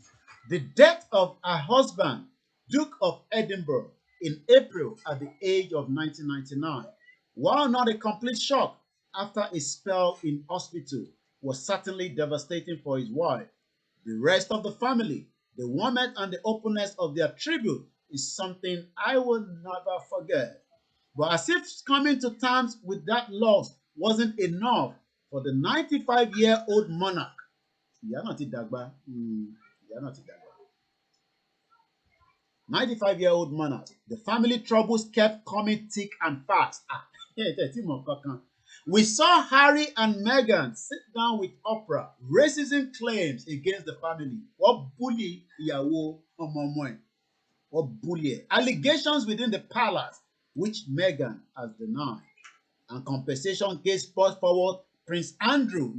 The death of her husband, Duke of Edinburgh, in April at the age of 1999, while not a complete shock after a spell in hospital, was certainly devastating for his wife. The rest of the family, the warmth and the openness of their tribute is something I will never forget. But as if coming to terms with that loss wasn't enough for the 95-year-old monarch. Ìyá náà ti dàgbà. 95-year-old monarch. The family troubles kept coming thick and fast. We saw Harry and Meghan sit down with Oprah, racism claims against the family. What bully ìyàwó ọmọ ọmọ ẹ̀? What bully? Allegations within the palace, which Meghan has denied. And compensation case brought forward Prince Andrew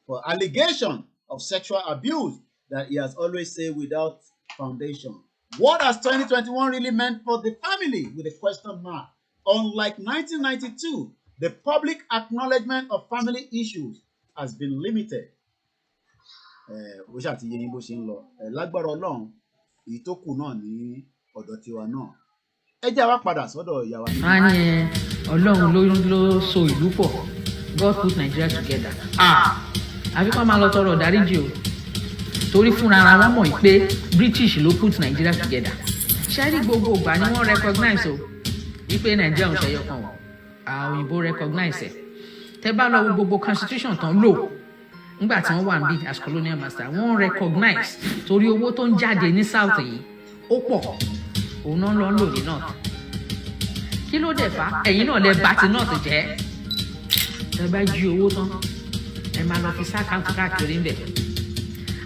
for allegation of sexual abuse that he has always said without foundation. What has 2021 really meant for the family with a question mark? Unlike 1992, the public acknowledgement of family issues has been limited. Ó ṣàti yẹ yín bó ṣe ń lọ. Lágbára Ọlọ́run, èyí tó kù náà ní ọ̀dọ̀ tiwa náà. Ẹ jẹ́ wá padà sọ́dọ̀ ìyá wa. A ní Ọlọ́run ló so ìlú pọ̀. God put Nigeria together. Àbí kọ́ máa lọ tọrọ ìdáríjì o. Torí fúnra ara wọn mọ̀ pé British ló put Nigeria together. Ṣẹ́rí gbogbo ìgbà ni wọ́n recognize o. Wípé Nigeria ń ṣẹyọ kan o. Àwọn òyìnbó recognize ẹ̀. Tẹ́ bá lọ wo gbogbo constitution tán lò. Nígbà tí wọ́n wà níbí as colonial master, wọ́n recognize torí owó tó ń jáde ní south yìí ó pọ̀. Òun náà lọ ń lò ní north. Kí ló dẹ̀ fà? Ẹ̀yin náà lẹ bá ti north jẹ́. Tẹ́ bá jí owó tán, ẹ máa lọ fi sí àkáǹtì káàkiri ńbẹ̀.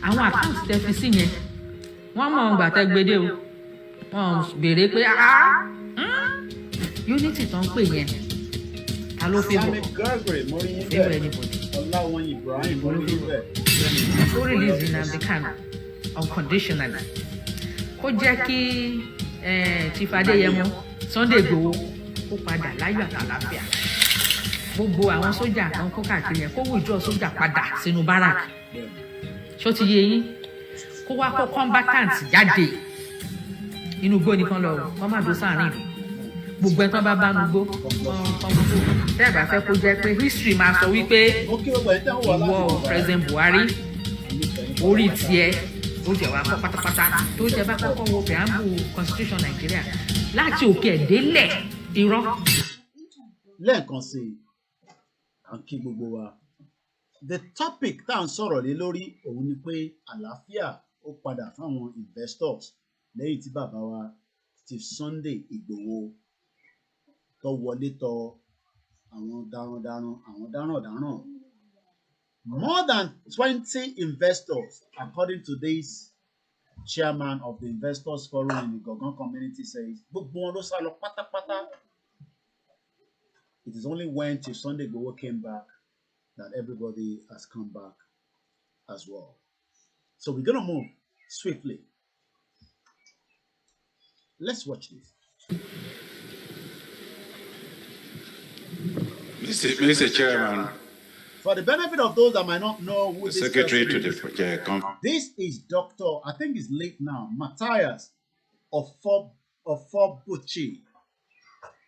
Àwọn àkáǹtì tẹ́ fi sí yẹn, wọ́n mọ̀ ọ̀gbà tẹ́ gbédè o. Wọ́n béèrè pé unity tó ń pè yẹn ta ló fi bọ̀? Favour anybody. Ó release Nnamdi Kanu unconditionally. Kó jẹ́ kí Chief Adéyẹmọ Sunday Igboho kó padà láyọ̀ àtàlàáfíà. Gbogbo àwọn sójà kan kó káàkiri yẹn kó withdraw sójà padà sínú báràkì. Ṣó ti yé yín? Kó wá kó combatant jáde. Inú igbó nìkan lọ wọ́n má dó sáàrin ìlú. Gbogbo ẹ̀ tán bá bá nu gbó tẹ́ ẹ̀ bá fẹ́ kó jẹ́ pé history máa sọ wípé ìwọ President Buhari orí tiẹ̀ ó jẹ́ wá kọ́ pátápátá tó jẹ́ bá kọ́kọ́ wo preamble constitution Nigeria láti òkè ẹ̀dẹ́lẹ̀ irọ́. Lẹ́ẹ̀kan sí i à ń kí gbogbo wa the topic tá à ń sọ̀rọ̀ lé lórí òun ni pé àlàáfíà ó padà fáwọn investors lẹ́yìn tí bàbá wa Chief Sunday Igboho tó wọlé tọ àwọn darandaran àwọn darandaran. More than 20 investors, according to this chairman of the Investors Forum in the Igangan community, says, it is only when Chief Sunday Igboho came back that everybody has come back as well. So we're going to move swiftly. Let's watch this. Mr. Chairman, for the benefit of those that might not know who this Secretary to is, the this is Dr. I think he's late now, Matthias Ofobuchi.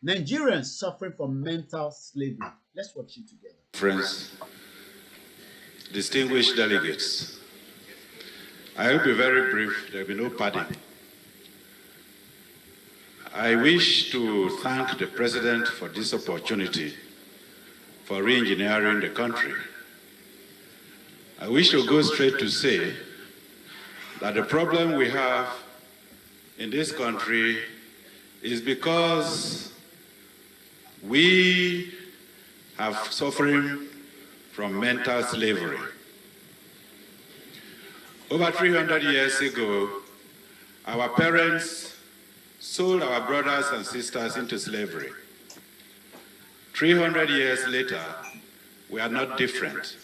Nigerians suffering from mental slavery. Let's watch it together. Friends, distinguished delegates, I will be very brief. There will be no padding. I wish to thank the President for this opportunity for re-engineering the country. I wish to go straight to say that the problem we have in this country is because we have suffering from mental slavery. Over 300 years ago, our parents sold our brothers and sisters into slavery. 300 years later, we are not different.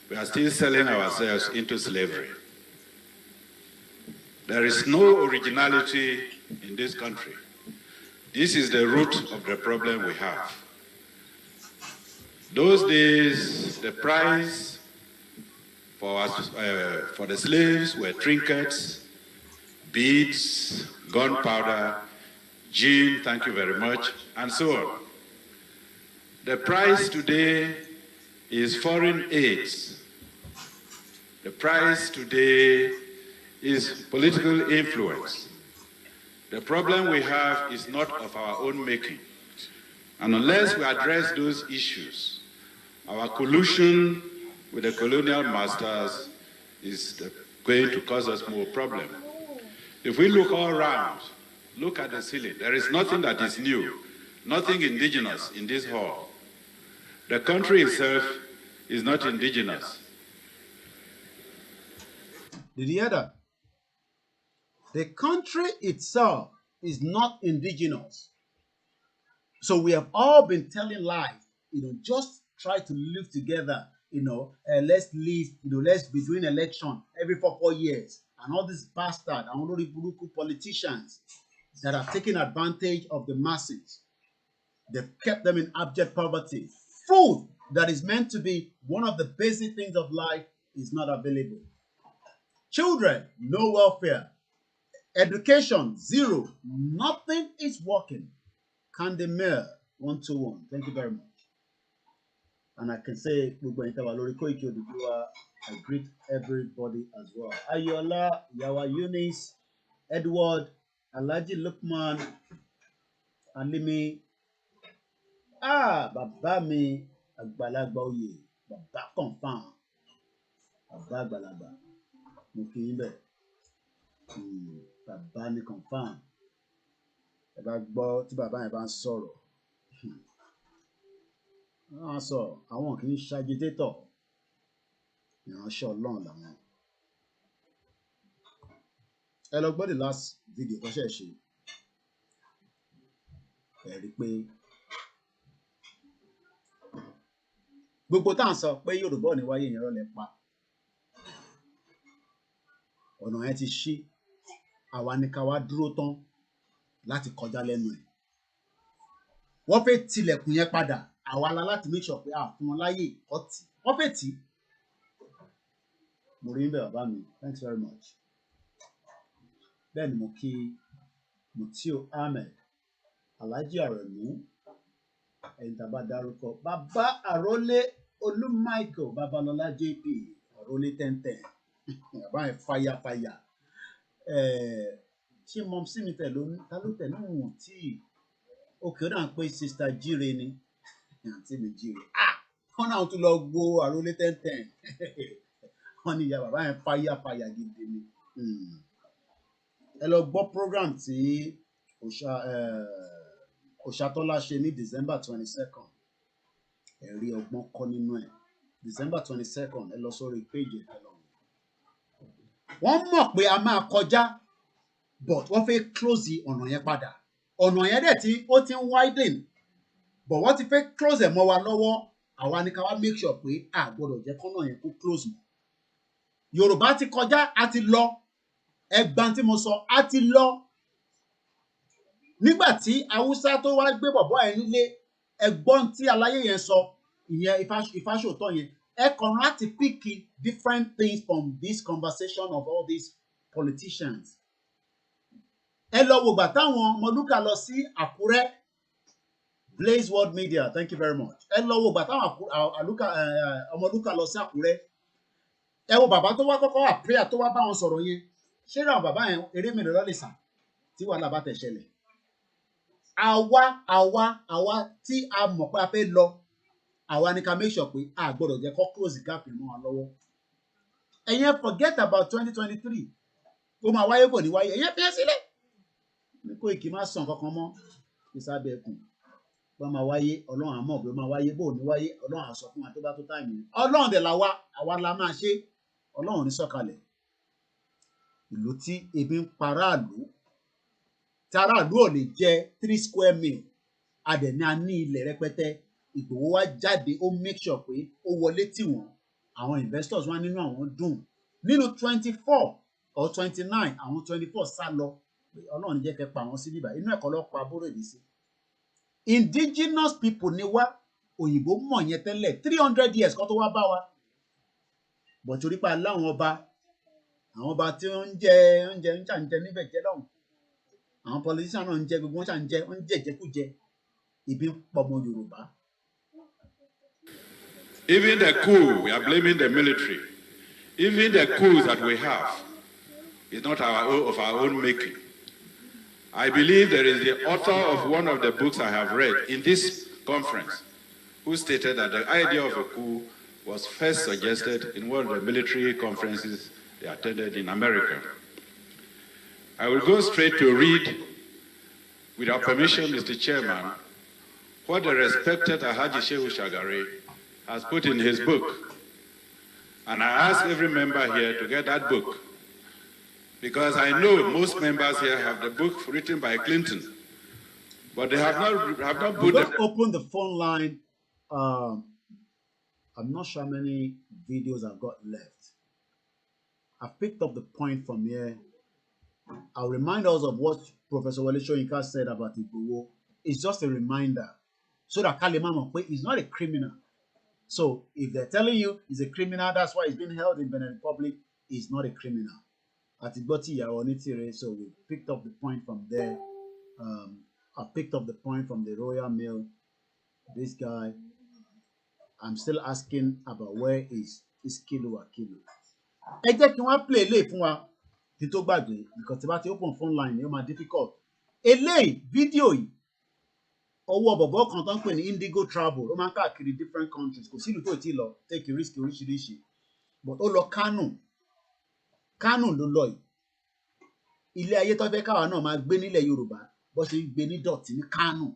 We are still selling ourselves into slavery. There is no originality in this country. This is the root of the problem we have. Those days, the price for the slaves were trinkets, beads, gunpowder, gin, thank you very much, and so on. The price today is foreign aids. The price today is political influence. The problem we have is not of our own making. And unless we address those issues, our collusion with the colonial masters is going to cause us more problems. If we look all around, look at the ceiling, there is nothing that is new, nothing indigenous in this hall. The country itself is not indigenous. Did you hear that? The country itself is not indigenous. So we have all been telling lies, just try to live together, let's live, let's be doing election every 4 years. And all these bastard and Buruku politicians that are taking advantage of the masses. They've kept them in abject poverty. Food that is meant to be one of the basic things of life is not available. Children, no welfare. Education, zero. Nothing is working. Kandemir, 121. Thank you very much. And I can say, I greet everybody as well. Ayola, Yawa Yunis, Edward, Alaji Lukman, Alimi. Bàbá mi, àgbàlagbà oyè, bàbá confirm, bàbá àgbàlagbà, mo kì í bẹ̀, bàbá ni confirm. Ẹ bá gbọ́ tí bàbá yẹn bá ń sọ̀rọ̀, wọ́n sọ àwọn kì í ṣagitator, ìránṣẹ́ Ọlọ́run làwọn. Ẹ lọ gbọ́ the last video tó ṣẹ̀ ṣe, ẹ rí i pé gbogbo tá à ń sọ pé Yorùbá ò ní wáyé yẹn rọ́ lẹ pa. Ọ̀nà yẹn ti ṣí, àwa ni ká wá dúró tán láti kọjá lẹ́nu ẹ̀. Wọ́n fẹ́ tilẹ̀kùn yẹn padà, àwa la láti make sure pé a fún wọn láyè ọtí. Wọ́n fẹ́ tì í. Mo rí bẹ́ẹ̀ bàbá mi, thanks very much. Bẹ́ẹ̀ ni mo kí Mutiu Ahmed, Alhaji Aremu, ẹ̀yin tá a bá dárúkọ, bàbá Àrólé Olú Michael Babalọlá JP, Àrólé 1010, bàbá yẹn fàyàfàyà. Ṣé mọ̀ sí mi tẹ̀ ta ló tẹ̀ náà wọ̀n tí òkè ó dà ń pé sista Jíre ni, àǹtí mi Jíre. Wọ́n náà tún lọ gbó Àrólé 1010. Wọ́n ní ìyá bàbá yẹn fàyàfàyà gidi ni. Ẹ lọ gbọ́ program tí Òṣàtọ́lá ṣe ní December 22nd. Ẹ rí ọgbọ́n kọ́ nínú ẹ̀. December 22nd, ẹ lọ sórí page ẹ̀ lọ. Wọ́n mọ̀ pé a máa kọjá, but wọ́n fẹ́ close ọ̀nà yẹn padà. Ọ̀nà yẹn dẹ̀ tí ó ti ń widen, but wọ́n ti fẹ́ close ẹ̀ mọ́ wa lọ́wọ́. Àwa ni ká wá make sure pé a gbọ́dọ̀ jẹ́ kọ́nà yẹn kó close mọ́. Yorùbá ti kọjá, a ti lọ. Ẹgbàn tí mo sọ, a ti lọ. Nígbà tí Haúsá tó wá gbé bọ̀bọ́ ẹ̀ nílé, ẹgbọ́n tí aláyé yẹn sọ, ìyẹn Ifáṣòótọ́ yẹn, ẹ kàn láti pick different things from this conversation of all these politicians. Ẹ ẹ lọ wo gbà táwọn Ọmọlúkà lọ sí Àkúrẹ́. Blaze World Media, thank you very much. Ẹ lọ wo gbà táwọn Ọmọlúkà lọ sí Àkúrẹ́. Ẹ wo bàbá tó wá kọ́kọ́ wà prayer tó wá bá wọn sọ̀rọ̀ yẹn. Ṣé ra bàbá yẹn eré mélòó ló lè sà tí wàhálà bá tẹ̀ ṣẹlẹ̀? Àwa tí a mọ̀ pé a fẹ́ lọ, àwa ni ká make sure pé a gbọ́dọ̀ jẹ́ kó close the gap mọ́ wa lọ́wọ́. Ẹ̀yin forget about 2023. Ó máa wáyé kò ní wáyé. Ẹ̀yin fi ẹ́ sílẹ̀. Ní Kóìkì má sàn kankan mọ́. Ìsábẹ̀ ẹkùn. Bó máa wáyé, Ọlọ́run á mọ̀ bí ó máa wáyé, bó ò ní wáyé, Ọlọ́run á sọ fún wa tó bá tó táìmù. Ọlọ́run dẹ̀ àwa la máa ṣe. Ọlọ́run ní sọ̀kalẹ̀. Ìlú tí ebi ń paráàlú. Tí aráàlú ò lè jẹ 3 square mil. A dẹ̀ ní a ní ilẹ̀ rẹpẹtẹ. Ìgbòho wá jáde, ó make sure pé ó wọlé tì wọ́n. Àwọn investors wá nínú àwọn dùn. Nínú 24 or 29, àwọn 24 sá lọ. Ọlọ́run jẹ́ kẹ́ pa àwọn sí bíbá. Inú ẹ̀kọ́ ló pa Bórèdì sí. Indigenous people ni wá. Òyìnbó mọ̀ yẹn tẹ́lẹ̀ 300 years kó tó wá bá wa. Bọ̀ torí pa láwọn ọba. Àwọn ọba tí wọ́n ń jẹ oúnjẹ ń ṣàǹjẹ níbẹ̀ jẹ́ lọ́hùn. Àwọn politician náà ń jẹ gbogbo wọn ṣàǹjẹ, wọ́n ń jẹjẹkújẹ. Ibi ń pọmọ Yorùbá. Even the coup, we are blaming the military. Even the coups that we have is not of our own making. I believe there is the author of one of the books I have read in this conference who stated that the idea of a coup was first suggested in one of the military conferences they attended in America. I will go straight to read, with your permission, Mr. Chairman, what the respected Alhaji Shehu Shagari has put in his book. And I ask every member here to get that book, because I know most members here have the book written by Clinton, but they have not put Don't open the phone line. I'm not sure how many videos I've got left. I've picked up the point from here. I'll remind us of what Professor Wale Soyinka said about Igboho. It's just a reminder, so that Kalimama is not a criminal. So if they're telling you he's a criminal, that's why he's been held in Benin Republic, he's not a criminal. So we picked up the point from there. I picked up the point from the Royal Mail. This guy, I'm still asking about where is ISKIL WAKIL. Ẹ jẹ́ kí wọ́n play eléyìí fún wa kí tó gbàgbé, because tí bá ti open phone line ó máa difficult. Eléyìí fídíò yìí ọwọ́ bọ̀bọ̀ kan tó ń pè ní Indigo Travel ó máa ń káàkiri different countries, kò sí ìlú tó ti lọ take a risk oríṣiríṣi, but ó lọ Kánò ló lọ yìí. Ilé ayé tó fẹ́ káwa náà máa gbé nílẹ̀ Yorùbá bó ṣe ń gbé ní dọ̀tí ní Kánò.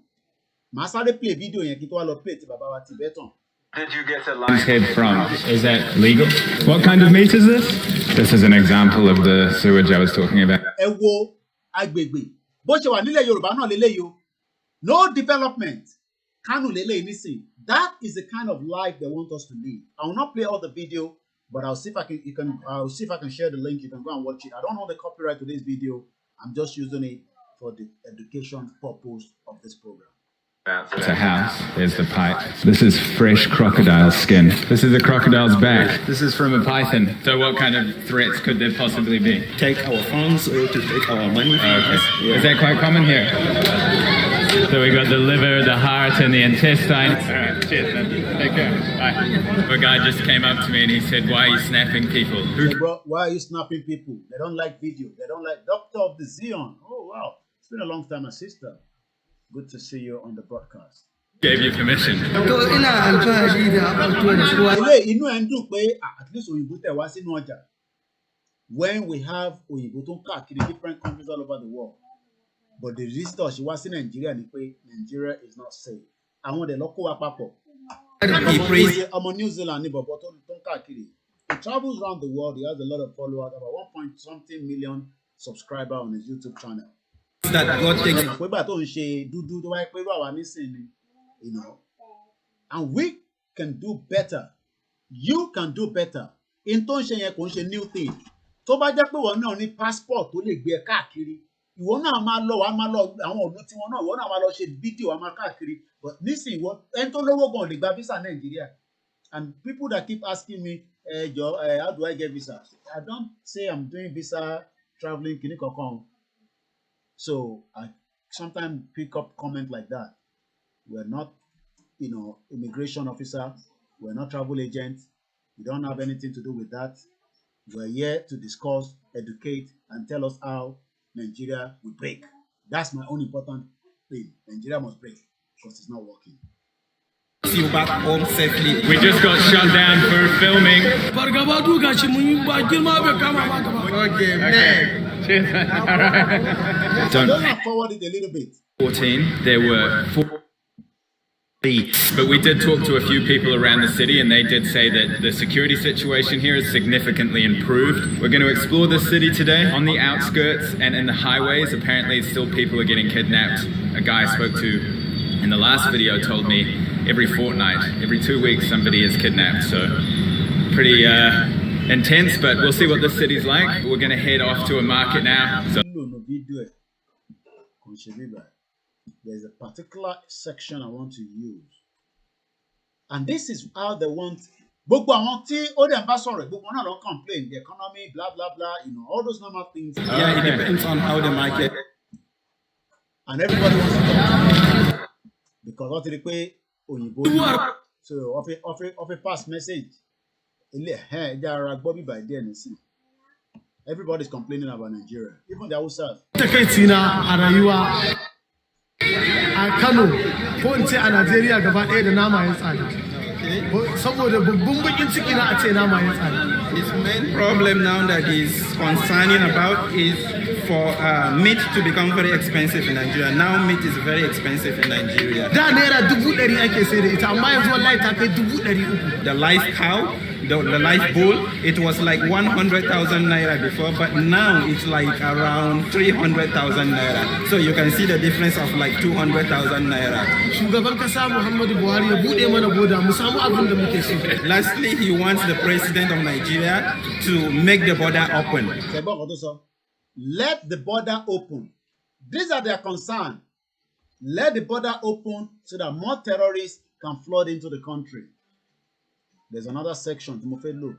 Màá sáré play fídíò yẹn kí tó wá lọ play ti bàbá wa Tibetan. Did you get a lion's head from? Is that legal? What kind of meat is this? This is an example of the sewage I was talking about. Ẹ wo agbègbè bó ṣe wà nílẹ̀ Yorùbá náà lélẹ́yìí o. No development. Kánò lélẹ́yìí nísìn. That is the kind of life they want us to live. I will not play all the video, but I'll see if I can share the link. You can go and watch it. I don't know the copyright to this video. I'm just using it for the education purpose of this program. It's a house. There's the pipe. This is fresh crocodile skin. This is a crocodile's back. This is from a python. So what kind of threats could there possibly be? Take our funds or to take our money. Okay. Yeah. Is that quite common here? So we got the liver, the heart, and the intestine. All right, cheers, man. Take care. Bye. A guy just came up to me and he said, "Why are you snapping people?" Hey bro, why are you snapping people? They don't like video. They don't like Doctor of the Zion. Oh wow, it's been a long time, my sister. Good to see you on the broadcast. Gave you permission. Inú ẹ̀ ń dùn pé at least òyìnbó tẹ̀ wá sínú ọjà. When we have òyìnbó tó ń káàkiri different countries all over the world. But the visitor ṣe wá sí Nàìjíríà ni pé Nigeria is not safe. Àwọn ọ̀dẹ̀ lọ kó wa papọ̀. Ọmọ New Zealand ni bọ̀bọ̀ tó ń káàkiri. He travels around the world. He has a lot of followers, about 1.something million subscribers on his YouTube channel. That God takes. Pé tó ń ṣe dúdú tó wáyé pé wà nísìnyí, you know, and we can do better. You can do better. In tó ń ṣe yẹn kò ń ṣe new thing. Tó bá jẹ́ pé wọ́n náà ní passport tó lè gbé ẹ káàkiri, ìwọ náà máa lọ àwọn ọ̀dọ́ tí wọ́n náà ìwọ náà máa lọ ṣe fídíò wa máa káàkiri. But nísìnyí wọ́n ẹni tó lówó gan lè gba visa Nàìjíríà. And people that keep asking me, how do I get visa? I don't say I'm doing visa traveling kìíní kankan. So I sometimes pick up comment like that. We're not, immigration officer. We're not travel agents. We don't have anything to do with that. We're here to discuss, educate, and tell us how Nigeria will break. That's my own important thing. Nigeria must break because it's not working. You back home safely. We just got shut down for filming. Okay, man. Cheers. All right. Don't forward it a little bit. 14, there were 4 beats. But we did talk to a few people around the city and they did say that the security situation here is significantly improved. We're going to explore the city today. On the outskirts and in the highways, apparently still people are getting kidnapped. A guy I spoke to in the last video told me every fortnight, every 2 weeks, somebody is kidnapped. So pretty intense, but we'll see what this city's like. We're going to head off to a market now. So there's a particular section I want to use. And this is how they want gbogbo àwọn tí ó dẹ̀ bá sọ̀rọ̀ gbogbo náà ló complain the economy blah blah blah, all those normal things. Yeah, it depends on how the market. And everybody wants to talk because wọ́n ti rí pé òyìnbó ní so of a pass message ilé ẹ̀jẹ̀ ara gbọ́ bíbá ìdí ẹ̀ nísìn. Everybody's complaining about Nigeria, even the Hausas. Takaitina a rayuwa a Kano ko in ce a Najeriya gaba ɗaya da nama ya tsada. Saboda babban bakin ciki na a ce nama ya tsada. His main problem now that he's concerning about is for meat to become very expensive in Nigeria. Now meat is very expensive in Nigeria. Da naira 100,000 ake sai da ita amma yanzu wallahi ta kai 300,000. The live cow, the live bull, it was like 100,000 naira before, but now it's like around 300,000 naira. So you can see the difference of like 200,000 naira. Shugaban kasa Muhammadu Buhari ya bude mana boda mu samu abin da muke so. Lastly, he wants the president of Nigeria to make the border open. Let the border open. These are their concerns. Let the border open so that more terrorists can flood into the country. There's another section. Timothy, look.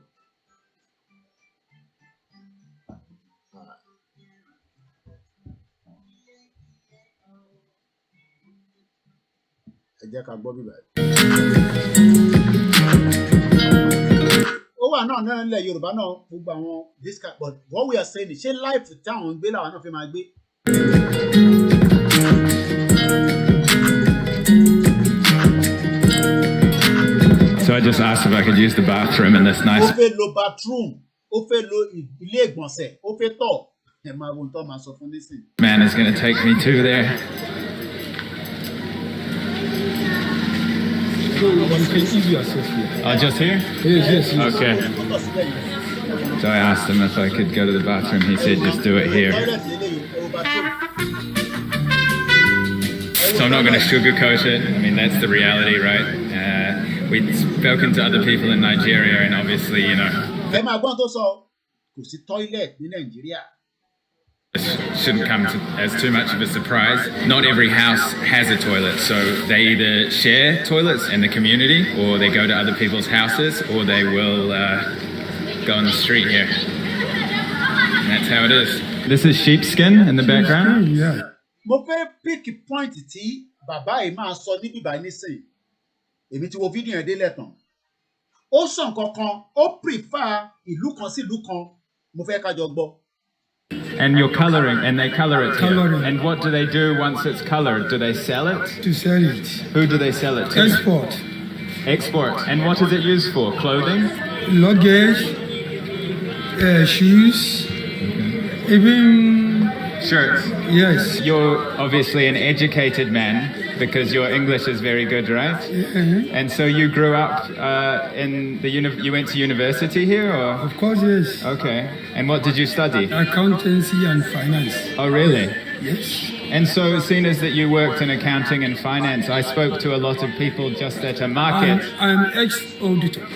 Yoruba náà this kind, but what we are saying is ṣé life táwọn gbé làwọn náà fi máa gbé. So I just asked if I could use the bathroom in this nice. Ó fẹ́ lo bathroom, ó fẹ́ lo ilé ìgbọ̀nsẹ̀, ó fẹ́ tọ̀. Ẹ máa wo tó máa sọ fún nísìn. Man is going to take me to there. You can ease yourself here. Oh, just here? Yes. Okay. So I asked him if I could go to the bathroom. He said just do it here. So I'm not going to sugarcoat it. I mean, that's the reality, right? We've spoken to other people in Nigeria and obviously, This shouldn't come as too much of a surprise. Not every house has a toilet, so they either share toilets in the community, or they go to other people's houses, or they will go on the street here. And that's how it is. This is sheepskin in the background. Yeah. Mo fẹ́ pick point tí bàbá yìí máa sọ níbí báyìí nísìnyí. Èmi tí wo fídíò yẹn délẹ̀ tán. Ó sọ nǹkan kan, ó prefer ìlú kan sí ìlú kan. Mo fẹ́ ká jọ gbọ́. And you're coloring, and they color it. Coloring. And what do they do once it's colored? Do they sell it? To sell it. Who do they sell it to? Export. Export. And what is it used for? Clothing? Luggage, shoes, even shirts. Yes. You're obviously an educated man because your English is very good, right? Mm-hmm. And so you grew up in the you went to university here, or? Of course, yes. Okay. And what did you study? Accountancy and finance. Oh, really? Yes. And so, seeing as that you worked in accounting and finance, I spoke to a lot of people just at a market. I'm ex-auditor.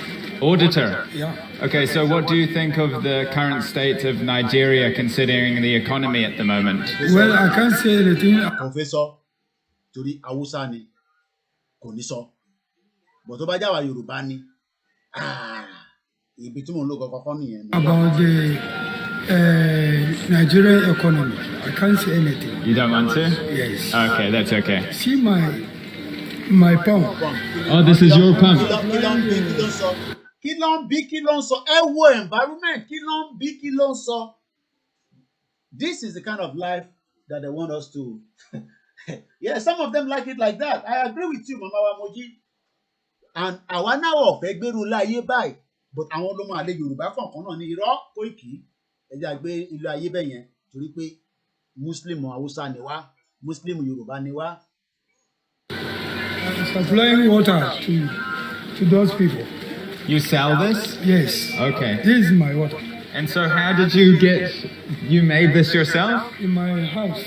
Auditor? Yeah. Okay, so what do you think of the current state of Nigeria considering the economy at the moment? Well, I can't say anything. Professor, torí Hausa ni, kò ní sọ. But tó bá jẹ́ àwa Yorùbá ni, ibi tí mò ń lò kọ́kọ́ nìyẹn. About the Nigerian economy. I can't say anything. You don't want to? Yes. Okay, that's okay. See my pump. Oh, this is your pump. Kí ló ń bí kí ló ń sọ ẹ wo environment kí ló ń bí kí ló ń sọ. This is the kind of life that they want us to. Yeah, some of them like it like that. I agree with you, Mama Wamoji. And àwa náà ọ̀fẹ́ gbèrú láyé báyìí, but àwọn ọlọ́mọ àlè Yorùbá kọ̀ọ̀kan náà ní irọ́ Koiki ẹja gbé ìlú ayé bẹ́ẹ̀ yẹn torí pé Muslim Hausa ni wá, Muslim Yorùbá ni wá. Supplying water to those people. You sell this? Yes. Okay. This is my water. And so how did you made this yourself? In my house.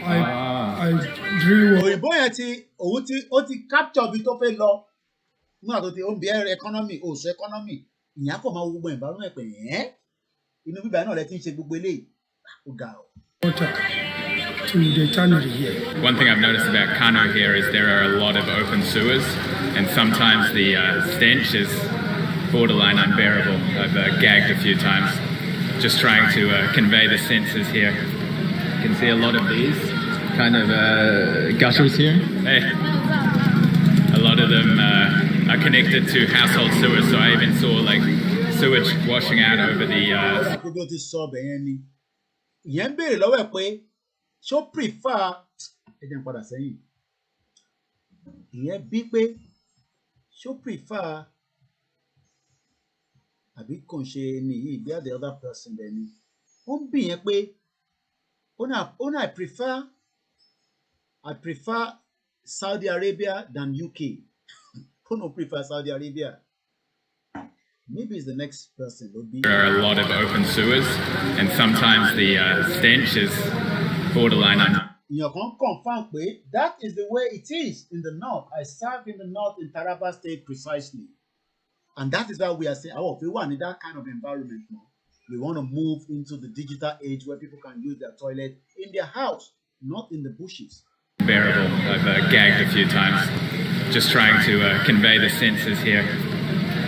I drew water. Òyìnbó yẹn ó ti capture bí tó fẹ́ lọ. Nígbà tó ti ó ń bí economy, òṣù economy. Ìyá kò máa wo gbogbo environment pé inú bíbá náà lẹ ti ń ṣe gbogbo eléyìí. Ó ga o. Water to the tannery here. One thing I've noticed about Kano here is there are a lot of open sewers, and sometimes the stench is borderline unbearable. I've gagged a few times just trying to convey the senses here. You can see a lot of these kind of gutters here. Hey. A lot of them are connected to household sewers, so I even saw like sewage washing out over the... Ìyẹn ń béèrè lọ́wọ́ ẹ̀ pé ṣó prefer ẹ jẹ́ n padà sẹ́yìn. Ìyẹn bí pé ṣó prefer àbí kò ń ṣe ni yìí bí the other person dẹ̀ ni. Ó ń bì yẹn pé ó náà I prefer Saudi Arabia than UK. Who no prefer Saudi Arabia? Maybe it's the next person. There are a lot of open sewers, and sometimes the stench is borderline. You can confirm that is the way it is in the north. I served in the north in Taraba State precisely, and that is why we are saying, oh, if we want in that kind of environment now, we want to move into the digital age where people can use their toilet in their house, not in the bushes. Bearable. I've gagged a few times, just trying to convey the senses here.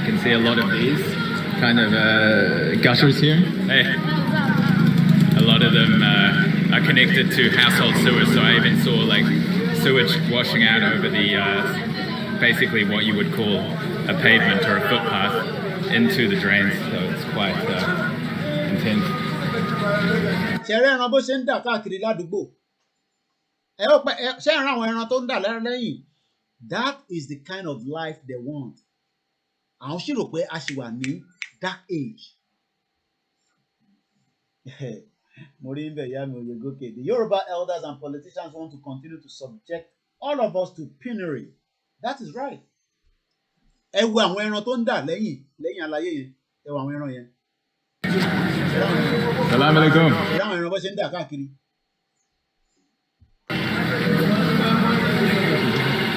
You can see a lot of these kind of gutters here. Hey. A lot of them are connected to household sewers, so I even saw like sewage washing out over the basically what you would call a pavement or a footpath into the drains, so it's quite intense. Ṣẹ̀rẹ̀ ẹran bó ṣe ń dà káàkiri ládùúgbò. Ṣé ẹran àwọn ẹran tó ń dà lẹ́yìn? That is the kind of life they want. Àwọn sì rò pé a ṣì wà ní dark age. Mo rí bẹ̀ yá mi òye gòkè. The Yoruba elders and politicians want to continue to subject all of us to penury. That is right. Ẹ wo àwọn ẹran tó ń dà lẹ́yìn àlàyé yẹn. Ẹ wo àwọn ẹran yẹn. Salam alaikum. Ẹ àwọn ẹran bó ṣe ń dà káàkiri.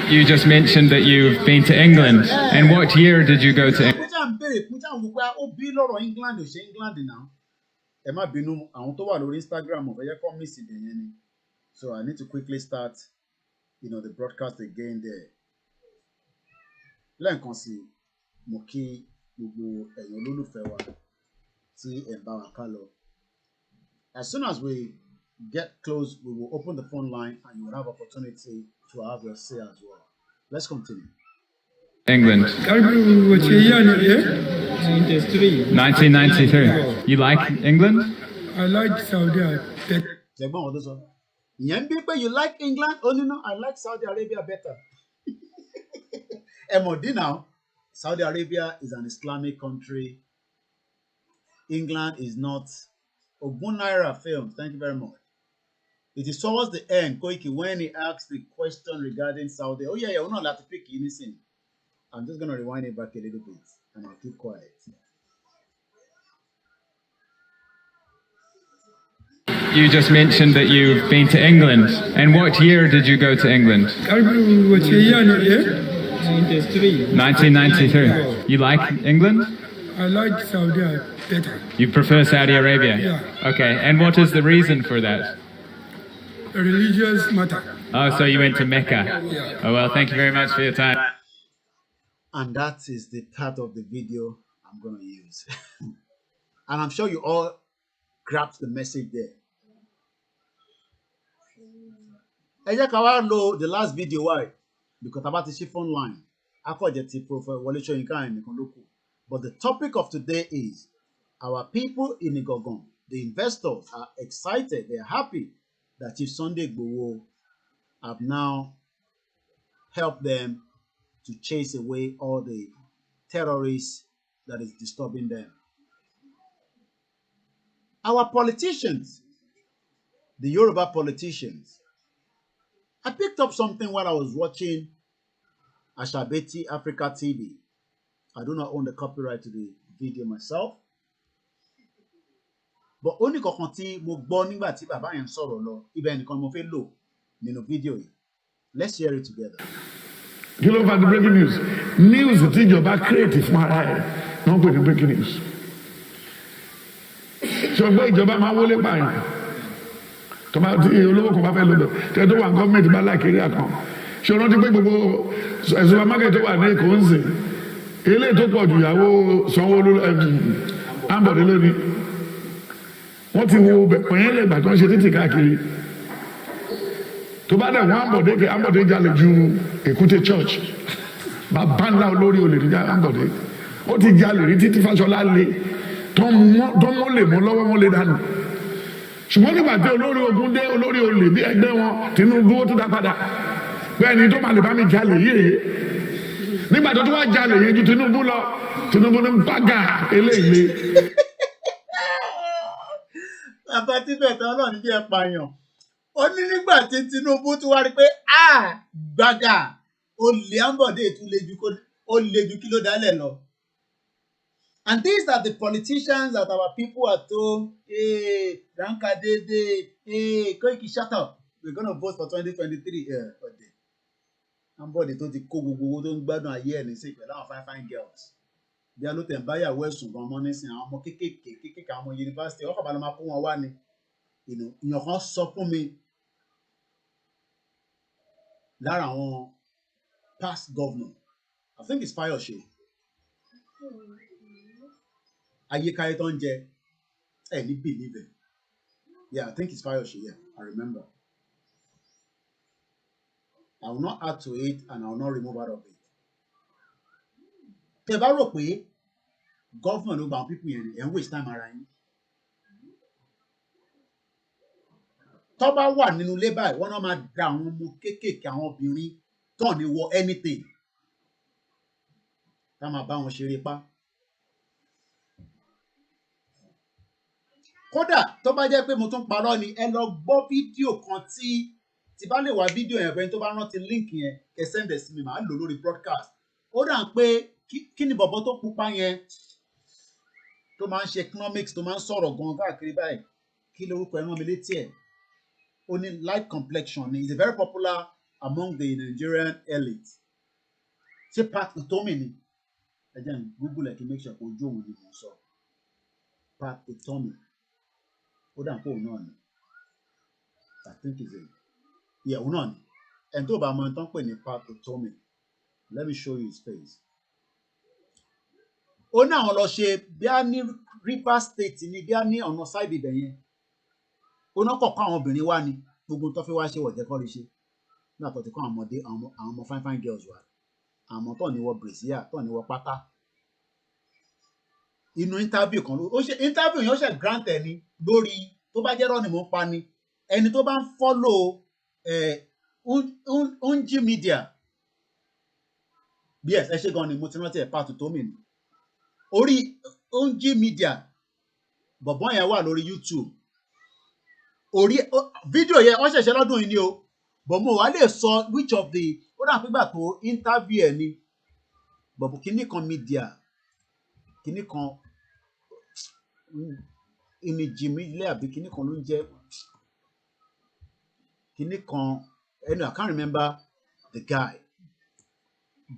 You just mentioned that you've been to England. And what year did you go to England? England now. Ẹ má bínú àwọn tó wà lórí Instagram ọ̀fẹ́ yẹ kọ́ miss ibẹ̀ yẹn ni. So I need to quickly start, the broadcast again there. Lẹ́ẹ̀kan sí mo kí gbogbo ẹ̀yin olólùfẹ́ wa tí ẹ̀ bá wa ká lọ. As soon as we get close, we will open the phone line and you will have opportunity to have your say as well. Let's continue. England. 1993. You like England? I like Saudi Arabia. You like England? Oh no, I like Saudi Arabia better. Emodi now, Saudi Arabia is an Islamic country. England is not. Ogunaira Films, thank you very much. It is towards the end, Koiki, when he asked the question regarding Saudi. Oh yeah, we're not allowed to pick anything. I'm just going to rewind it back a little bit and I'll keep quiet. You just mentioned that you've been to England. And what year did you go to England? 1993. You like England? I like Saudi Arabia better. You prefer Saudi Arabia? Yeah. Okay, and what is the reason for that? Religious matter. Oh, so you went to Mecca? Yeah. Oh, well, thank you very much for your time. And that is the part of the video I'm going to use. And I'm sure you all grasp the message there. Ẹ jẹ́ ká wá lo the last video why because about the phone line akọ̀jẹ̀ ti Prophet Wọlé Ṣóyínká ẹnìkan ló kù. But the topic of today is our people in Igangan, the investors are excited, they are happy that Chief Sunday Igboho have now helped them to chase away all the terrorists that is disturbing them. Our politicians, the Yoruba politicians, I picked up something while I was watching Ashabeti Africa TV. I do not own the copyright to the video myself. But only kankan tí mo gbọ́ nígbà tí bàbá yẹn sọ̀rọ̀ lọ, ibẹ̀ nìkan mo fẹ́ lò nínú fídíò yìí. Let's hear it together. Kí ló fà the breaking news? News tí ìjọba create fún ara ẹ̀ ni wọ́n pè ní breaking news. Ṣùgbọ́n ìjọba máa wọlé pààyàn. Tó bá tí olówó kan bá fẹ́ lò bẹ̀, tẹ́ tó wà gọ́ọ̀mẹ̀ntì bá láìkiri àkàn. Ṣé o rántí pé gbogbo supermarket tó wà ní Èkó ń sìn? Ilé tó pọ̀ jù ìyàwó Sanwó-Olú Ambode lónìí. Wọ́n ti wo pẹ̀yẹ́ lẹ́gbàá tó ń ṣe títì káàkiri. Tó bá dẹ̀ wọ́n Ambode jalè ju Èkúté church. Bàbá ńlá olórí olè ní Ambode. Ó ti jalè rí títí Fáṣọlá lé. Tó mú lè mú lọ́wọ́ wọn lè dànù. Ṣùgbọ́n nígbà tí olórí ogun dé olórí olè bí ẹgbẹ́ wọn Tinubu ó tún dá padà. Bẹ́ẹ̀ ni tó máa lè bá mi jalè yìí. Nígbà tó tún wá jalè yìí ju Tinubu lọ. Tinubu ní bága eléyìí. Bàbá tí bẹ̀ẹ̀ tán náà ní jẹ́ pààyàn. Ó ní nígbà tí Tinubu tún wá rí pé gbàgà olè Ambode tún le ju kí ló dálẹ̀ lọ. And these are the politicians that our people are told, hey, Ranka Dede, hey, Koiki, shut up. We're going to vote for 2023. Ambode tó ti kó gbogbo owó tó ń gbádùn ayé ẹ̀ ní sí pẹ̀lú àwọn fine girls. Bí a ló tẹ̀ ń báyàwó ẹ̀sùn gan ọmọ nísìnyí, àwọn ọmọ kéékèèké àwọn ọmọ yunifásitì, ọkọ̀ bá ló máa kó wọn wá ni. Ìyàn kan sọ fún mi lára àwọn past governor, I think it's Fayose. Ayékáyé tó ń jẹ ẹ̀ ní believe it. Yeah, I think it's Fayose, yeah, I remember. I will not add to it and I will not remove out of it. Tẹ́ bá rò pé government ló gba àwọn people yẹn ẹ̀ ń waste time ara yín. Tó bá wà nínú ilé báyìí, wọ́n náà máa da àwọn ọmọ kéékèèké àwọn obìnrin tó ní wọ anything. Ká máa bá wọn ṣeré pa. Kódà tó bá jẹ́ pé mo tún parọ́ ni ẹ lọ gbọ́ fídíò kan tí bá lè wá fídíò yẹn bẹ́ẹ̀ tó bá rántí link yẹn kẹ send ẹ̀ sí mi màá lò lórí broadcast. Ó dà pé kí ni bọ̀bọ̀ tó pupa yẹn tó máa ń ṣe economics tó máa ń sọ̀rọ̀ gan káàkiri báyìí kí lórúkọ ẹ̀ rán mi létí ẹ̀. Ó ní light complexion ni, he is very popular among the Nigerian elite. Ṣé Pat Utomi ni? Ẹ jẹ́ n Google ẹ̀ kí n make sure pé ojú òun ni mo sọ. Pat Utomi. Ó dà pé òun náà ni. I think it's a yeah, òun náà ni. Ẹni tó bá mọ ẹni tó ń pè ní Pat Utomi. Let me show you his face. Ó ní àwọn lọ ṣe bí a ní Rivers State ni bí a ní ọ̀nà side ibẹ̀ yẹn. Ó náà kọ̀ kọ́ àwọn obìnrin wá ni gbogbo tó fi wá ṣe wọ̀jẹ́ kọ́ rí ṣe. Nígbà tó ti kọ́ àwọn ọmọdé àwọn ọmọ fine girls wá. Àwọn tó ní wọ brazier tó ní wọ pátá. Inú interview kan ó ṣe interview yẹn ó ṣe grant ẹ̀ ni lórí tó bá jẹ́ rọ́ ni mò ń pa ni. Ẹni tó bá ń follow Unji Media. Yes, ẹ ṣe gan ni mo ti rántí ẹ̀ Pat Utomi ni. Orí Unji Media bọ̀bọ́n yẹn wà lórí YouTube. Orí fídíò yẹn wọ́n ṣẹ̀ṣẹ̀ lọ́dún yìí ni o. But mo wá lè sọ which of the ó dà pé gbà tó interview ẹ̀ ni. Bọ̀bọ̀ kìíní kan media kìíní kan ìnìjìmílẹ àbí kìíní kan ló ń jẹ́ kìíní kan I can't remember the guy.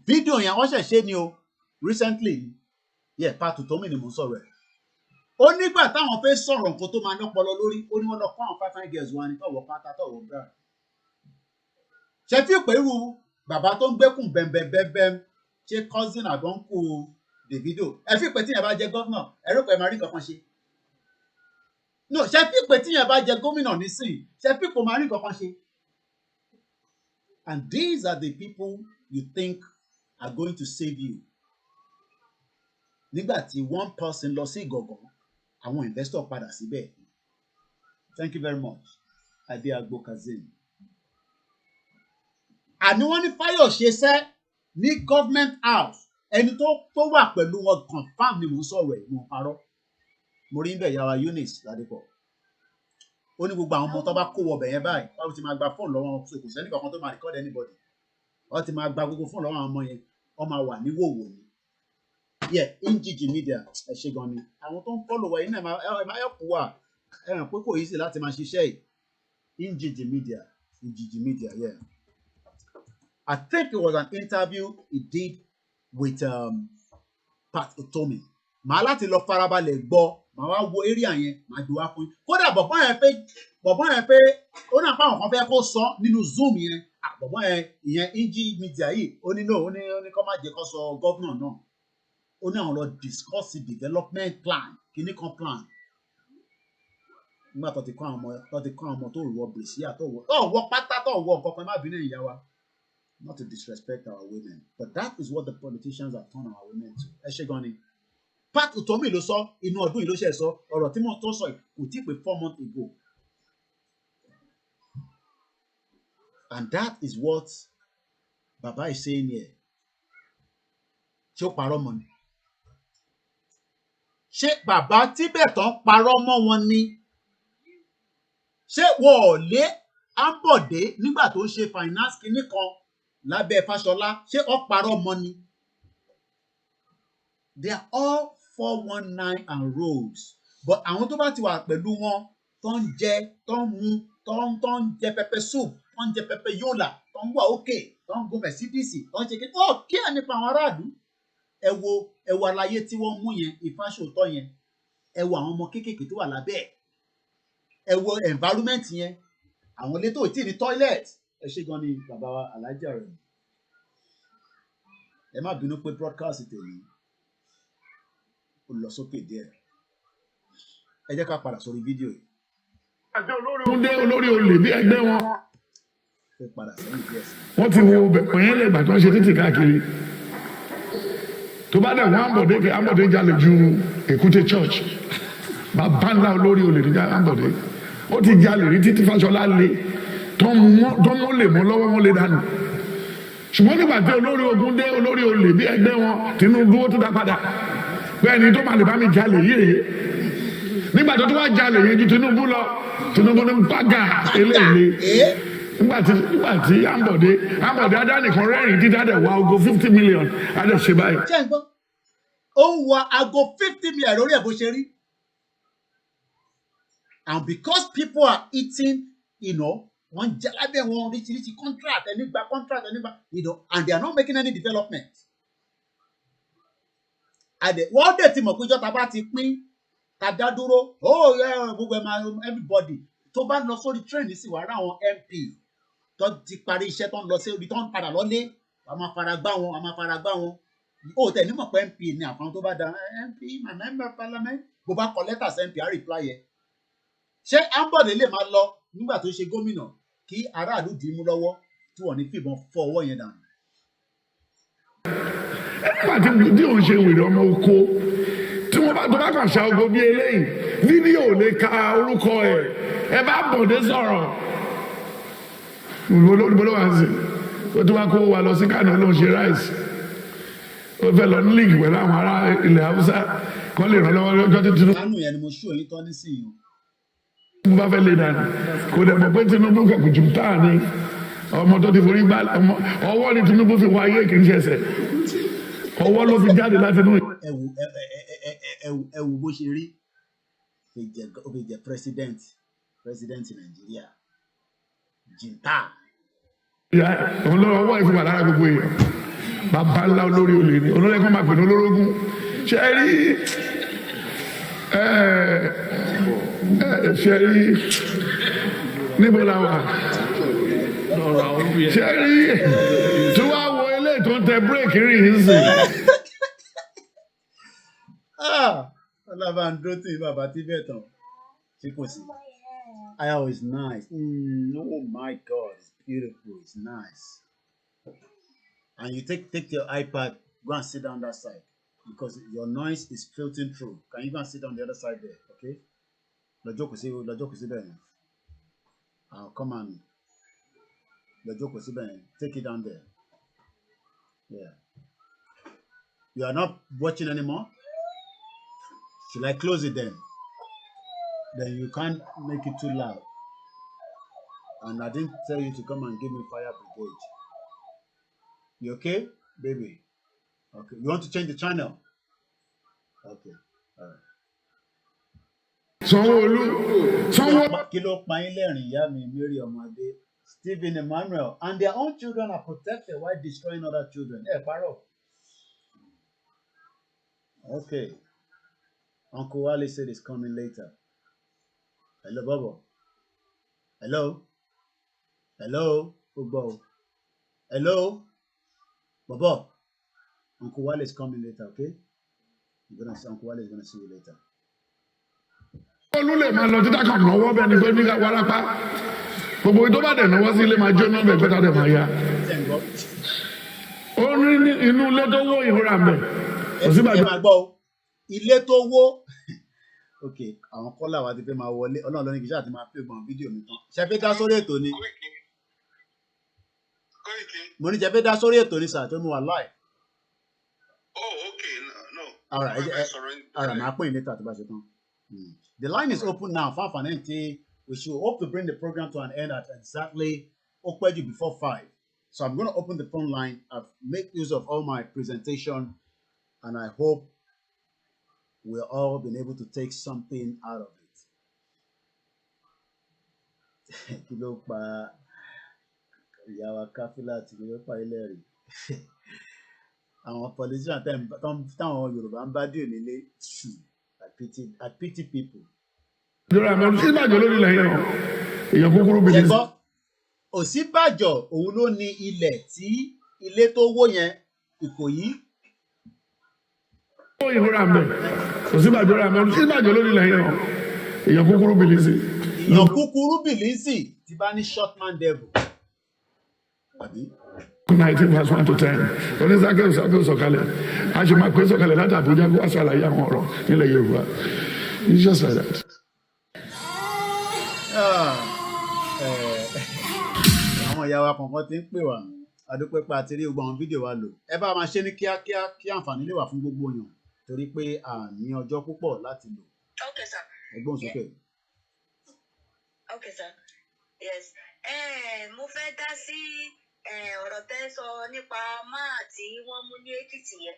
Fídíò yẹn wọ́n ṣẹ̀ṣẹ̀ ni o recently yeah Pat Utomi ni mo ń sọ̀rọ̀ ẹ̀. Ó nígbà táwọn fẹ́ sọ̀rọ̀ nǹkan tó máa ní ọpọlọ lórí ó ní wọ́n lọ kọ́ àwọn fine girls wa ni tọ̀wọ̀ pátá tọ̀wọ̀ bra. Ṣé fi pé irú bàbá tó ń gbẹ́kùn bẹ́ẹ̀bẹ́ẹ̀bẹ́ẹ̀ ṣe cousin àbọ̀nkù Davido ẹ fi pé tí yẹn bá jẹ́ gọ́vnà ẹ rò pé ẹ máa rí kankan ṣe. no ṣe pípé tíyẹn bá jẹ gómìnà nísìn ṣe pípé máa rí nǹkan kan ṣe. And these are the people you think are going to save you. Nígbà tí one person lọ sí Ìgangan, àwọn investor padà síbẹ̀. Thank you very much. Adeagbo Kazeem. Àní wọ́n ní Fáyọ̀ṣe sẹ́ ní government house. Ẹni tó wà pẹ̀lú wọn confam ni mò ń sọ̀rọ̀ ẹ̀ mò ń parọ́. Mo rí bẹ́ẹ̀ yàrá Eunice Ládépọ̀. Ó ní gbogbo àwọn ọmọ tó bá kó wọbẹ̀ yẹn báyìí wọ́n ti máa gba fóònù lọ́wọ́ wọn kò sẹ́ni kankan tó máa record anybody. Wọ́n ti máa gba gbogbo fóònù lọ́wọ́ àwọn ọmọ yẹn wọ́n máa wà ní wòwò ni. Yeah, Injimedia ẹ ṣe gan ni. Àwọn tó ń follow wa yìí náà ẹ máa help wa. Ẹ hàn pé kò easy láti máa ṣiṣẹ́ yìí. Injimedia, yeah. I think it was an interview he did with Pat Utomi. Màá láti lọ farabalẹ̀ gbọ́, màá wá wo area yẹn, màá gbé wá fún yín. Kódà bọ̀bọ́n yẹn pé ó náà pa àwọn kan fẹ́ kó sọ nínú Zoom yẹn. Bọ̀bọ́n yẹn ìyẹn Injimedia yìí, ó ní no, ó ní kó má jẹ́ kó sọ gọ́vnà náà. Ó ní àwọn lọ discuss the development plan, kìíní kan plan. Nígbà tó ti kọ́ àwọn ọmọ tó wọ bèsíà tó wọ pátá tó wọ nǹkan kan má bínú ìyá wa. Not to disrespect our women, but that is what the politicians have turned our women to. Ẹ ṣe gan ni. Pat Utomi ló sọ inú ọdún yìí ló ṣe sọ ọ̀rọ̀ tí mo tó sọ kò tí ì pé 4 months ago. And that is what Baba is saying here. Ṣé ó parọ́ mọ́ ni? Ṣé bàbá Tibetan parọ́ mọ́ wọn ni? Ṣé wọ́n ò lé Ambode nígbà tó ń ṣe finance kìíní kan lábẹ́ Fáṣọlá? Ṣé ó parọ́ mọ́ ni? They are all 419 and rules. But àwọn tó bá ti wà pẹ̀lú wọn tó ń jẹ, tó ń mu, tó ń jẹ pepper soup, tó ń jẹ pepper yola, tó ń wà òkè, tó ń gun Mercedes, tó ń ṣe kí kí ẹ̀ nípa àwọn aráàlú. Ẹ wo àlàyé tí wọ́n mú yẹn, Ìfáṣòótọ́ yẹn. Ẹ wo àwọn ọmọ kéékèèké tó wà lábẹ́ ẹ̀. Ẹ wo environment yẹn. Àwọn ilé tó tí ní toilet. Ẹ ṣe gan ni bàbá wa Alájà rẹ̀. Ẹ má bínú pé broadcast tèmi ó lọ sókè díẹ̀. Ẹ jẹ́ ká padà sórí fídíò yìí. Olórí olè bí ẹgbẹ́ wọn. Ẹ padà sẹ́yìn díẹ̀ sí. Wọ́n ti wo bẹ̀pẹ̀ lè gbà tó ń ṣe títì káàkiri. Tó bá dẹ̀ wọ́n Ambode jalè ju Èkúté church. Bàbá ńlá olórí olè ní Ambode. Ó ti jalè rí títí Fáṣọlá lé. Tó mú lè mọ́ lọ́wọ́ wọn lè dànù. Ṣùgbọ́n nígbà tí olórí ogun dé olórí olè bí ẹgbẹ́ wọn Tinubu ó tún dá padà. Bẹ́ẹ̀ ni tó máa lè bá mi jalè yìí rèé. Nígbà tó wá jalè yẹn ju Tinubu lọ Tinubu ní gbàgà eléyìí. Nígbà tí Ambode adánìkan rẹ́rìn dídá dẹ̀ wá ogo 50 million adé ṣe báyìí. Ṣé ẹ gbọ́? Ó ń wọ aago 50 million lórí ẹ̀ bó ṣe rí. And because people are eating, wọ́n jẹ́ lábẹ́ wọn oríṣiríṣi contract ẹni gba, and they are not making any development. Wọ́n dẹ̀ ti mọ̀ pé ìjọba bá ti pín tàdá dúró gbogbo ẹ̀ máa everybody tó bá lọ sórí train sí wàá rà àwọn MP tó ti parí iṣẹ́ tó ń lọ sí orí tó ń padà lọ́lé a máa fara gbá wọn ó tẹ̀ nímọ̀ pé MP ni àfọ̀n tó bá da MP my member of parliament bó bá kọ lẹ́tà sí MP á reply yẹ. Ṣé Ambode lè máa lọ nígbà tó ṣe gómìnà kí aráàlú dì í mú lọ́wọ́ tí wọ́n ní fìbọn fọ́ ọwọ́ yẹn dànù? Nígbà tí òun ṣe wèrè ọmọ oko tí wọ́n bá tó bá kàn ṣá ogo bí eléyìí fídíò lè ka orúkọ ẹ bá Bọ̀dé sọ̀rọ̀ olórí wà sí ó tí wọ́n kó wa lọ sí Kánò ló ń ṣe ráìsì ó fẹ́ lọ ní líìgì pẹ̀lú àwọn ará ilẹ̀ Haúsá kọ́ lè ràn lọ́wọ́ lọ́jọ́ tí Tinubu. Kánò yẹn ni mo ṣú òyìn tán nísìnyí. Mo bá fẹ́ lè dànù kò dẹ̀ mọ̀ pé Tinubu kẹ̀kù jù táà ní ọmọ tó ti forí gbá ọwọ́ ni Tinubu fi wá ayé kì í ṣẹ̀ṣẹ̀ ọwọ́ ló fi jáde láti inú. Ẹwù bó ṣe rí ó fi jẹ president Nàìjíríà jìntà. Òun lọ́wọ́ ọwọ́ ìfúnpá lára gbogbo èèyàn bàbá ńlá olórí olè ni olórí ẹ̀kọ́ máa pè ní olórógún ṣe rí níbo la wà ṣe rí tí wàá wo eléyìí tó ń tẹ bírèkì rí yìí sìn. Ọlọ́ba ń dúró tì bàbá Tibetan Oh, it's nice. Oh my God, it's beautiful. It's nice. And you take your iPad, go and sit down that side because your noise is filtering through. Can you go and sit on the other side there? Okay. I'll come and take it down there. Yeah. You are not watching anymore? Should I close it then? Then you can't make it too loud. And I didn't tell you to come and give me fire brigade. You okay, baby? Okay. You want to change the channel? Okay. All right. Stephen Emmanuel, and their own children are protected while destroying other children. Hey, Paro. Okay. Uncle Wale said it's coming later. Hello, Bobo. Hello. Hello, Bobo. Hello, Bobo. Uncle Wale is coming later, okay? Uncle Wale is gonna see you later. Olúlé máa lọ títà kan náwó bẹ́ẹ̀ ni pé ní wárápá gbogbo tó bá dẹ̀ náwó sí ilé máa jóná bẹ́ẹ̀ pẹ́tà dẹ̀ máa yá. Ó ní inú ilé tó wó ìhóra mẹ́. Ilé tó wó. Ok, àwọn kọ́là wa ti fẹ́ máa wọlé ọlọ́run ló ní kí iṣẹ́ àti máa pè gbọ́n fídíò mi tán. Ṣé fẹ́ dá sórí ètò ni? Mo ní ṣe fẹ́ dá sórí ètò ni sà tó mú wa live. Oh, okay, no. All right, máa pè ní later tó bá ṣe tán. The line is open now. We should hope to bring the program to an end at exactly before 5. So I'm going to open the phone line. I've made use of all my presentation, and I hope we've all been able to take something out of it. Àwọn politicians táwọn Yorùbá ń bá dì nílé. I pity people. Ọ̀ṣínbàjò òun ló ní ilẹ̀ tí ilé tó wó yẹn Ìkòyí. Ọ̀ṣínbàjò ló ní ilẹ̀ yẹn èèyàn kúkúrú bìlísì. Èèyàn kúkúrú bìlísì ti bá ní short man devil. 19 verse 1 to 10. Onísàkè sọ̀kalẹ̀ a ṣe máa pè sọ̀kalẹ̀ láti Àbújá kó wá ṣàlàyé àwọn ọ̀rọ̀ nílẹ̀ Yorùbá. It's just like that. Àwọn ìyá wa kọ̀ọ̀kan ti ń pè wá adúpẹ́ pé a ti rí gbogbo àwọn fídíò wa lò. Ẹ bá máa ṣe ní kíákíá kí àǹfààní lè wà fún gbogbo èèyàn torí pé a ní ọjọ́ púpọ̀ láti lò. Okay, sir. Ẹgbọ́n sókè. Okay, sir. Yes. Mo fẹ́ dá sí ọ̀rọ̀ tẹ́ sọ nípa máà tí wọ́n mú ní Èkìtì yẹn.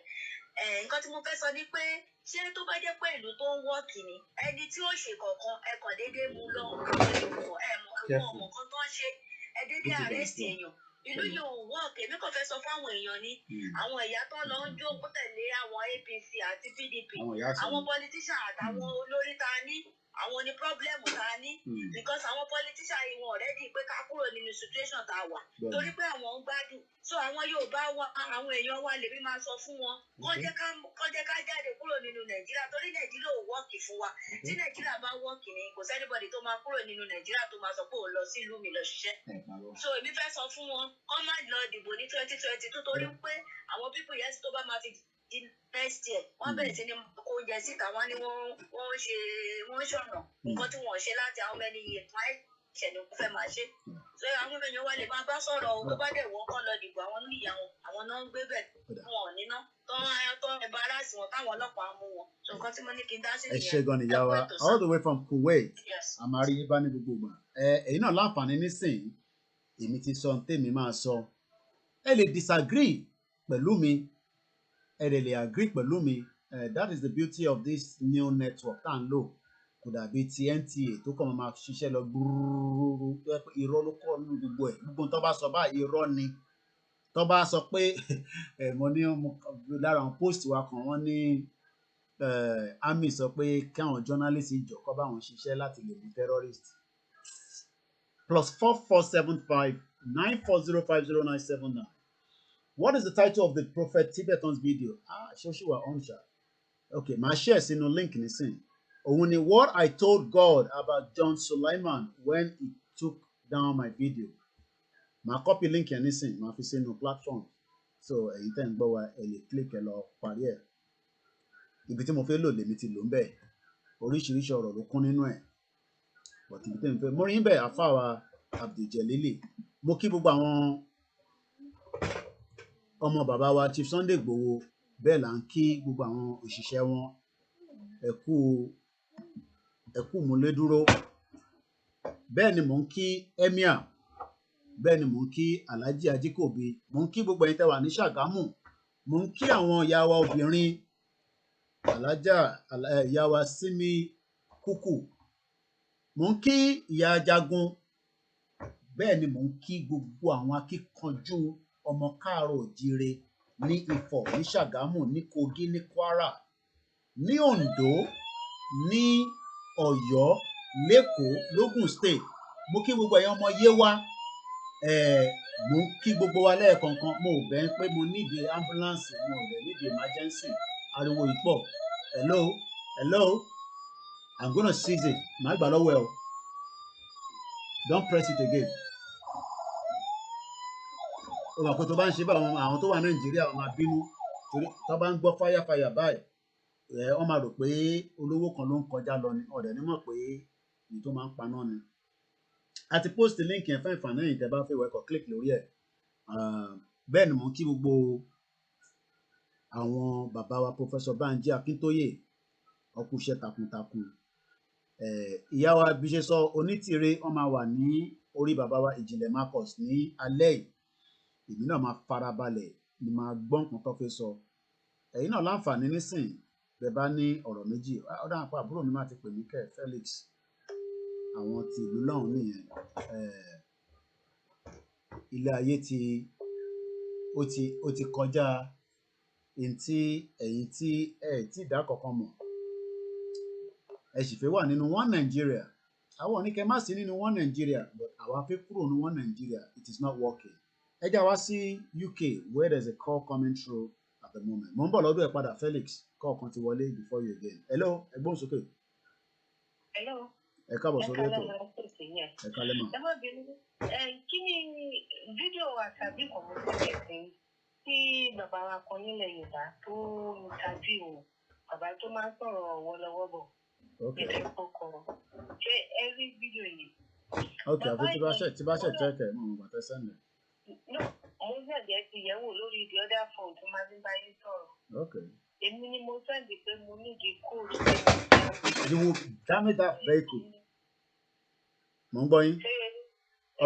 Nǹkan tí mo fẹ́ sọ ni pé ṣé tó bá jẹ́ pé ìlú tó ń wọ́ọ̀kì ni ẹni tí ó ṣe kọ̀ọ̀kan ẹ kàn déédéé mú lọ ọmọ kan tó ń ṣe ẹ déédéé àrẹ́sì èèyàn ìlú yìí ò wọ́ọ̀kì èmi kàn fẹ́ sọ fáwọn èèyàn ni àwọn ìyá tó lọ ń jókòó tẹ̀lé àwọn APC àti PDP àwọn politician àtàwọn olórí ta ní àwọn ní pọ́blẹ́mù ta ní because àwọn politician yìí wọn already pé ká kúrò nínú situation tá a wà torí pé àwọn ń gbádùn so àwọn Yorùbá wa àwọn èèyàn wa lèmi máa sọ fún wọn kọ́ jẹ́ ká jáde kúrò nínú Nàìjíríà torí Nàìjíríà ò wọ́ọ̀kì fún wa tí Nàìjíríà bá wọ́ọ̀kì ni kò sẹ́nibọ̀dì tó máa kúrò nínú Nàìjíríà tó máa sọ pé ò lọ sí ìlú mi lọ ṣiṣẹ́ so èmi fẹ́ sọ fún wọn kọ́ má lọ dìbò ní 2022 torí pé àwọn people yẹn tó bá máa fi next year wọ́n bẹ̀rẹ̀ sí ní kó oúnjẹ síta wọ́n ní wọ́n ṣọ̀nà nǹkan tí wọ́n ṣe láti àwọn mẹ́ni yẹn wọ́n ṣẹ̀ ní kó fẹ́ máa ṣe so àwọn èèyàn wa lè máa bá sọ̀rọ̀ o tó bá dẹ̀ wọ́n kọ́ lọ dìbò àwọn níyà wọn àwọn náà ń gbé bẹ̀ wọn ò níná tó embarrass wọn táwọn ọlọ́pàá mú wọn so nǹkan tí mo ní kí n dá sí nìyẹn. Ẹ ṣé gan ni ìyá wa all the way from Kuwait àmàrí yín bá ní gbogbo gbà èyí náà láǹfààní nísìnyí èmi ti sọ tèmi máa sọ ẹ lè disagree pẹ̀lú mi ẹ lè agree pẹ̀lú mi that is the beauty of this new network tá à ń lò kò dàbí ti NTA tó kàn máa ṣiṣẹ́ lọ gbúrúrú irọ́ ló kọ́ nínú gbogbo ẹ̀ gbogbo tó bá sọ báyìí irọ́ ni tó bá sọ pé mo ní lára àwọn post wa kan wọ́n ní army sọ pé káwọn journalist jọ kọ́ bá wọn ṣiṣẹ́ láti lè mú terrorist +4475 9405079. What is the title of the Prophet Tibetan's video? Ṣóṣì wà on ṣá. Okay, màá share sínú link nísìn. Only what I told God about John Sulaiman when he took down my video. My copy link yẹn nísìn, màá fi sínú platform. So ẹ̀yin tẹ́ ń gbọ́ wa, ẹ lè click ẹ lọ parí ẹ̀. Ibi tí mo fẹ́ lò lèmi ti lò ń bẹ̀. Oríṣiríṣi ọ̀rọ̀ ló kún nínú ẹ̀. But ibi tí mo fẹ́, mo rí ń bẹ̀ àfáwà Abdul-Jalili. Mo kí gbogbo àwọn ọmọ bàbá wa Chief Sunday Igboho, bẹ́ẹ̀ là ń kí gbogbo àwọn òṣìṣẹ́ wọn. Ẹ kú múlédúró. Bẹ́ẹ̀ ni mò ń kí Emir, bẹ́ẹ̀ ni mò ń kí Alhaji Ajikobi, mò ń kí gbogbo ẹ̀yin tẹ́ wà ní Ṣàgámù, mò ń kí àwọn ìyá wa obìnrin, ìyá wa Simi Kúkù, mò ń kí ìyá Jagun, bẹ́ẹ̀ ni mò ń kí gbogbo àwọn akíkanjú ọmọ káàárọ̀ òjíire ní Ifọ̀, ní Ṣàgámù, ní Kogi, ní Kwara, ní Oǹdó, ní Ọ̀yọ́, l'Ékòó, l'Ógùn State. Mo kí gbogbo ẹ̀yin ọmọ Yewa. Mo ń kí gbogbo wa lẹ́ẹ̀kọ̀ọ̀kan. Mo ò bẹ̀ ń pé mo nídi ambulance, mo ò dẹ̀ nídi emergency. Ariwo ìpọ̀. Hello. I'm gonna seize it. Màá gbà lọ́wọ́ ẹ o. Don't press it again. O mọ̀ pé tó bá ń ṣe bá àwọn tó wà Nàìjíríà wọ́n máa bínú torí tó bá ń gbọ́ fáyà báyìí wọ́n máa rò pé olówó kan ló ń kọjá lọ ni ọ̀dẹ̀ ní mọ̀ pé èyí tó máa ń paná ni. A ti post link yẹn fún ìfànà yìí tẹ́ bá fẹ́ wẹ́kọ̀ click lórí ẹ̀. Bẹ́ẹ̀ ni mò ń kí gbogbo àwọn bàbá wa Professor Banji Akintoye ọkùnṣẹ́ takuntakun. Ìyá wa bí ṣe sọ onítìrẹ wọ́n máa wà ní orí bàbá wa Ìjìnlẹ̀ Marcus ní alẹ́ yìí. Èmi náà máa farabalẹ̀ ni máa gbọ́ nǹkan tó fẹ́ sọ. Ẹ̀yin náà láǹfààní nísìn bẹ́ẹ̀ bá ní ọ̀rọ̀ méjì. Ọ̀dà àpò àbúrò mi máa ti pè mí kẹ́ Felix. Àwọn ti ìlú lọ́hùn nìyẹn. Ilé ayé ó ti kọjá ẹ̀yin tí tí ìdá kankan mọ̀. Ẹ sì fẹ́ wà nínú one Nigeria. Àwọn oníkẹ́ má sí nínú one Nigeria, but àwa fẹ́ kúrò ní one Nigeria. It is not working. Ẹ já wá sí UK where there is a call coming through at the moment. Mo ń bọ̀ lọ́dọ̀ ẹ̀ padà Felix. Call kan ti wọlé before you again. Hello, ẹ gbóhùn sókè. Hello. Ẹ káàbọ̀ sórí ètò. Ẹ kálẹ́ mọ̀. Ẹ má bínú. Kí ni fídíò àtàbí kọ̀mọ́tì tí bàbá wa kan nílẹ̀ Yorùbá tó tàbí òun bàbá tó máa ń sọ̀rọ̀ wọ́lọ́wọ́ bọ̀. Ẹ̀fẹ̀ kọ̀ọ̀kan. Ṣé ẹ rí fídíò yìí? Ok, àfi tí bá ṣe tẹ́kẹ̀ mọ̀ nígbà tẹ́ sẹ́ndẹ̀. No, mo ṣẹ̀jẹ̀ ti yẹ̀wò lórí the other phone tó máa ń bá yín sọ̀rọ̀. Ok. Èmi ni mo sẹ́ndì pé mo ní di code. You will damage that vehicle. Mo ń gbọ́ yín.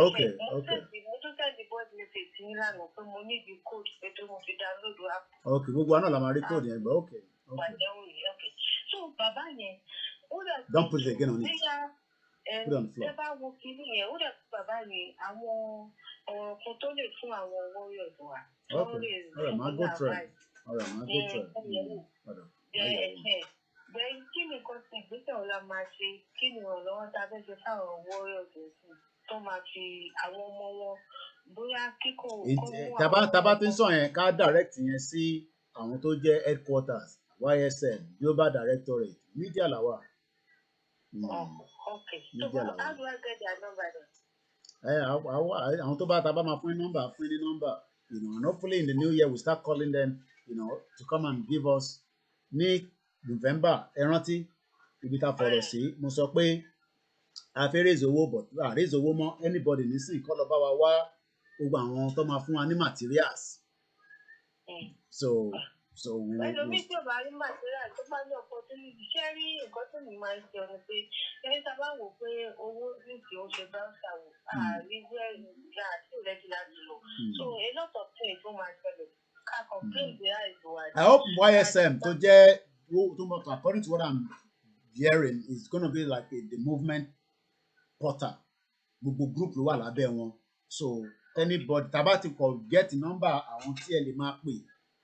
Ok. Mo tún sẹ́ndì voice message sí nílànà pé mo ní di code pé tó mo fi download app. Ok, gbogbo àná la máa rí code yẹn gbọ́. Ok. So bàbá yẹn, ó dà sí. Don't put it again on it. Put it on the floor. Ẹ bá wo kiri yẹn, ó dà sí bàbá yẹn àwọn ọ̀rọ̀ kan tó lè fún àwọn warriors wa. Ok, alright, máa go through it. Alright, máa go through it. Bẹ́ẹ̀ kí ni nǹkan ti ìgbésẹ̀ ọ̀la máa ṣe, kí ni ìrànlọ́wọ́ tá a fẹ́ ṣe fáwọn warriors ẹ̀sìn tó máa fi àwọn ọmọ wọn bóyá kíkọ́ Tàbá tí ń sọ yẹn ká direct yẹn sí àwọn tó jẹ́ headquarters YSM Global Directorate Media làwà. Okay, so how do I get their number then? Àwọn tó bá ta bá máa fún ní nọ́mbà, and hopefully in the new year we start calling them, to come and give us ní November. Ẹ rántí ibi tá fọ̀rọ̀ sí, mo sọ pé a fẹ́ raise owó but a raise owó mọ́ anybody nísìnyí kọ́ lọ bá wa wá gbogbo àwọn tó máa fún wa ní materials. So ẹlòmíì tí ò bá rí material tó bá ní opportunity ṣé rí nǹkan tó ní máa ń ṣe ọ̀nà pé ẹni tá a bá wò pé owó ní tí ó ṣe bá ń ṣàwò àríwẹ̀ ìgbà àti ìrẹ́gílá jùlọ. So a lot of things tó máa ṣẹlẹ̀ ká complain pé àìsàn wà. I hope YSM tó jẹ́ according to what I'm hearing is gonna be like the movement portal. Gbogbo group ló wà lábẹ́ wọn. So anybody tá a bá ti kọ get number àwọn tí ẹ lè máa pè.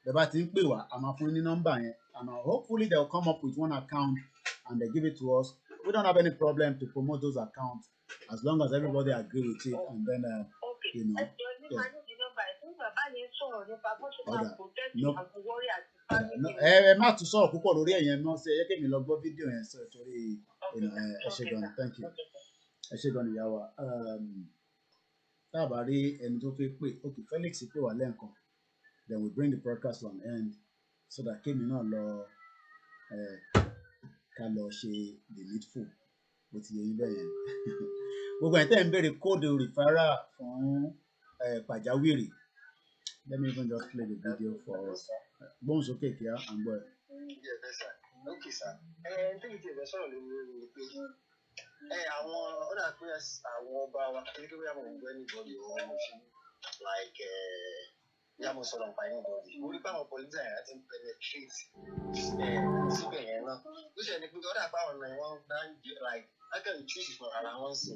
Bẹ́ẹ̀ bá ti ń pè wá, a máa fún ní nọ́mbà yẹn, and hopefully they will come up with one account and they give it to us. We don't have any problem to promote those accounts as long as everybody agree with it, and then ẹ má tún sọ̀rọ̀ púpọ̀ lórí ẹ̀yẹn náà ṣe ẹ kémi lọ gbọ́ fídíò yẹn sọ torí ẹ ṣe gan ni thank you ẹ ṣe gan ni ìyá wa táàbà rí ẹni tó fẹ́ pè ok Felix pè wá lẹ́ẹ̀kan then we bring the broadcast to an end so that kémi náà lọ ká lọ ṣe the needful bó ti yẹ yín bẹ́ẹ̀ yẹn gbogbo ẹ̀ tẹ́ ń béèrè kóòdù rìfárà fún pàjáwìrì. Let me even just play the video for us. Gbóhùn sókè kí á ń gbọ́ ẹ̀. Okay sir. Tí kìí tiẹ̀ fẹ́ sọ̀rọ̀ lórí ni pé àwọn ọ̀dà pé àwọn ọba wa kékeré bí àwọn òǹgbẹ́ níbọ̀dì wọn mo fi like bí àwọn sọ̀rọ̀ nípa níbọ̀dì. Mo rí pé àwọn politician yẹn ti ń penetrate síbẹ̀ yẹn náà. Ó ṣe ni pé ọ̀dà pé àwọn ọ̀nà wọn dá like akẹ́lẹ̀ choose fún ara wọn sì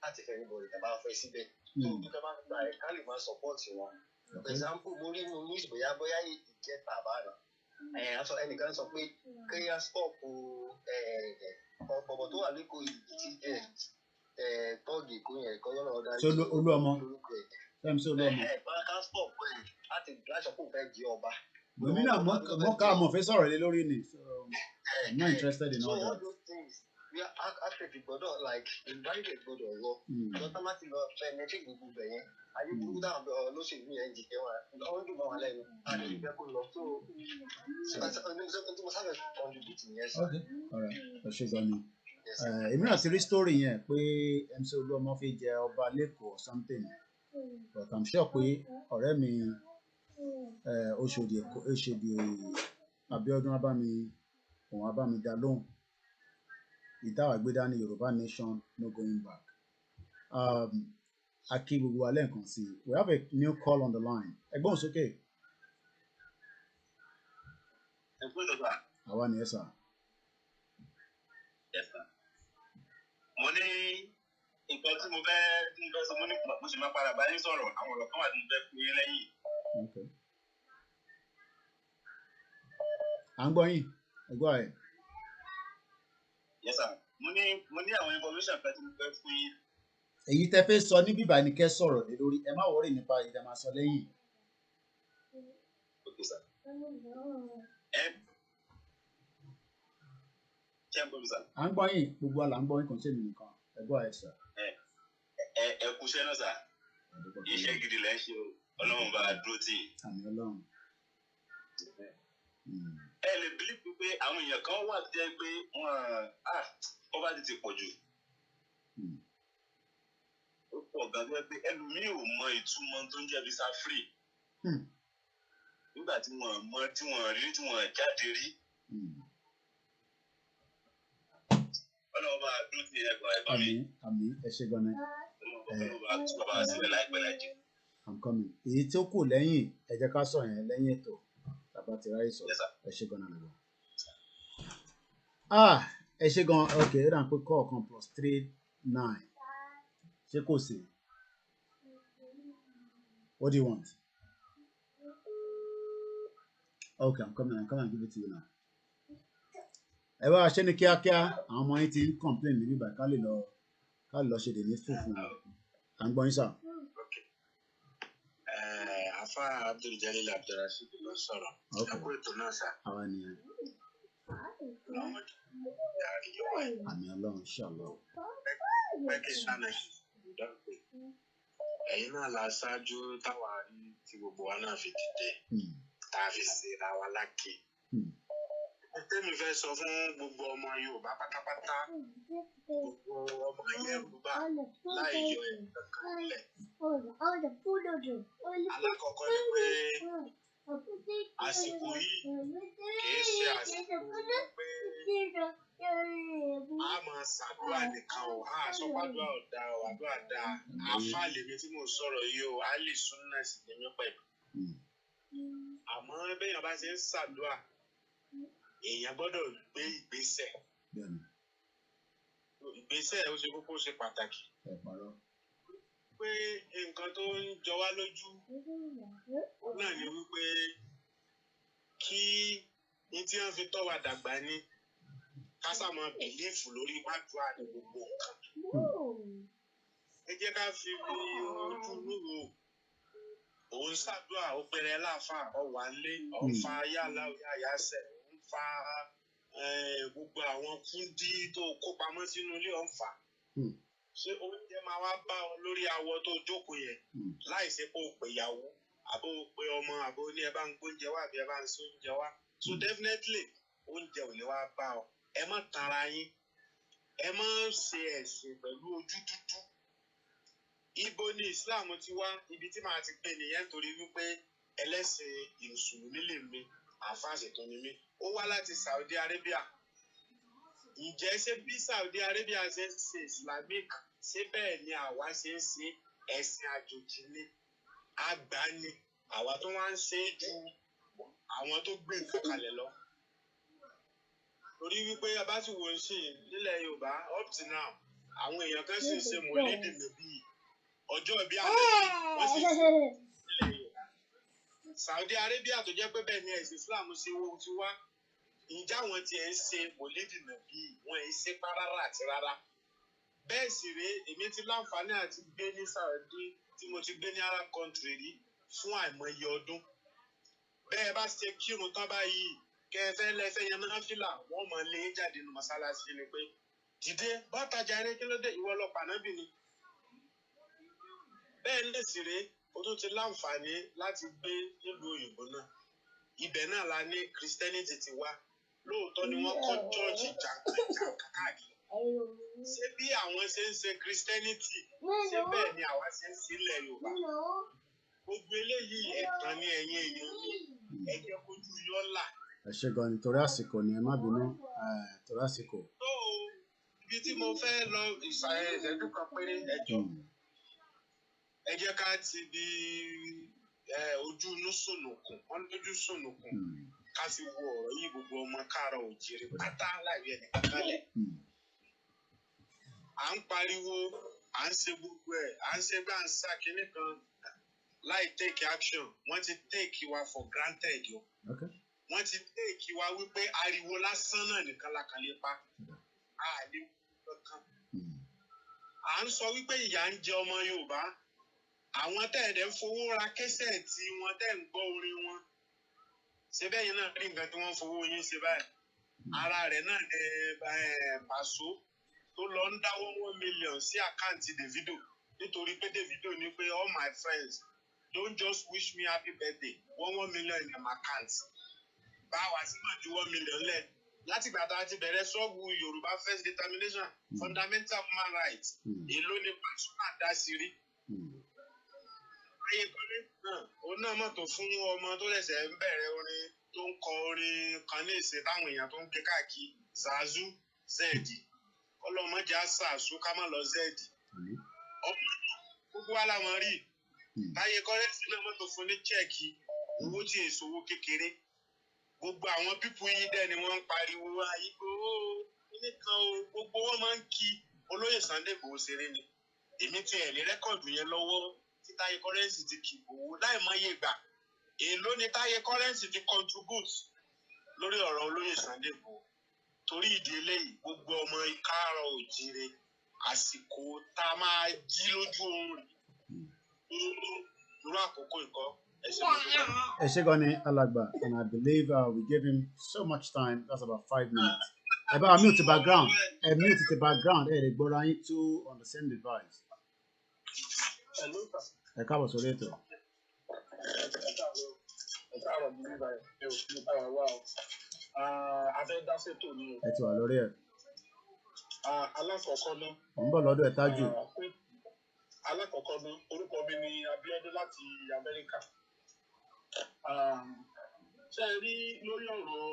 láti fẹ́ níbọ̀dì tàbá fẹ́ síbẹ̀. Tó bí ká bá gba ẹ̀ ká lè máa support wọn. For example, mo rí inú news bóyá ìjẹta àbára ẹnìkan sọ pé kéèyàn stop ọ̀pọ̀ tó wà lẹ́kọ̀ọ́ yìí tí tọ́ọ̀gì kò yẹn kọ́ lọ́nà ọ̀dà yìí Olúọmọ fẹ́mi sí Olúọmọ. ká stop láti láṣọ kó fẹ́ jẹ ọba. Gómìnà mọ́ká mọ̀fẹ́ sọ̀rọ̀ lé lórí ni I'm not interested in all that. We are actually gbọ́dọ̀ like invited gbọ́dọ̀ lọ lọ́tà láti lọ penetrate gbogbo ibẹ̀ yẹn ayé burúkú dáhùn bẹ olóṣèlú yẹn jìkẹ́ wọn ọ̀hún dùn mọ́ wọn lẹ́nu àti ìgbẹ́ kó lọ tó tí mo sábẹ̀ contribute yẹn sọ. Ẹ ṣe gan ni èmi náà ti rí story yẹn pé MC Olúọmọ fi jẹ ọba lẹ́kọ̀ọ́ something but I'm sure pé ọ̀rẹ́ mi Oṣòdì Abíọ́dún òun abámi dá lóhùn ìtawà gbé dání Yorùbá nation no going back. Aki gbogbo alẹ́ nǹkan sí we have a new call on the line. Ẹgbọ́n sókè. Àwa ni ẹ sà. Mo ní nǹkan tí mo fẹ́ sọ mo ní mo sì máa padà bá yín sọ̀rọ̀ àwọn ọ̀rọ̀ kan wà tí mo fẹ́ fún yín lẹ́yìn. À ń gbọ́ yín ẹ gbọ́ ẹ̀. Yes sir. Mo ní àwọn information kan tí mo fẹ́ fún yín. Èyí tẹ́ fẹ́ sọ ní bíbá ni kẹ́ sọ̀rọ̀ lé lórí ẹ má wọrí nípa ìdá máa sọ lẹ́yìn. Okay sir. Ṣé ń gbọ́ mi sir? À ń gbọ́ yín gbogbo àlà ń gbọ́ yín kò ṣe mí nìkan ẹ gbọ́ ẹ sà. Ẹ kú iṣẹ́ náà sir. Iṣẹ́ gidi lẹ́ ń ṣe o Ọlọ́run bá a dúró tì í. Àmín Ọlọ́run. Ẹ lè bílíìfù pé àwọn èèyàn kan wà tó jẹ́ pé ọba ti pọ̀ jù. Ó pọ̀ gan tó jẹ́ pé ẹlòmíì ò mọ ìtumọ̀ tó ń jẹ́ visa free. Nígbà tí wọ́n rí tí wọ́n jáde rí. Ọlọ́run bá a dúró tì í ẹ̀gbọ́n ẹ̀gbọ́n mi. Àmín ẹ ṣe gan ni. Ọlọ́run bá a tún bàbá wa sílẹ̀ láìpẹ́ láìjẹ́. I'm coming. Èyí tí ó kù lẹ́yìn ẹ jẹ́ ká sọ yẹn lẹ́yìn ètò. Tàbá ti ráyè sọ ẹ ṣe gan náà lọ. Ẹ ṣe gan ok ó dà pé call kan +39 ṣé kò sí. What do you want? Okay, I'm coming and give it to you now. Ẹ bá ṣe ní kíákíá àwọn ọmọ yín ti ń complain níbí báyìí ká lè lọ ṣe dèní fún wọn. À ń gbọ́ yín sà. Afa Abdul Jalil Abdulrasheed ló sọ̀rọ̀. Ẹkú ètò náà sà. Àwa nìyẹn. Àmì Ọlọ́run ṣàlọ́. Pẹ́kì sánà ìdọ́gbé. Ẹ̀yin náà la ṣáájú táwa rí tí gbogbo wa náà fi dìde. Tá a fi ṣera wa lákè. Tẹ́mi fẹ́ sọ fún gbogbo ọmọ Yorùbá pátápátá. Gbogbo ọmọ Yorùbá láì yọ ẹ̀ka kan lẹ̀. Alákọ̀ọ́kọ́ ni pé àsìkò yìí kìí ṣe àsìkò pé a máa ṣàdúrà nìkan o a sọ pàdúrà ọ̀dà o àdúrà dá àáfàá lèmi tí mo sọ̀rọ̀ yìí o a lè súnà sí ní pẹ̀lú. Àmọ́ béèyàn bá ṣe ń ṣàdúrà èèyàn gbọ́dọ̀ gbé ìgbésẹ̀. Ìgbésẹ̀ ó ṣe kókó ṣe pàtàkì. Pé nǹkan tó ń jọ wá lójú náà ni wípé kí ní tí wọ́n fi tọ́ wa dàgbà ní ká sá máa bìlífù lórí gbàdúrà ní gbogbo nǹkan. Ẹ jẹ́ ká fi ojú lúwo òun òun ṣàdúrà ó pẹrẹ láàfà ọwà ńlé ọfà yàlá yàyàsẹ ń fa gbogbo àwọn kúndí tó kó pamọ́ sínú ilé ọ̀fà ṣé oúnjẹ máa wá bá ọ lórí awọ tó jókòó yẹn láì ṣe pé o pè ìyàwó àbó o pè ọmọ àbó ní ẹ bá ń gbóúnjẹ wá àbí ẹ bá ń ṣe oúnjẹ wá so definitely oúnjẹ ò lè wá bá ọ ẹ má tanra yín ẹ má ṣe ẹ̀sìn pẹ̀lú ojú dúdú. Ibo ni Islam ti wá ibi tí màá ti gbé nìyẹn torí wípé ẹlẹ́sìn Mùsùlùmí lè mi àfáàṣẹ tó ni mí ó wá láti Saudi Arabia. Ǹjẹ́ ṣé bí Saudi Arabia ṣe ń ṣe Islamic ṣé bẹ́ẹ̀ ni àwa ṣe ń ṣe ẹ̀sìn àjòjì ni àgbà ni àwa tó wá ń ṣe é ju àwọn tó gbé nǹkan kalẹ̀ lọ. Torí wípé abáṣiwò ń ṣe nílẹ̀ Yorùbá up to now àwọn èèyàn kan sì ń ṣe mọ̀lẹ́dì níbí ọjọ́ ìbí àlẹ́ wọ́n sì ń ṣe nílẹ̀ Yorùbá. Saudi Arabia tó jẹ́ pé bẹ́ẹ̀ ni ẹ̀sìn Islam ṣe wọ́n ti wá ǹjẹ́ àwọn tí ẹ̀ ń ṣe mọ̀lẹ́dì níbí wọ́n ẹ̀ ṣe rárá àti rárá. Bẹ́ẹ̀ sì rèé èmi ti láǹfààní àti gbé ní Saudi tí mo ti gbé ní Arab country rí fún àìmọye ọdún. Bẹ́ẹ̀ bá ṣe kírun tán báyìí kẹfẹ́ lẹ́fẹ́ yẹn náà fìlà wọ́n mọ̀ lé jáde nínú mọ́sálásí ni pé dìde bọ́tajà eré kí ló dé ìwọ ọlọ́pàá náà bì ní. Bẹ́ẹ̀ lè sì rèé o tún ti láǹfààní láti gbé nílùú òyìnbó náà. Ibẹ̀ náà la ní Christianity ti wá lóòótọ́ ni wọ́n kọ́ chọ́ọ̀chì jàǹkà káàkiri. Ṣé bí àwọn ṣe ń ṣe Christianity ṣé bẹ́ẹ̀ ni àwa ṣe ń ṣe ilẹ̀ Yorùbá. Gbogbo eléyìí ẹ̀tàn ni ẹ̀yin èèyàn mi ẹ jẹ́ kójú yọ́ là. Ẹ ṣé gan nítorí àsìkò ni ẹ má bínú torí àsìkò. tó ibi tí mo fẹ́ lọ ìṣẹ́jú kan péré ẹjọ́ ẹ jẹ́ ká ti bí ojú inú sùnùkùn wọ́n lójú sùnùkùn ká fi wo ọ̀rọ̀ yìí gbogbo ọmọ káàárọ̀ oòjíire pátá láì rí ẹnìkan kálẹ̀. À ń pariwo à ń ṣe gbogbo ẹ̀ à ń ṣe bá ń sá kinní kan láì take action wọ́n ti take wa for granted o. Wọ́n ti take wa wípé ariwo lásán náà nìkan la kàn lè pa àlè kankan. À ń sọ wípé ìyà ń jẹ ọmọ Yorùbá àwọn tẹ̀ẹ̀dẹ̀ ń fowó ra kẹ́sẹ̀ tí wọ́n tẹ̀ ń gbọ́ orin wọn ṣé bẹ́yìn náà rí nǹkan tí wọ́n fowó yín ṣe báyìí ara rẹ̀ náà ní Pàṣọ tó lọ ń dáwọ́ 1 million sí àkáǹtì Davido nítorí pé Davido ní pé all my friends don't just wish me happy birthday 1 million in my account báwa sí máa ju 1 million lẹ̀ láti ìgbà tá a ti bẹ̀rẹ̀ ṣọ́ọ̀bù Yorùbá first determination fundamental human rights èló ni Pàṣọ náà dá sí rí. Ayékọ́lé náà òun náà mọ̀tò fún ọmọ tó lẹ̀sẹ̀ ń bẹ̀rẹ̀ orin tó ń kọ orin kan ní ìsìn táwọn èèyàn tó ń ké káàkiri Zazu Zedi ọlọ́mọdé àṣàṣù ká má lọ Zedi ọmọ gbogbo wa làwọn rí Ayékọ́lé sí náà mọ̀tò fún ní chẹ́ẹ̀kì owó tí èso owó kékeré gbogbo àwọn pípù yìí dẹ́ ni wọ́n ń pariwo Igboho nìkan o gbogbo wọn máa ń kí olóyè Sunday Igboho ṣeré ni èmi ti ẹ̀ ní rẹ́kọ̀dù yẹn lọ́wọ́ tí Táyé Currency ti kì owó láì mọye gbà èló ni Táyé Currency ti contribute lórí ọ̀rọ̀ olóyè Sunday Igboho torí ìdí eléyìí gbogbo ọmọ káàárọ̀ oòjíire àsìkò tá a máa jí lójú oorun irú àkókò ìkọ́ Ẹ ṣé gan ni alàgbà and I believe we gave him so much time that's about 5 minutes. Ẹ bá wa mute the background mute the background ẹ lè gbọ́ra yín two on the same device. Ẹ káàbọ̀ sórí ètò. Ẹ ti wà lórí ẹ̀. Alákọ̀ọ́kọ́ náà. Mo ń bọ̀ lọ́dọ̀ ẹ̀ Tájù. Alákọ̀ọ́kọ́ náà orúkọ mi ni Abíọ́dún láti Amẹ́ríkà. Ṣé ẹ rí lórí ọ̀rọ̀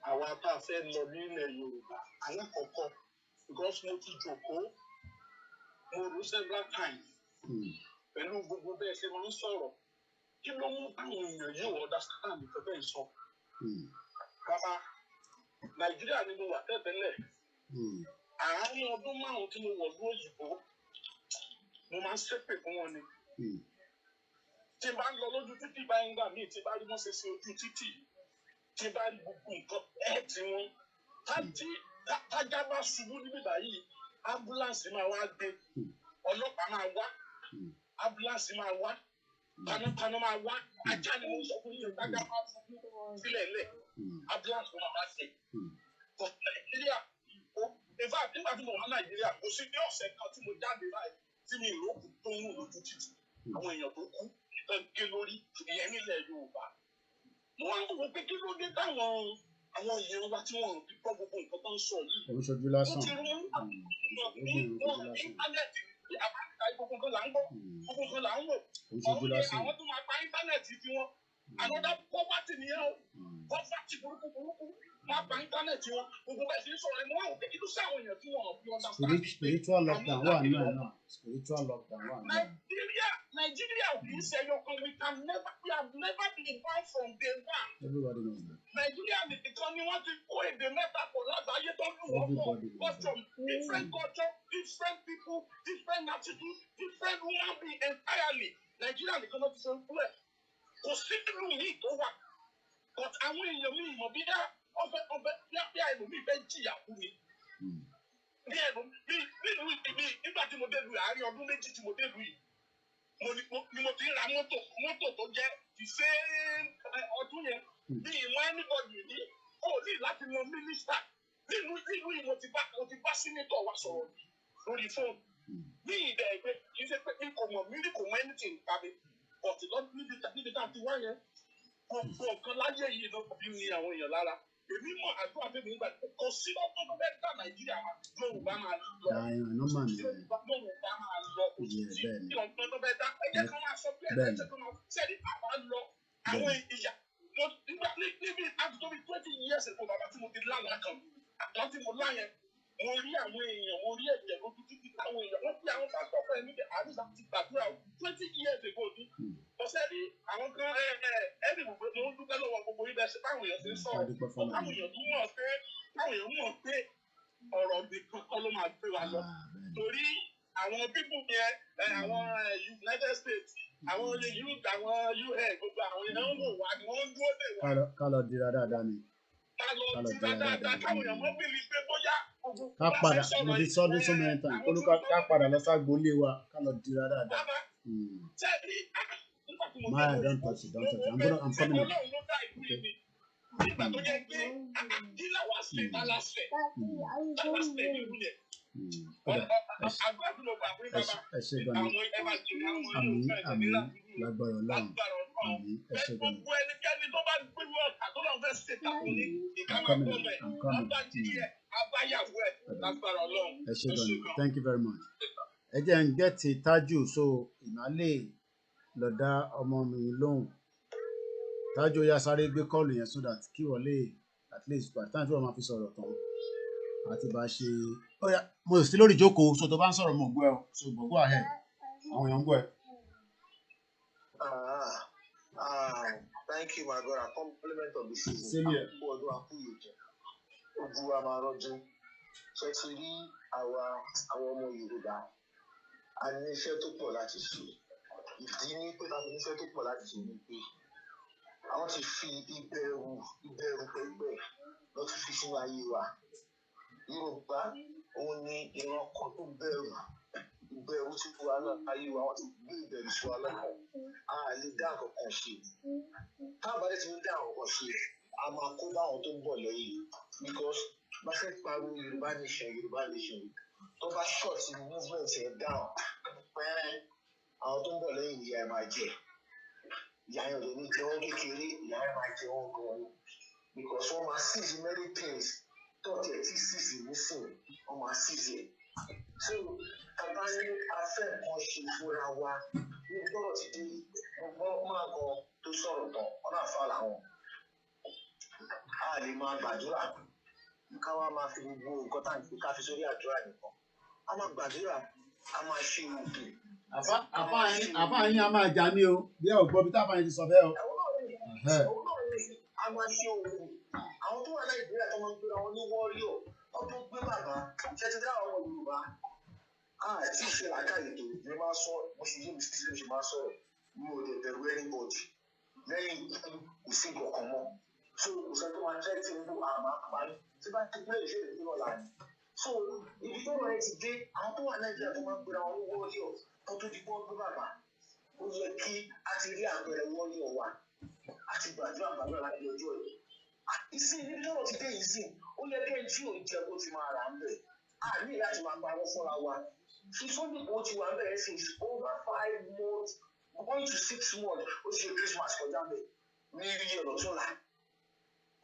àwa tá a fẹ́ lọ nílẹ̀ Yorùbá alákọ̀ọ́kọ́ because mo ti jókòó mo rò several times pẹ̀lú gbogbo bẹ́ẹ̀ ṣe máa ń sọ̀rọ̀ kí ló mú àwọn èèyàn yìí wọ́n understand nǹkan bẹ́ẹ̀ sọ. Bàbá Nàìjíríà ni mo wà tẹ́tẹ́lẹ̀ àárín ọdún 5 tí mo wọ̀ lú òyìnbó mo máa ń ṣépè fún wọn ni. Tí n bá ń lọ lójú títì bá ń gbà míì tí bá rí wọ́n ṣe sí ojú títì tí bá rí gbogbo nǹkan tí wọ́n tájá bá ṣubú níbí báyìí ambulance máa wá gbé ọlọ́pàá máa wá ambulance máa wá panápaná máa wá ajá ni mo sọ fún yín tájà máa fún sílẹ̀ lẹ̀ ambulance máa bá ṣe. Nàìjíríà in fact nígbà tí mo wà Nàìjíríà kò sí ní ọ̀sẹ̀ kan tí mo jáde báyìí tí mi ìlú òkú tó ń rùn lójú títì àwọn èèyàn tó kú ìtàn gé lórí ìyẹn nílẹ̀ Yorùbá. Mo wá ń wò pé kí ló dé táwọn àwọn èèyàn wa tí wọ́n fi gbọ́ gbogbo nǹkan tó ń sọ yìí. Òun ṣojú lásán. Ó ti rún íńtánẹ́ẹ̀tì àbáta gbogbo nǹkan là ń gbọ́ gbogbo nǹkan là ń wò. Àwọn tó máa pa íńtánẹ́ẹ̀tì tí wọ́n another poverty nìyẹn o poverty burúkú máa pa íńtánẹ́ẹ̀tì wọn gbogbo bẹ́ẹ̀ sì ń sọ̀rọ̀ ẹni wọn ò kí ló sí àwọn èèyàn tí wọn ò fi ọ̀dà pa. Spiritual lockdown wà náà spiritual lockdown wà náà. Nàìjíríà ò kì í ṣe ẹyọ kan we have never been bound from day one. Everybody knows that. Nàìjíríà nìkan ni wọ́n ti kó èdè mẹ́ta pọ̀ lágbàáyé tó lù wọ́n pọ̀ but from different culture different people different attitude different human being entirely Nàìjíríà nìkan ló ti ṣe ń kúrẹ̀ kò sí ìlú yìí tó wà but àwọn èèyàn mi ìmọ̀ bí bí ẹlòmíì fẹ́ jìyà fún mi bí ẹlòmíì nígbà tí mo dé lu àárín ọdún méjì tí mo dé lu yìí ni mo ti ń ra mọ́tò tó jẹ́ the same ọdún yẹn bí ìmọ̀ anybody ní ó ní láti lọ mínísítà nínú yìí mo ti bá sínétọ̀ wa sọ̀rọ̀ lórí fóònù ní ìdẹ̀ ẹgbẹ́ kì í ṣe pé kò mọ̀ anything tàbí ọ̀tí lọ́dún níbi tá a ti wá yẹn gbogbo nǹkan láyé yìí ló bí ní àwọn èèyàn lára èmi mọ̀ àdúrà tèmi nígbà kò sí lọ́gbọ́n tó fẹ́ẹ́ dá Nàìjíríà Yorùbá máa lọ Yorùbá máa lọ òjijì ọ̀gbọ́n tó fẹ́ẹ́ dá ẹ̀jẹ̀ kan máa sọ pé ẹ̀jẹ̀ kan máa sẹ́ni àbá lọ àwọn ìyà níbi àtúntò bíi 20 years ago bàbá tí mo ti lánàá kan àtọ́ tí mo láyẹn mo rí àwọn èèyàn mo rí ẹ̀jẹ̀ lójú títí táwọn èèyàn wọ́n fi àwọn pásítọ̀ fún ẹ̀mí àdúrà ti gbàdúrà 20 years ago ní ọ̀sẹ̀ rí àwọn kan ẹ̀rí gbogbo mo ń dúpẹ́ lọ́wọ́ gbogbo ibẹ̀ ṣe báwọn èèyàn ṣe ń sọ̀rọ̀ táwọn èèyàn tún mọ̀ pé ọ̀rọ̀ nìkan kọ́ ló máa gbé wa lọ torí àwọn pípù yẹn àwọn United States àwọn youth àwọn UN gbogbo àwọn èèyàn ń wò wá ni wọ́n ń dúró dè wá. Ká lọ dira dáadáa ni. Ká padà mo ti sọ ní so many times kó ló ká padà lọ ságbolé wa ká lọ dira dáadáa. Maya don't touch it. I'm coming up. Nígbà tó jẹ́ pé àkílà wà sí tálásẹ̀ tálásẹ̀ ní ìwúlẹ̀. Ẹ ṣe gan ni. Àmín lágbára Ọlọ́run. Àmín ẹ ṣe gan ni. Gbogbo ẹnikẹ́ni tó bá gbé ọ̀tà tó lọ́n fẹ́ ṣe tàkùn ní ìkànnì àkọọ́lẹ̀ abájírí ẹ̀ abáyàwó ẹ̀ lágbára Ọlọ́run. Ẹ ṣe gan ni. Thank you very much. Ẹ jẹ́ ń gẹ́tì Tájù so ìmọ̀lẹ́ lọ dá ọmọ mi lóhùn. Tájù ya sáré gbé kọ́ọ̀lù yẹn so that kí wọ́n lè at least by the time tí wọ́n máa fi sọ̀rọ̀ tán àti bá ṣe mo sì lórí ìjókòó so tó bá ń sọ̀rọ̀ mo gbọ́ ẹ so gbogbo ahead àwọn èèyàn ń gbọ́ ẹ. Thank you my brother compliment of the season. Same here. Ọdún àkúyè jẹ ojú wa máa rọjú ṣe ti rí àwọn ọmọ Yorùbá a ní iṣẹ́ tó pọ̀ láti ṣe ìdí ní pé láti ní iṣẹ́ tó pọ̀ láti ṣe ni pé àwọn ti fi ìbẹ̀rù pẹ́pẹ́ lọ́ ti fi sínú ayé wa. Yorùbá òun ni ìran kan tó ìbẹ̀rù tí wà náà ayé wa wọ́n ti gbé ìbẹ̀rù sí wa lọ́kàn a lè dá àkọ́kọ́ ṣe tábàdé ti ń dá àkọ́kọ́ ṣe a máa kó báwọn tó ń bọ̀ lẹ́yìn because bá fẹ́ pariwo Yorùbá nation tó bá ṣọ́ọ̀tì movement ẹ̀ down pẹ́ẹ́rẹ́ àwọn tó ń bọ̀ lẹ́yìn ìyá ẹ̀ máa jẹ ìyá ẹ̀ lè ní jẹ wọ́n kékeré ìyá ẹ̀ máa jẹ wọ́n gan-an because wọ́n máa seize many things tọ́tẹ̀ tí seize nísìnyí wọ́n máa seize ẹ̀ so bàbá ní afẹ́ kan ṣe fúnra wa ní gbọ́dọ̀ ti dé gbogbo máa gan tó sọ̀rọ̀ tán wọ́n náà fà láwọn a lè máa gbàdúrà ká wá máa fi gbogbo nǹkan tá à ń pè ká fi sórí àdúrà nìkan a máa gbàdúrà a máa ṣe òkè. àfa yín a máa jà ní o bí ẹ ò gbọ́ bí táfà yín ti sọ bẹ́ẹ̀ o. a máa ṣe òkè àwọn tó wà Nàìjíríà tó máa ń gbéra wọn ní wọ́ọ́rìọ̀ ọdún gbé bàbá ṣẹ́tí dá àwọn Yorùbá àti ìṣe làákàyè tó ní máa sọ mo ṣe yé mi sí ṣe máa sọ̀rọ̀ mi ò lè bẹ̀rù anybody lẹ́yìn ikú kò sí nǹkan mọ́ so kò sẹ́ tó máa jẹ́ tí nínú àmà àpárí tí bá ti gbé ìṣe ìdí lọ́la ni so ibi tó rẹ̀ ti dé àwọn tó wà Nàìjíríà tó máa ń gbéra wọn ní wọ́ọ́rìọ̀ tó tó di bọ́ọ̀lù bàbá ó yẹ kí pé a ti rí àpẹẹrẹ wọ́n ní ọ̀wà àti gbàdúrà gbàdúrà láti ọjọ́ yìí. Ìsìn níbi tọ́rọ̀ ti dé yìí sìn, ó yẹ kí ẹni tí ò jẹ kó ti máa rà ń bẹ̀. A ní láti máa parọ́ fúnra wa. Sunday Igboho ti wà ń bẹ̀rẹ̀ sí over 5 months, going to 6 months, ó ti ṣe Christmas kọjá bẹ̀. Ní iye ọ̀rọ̀ tó là,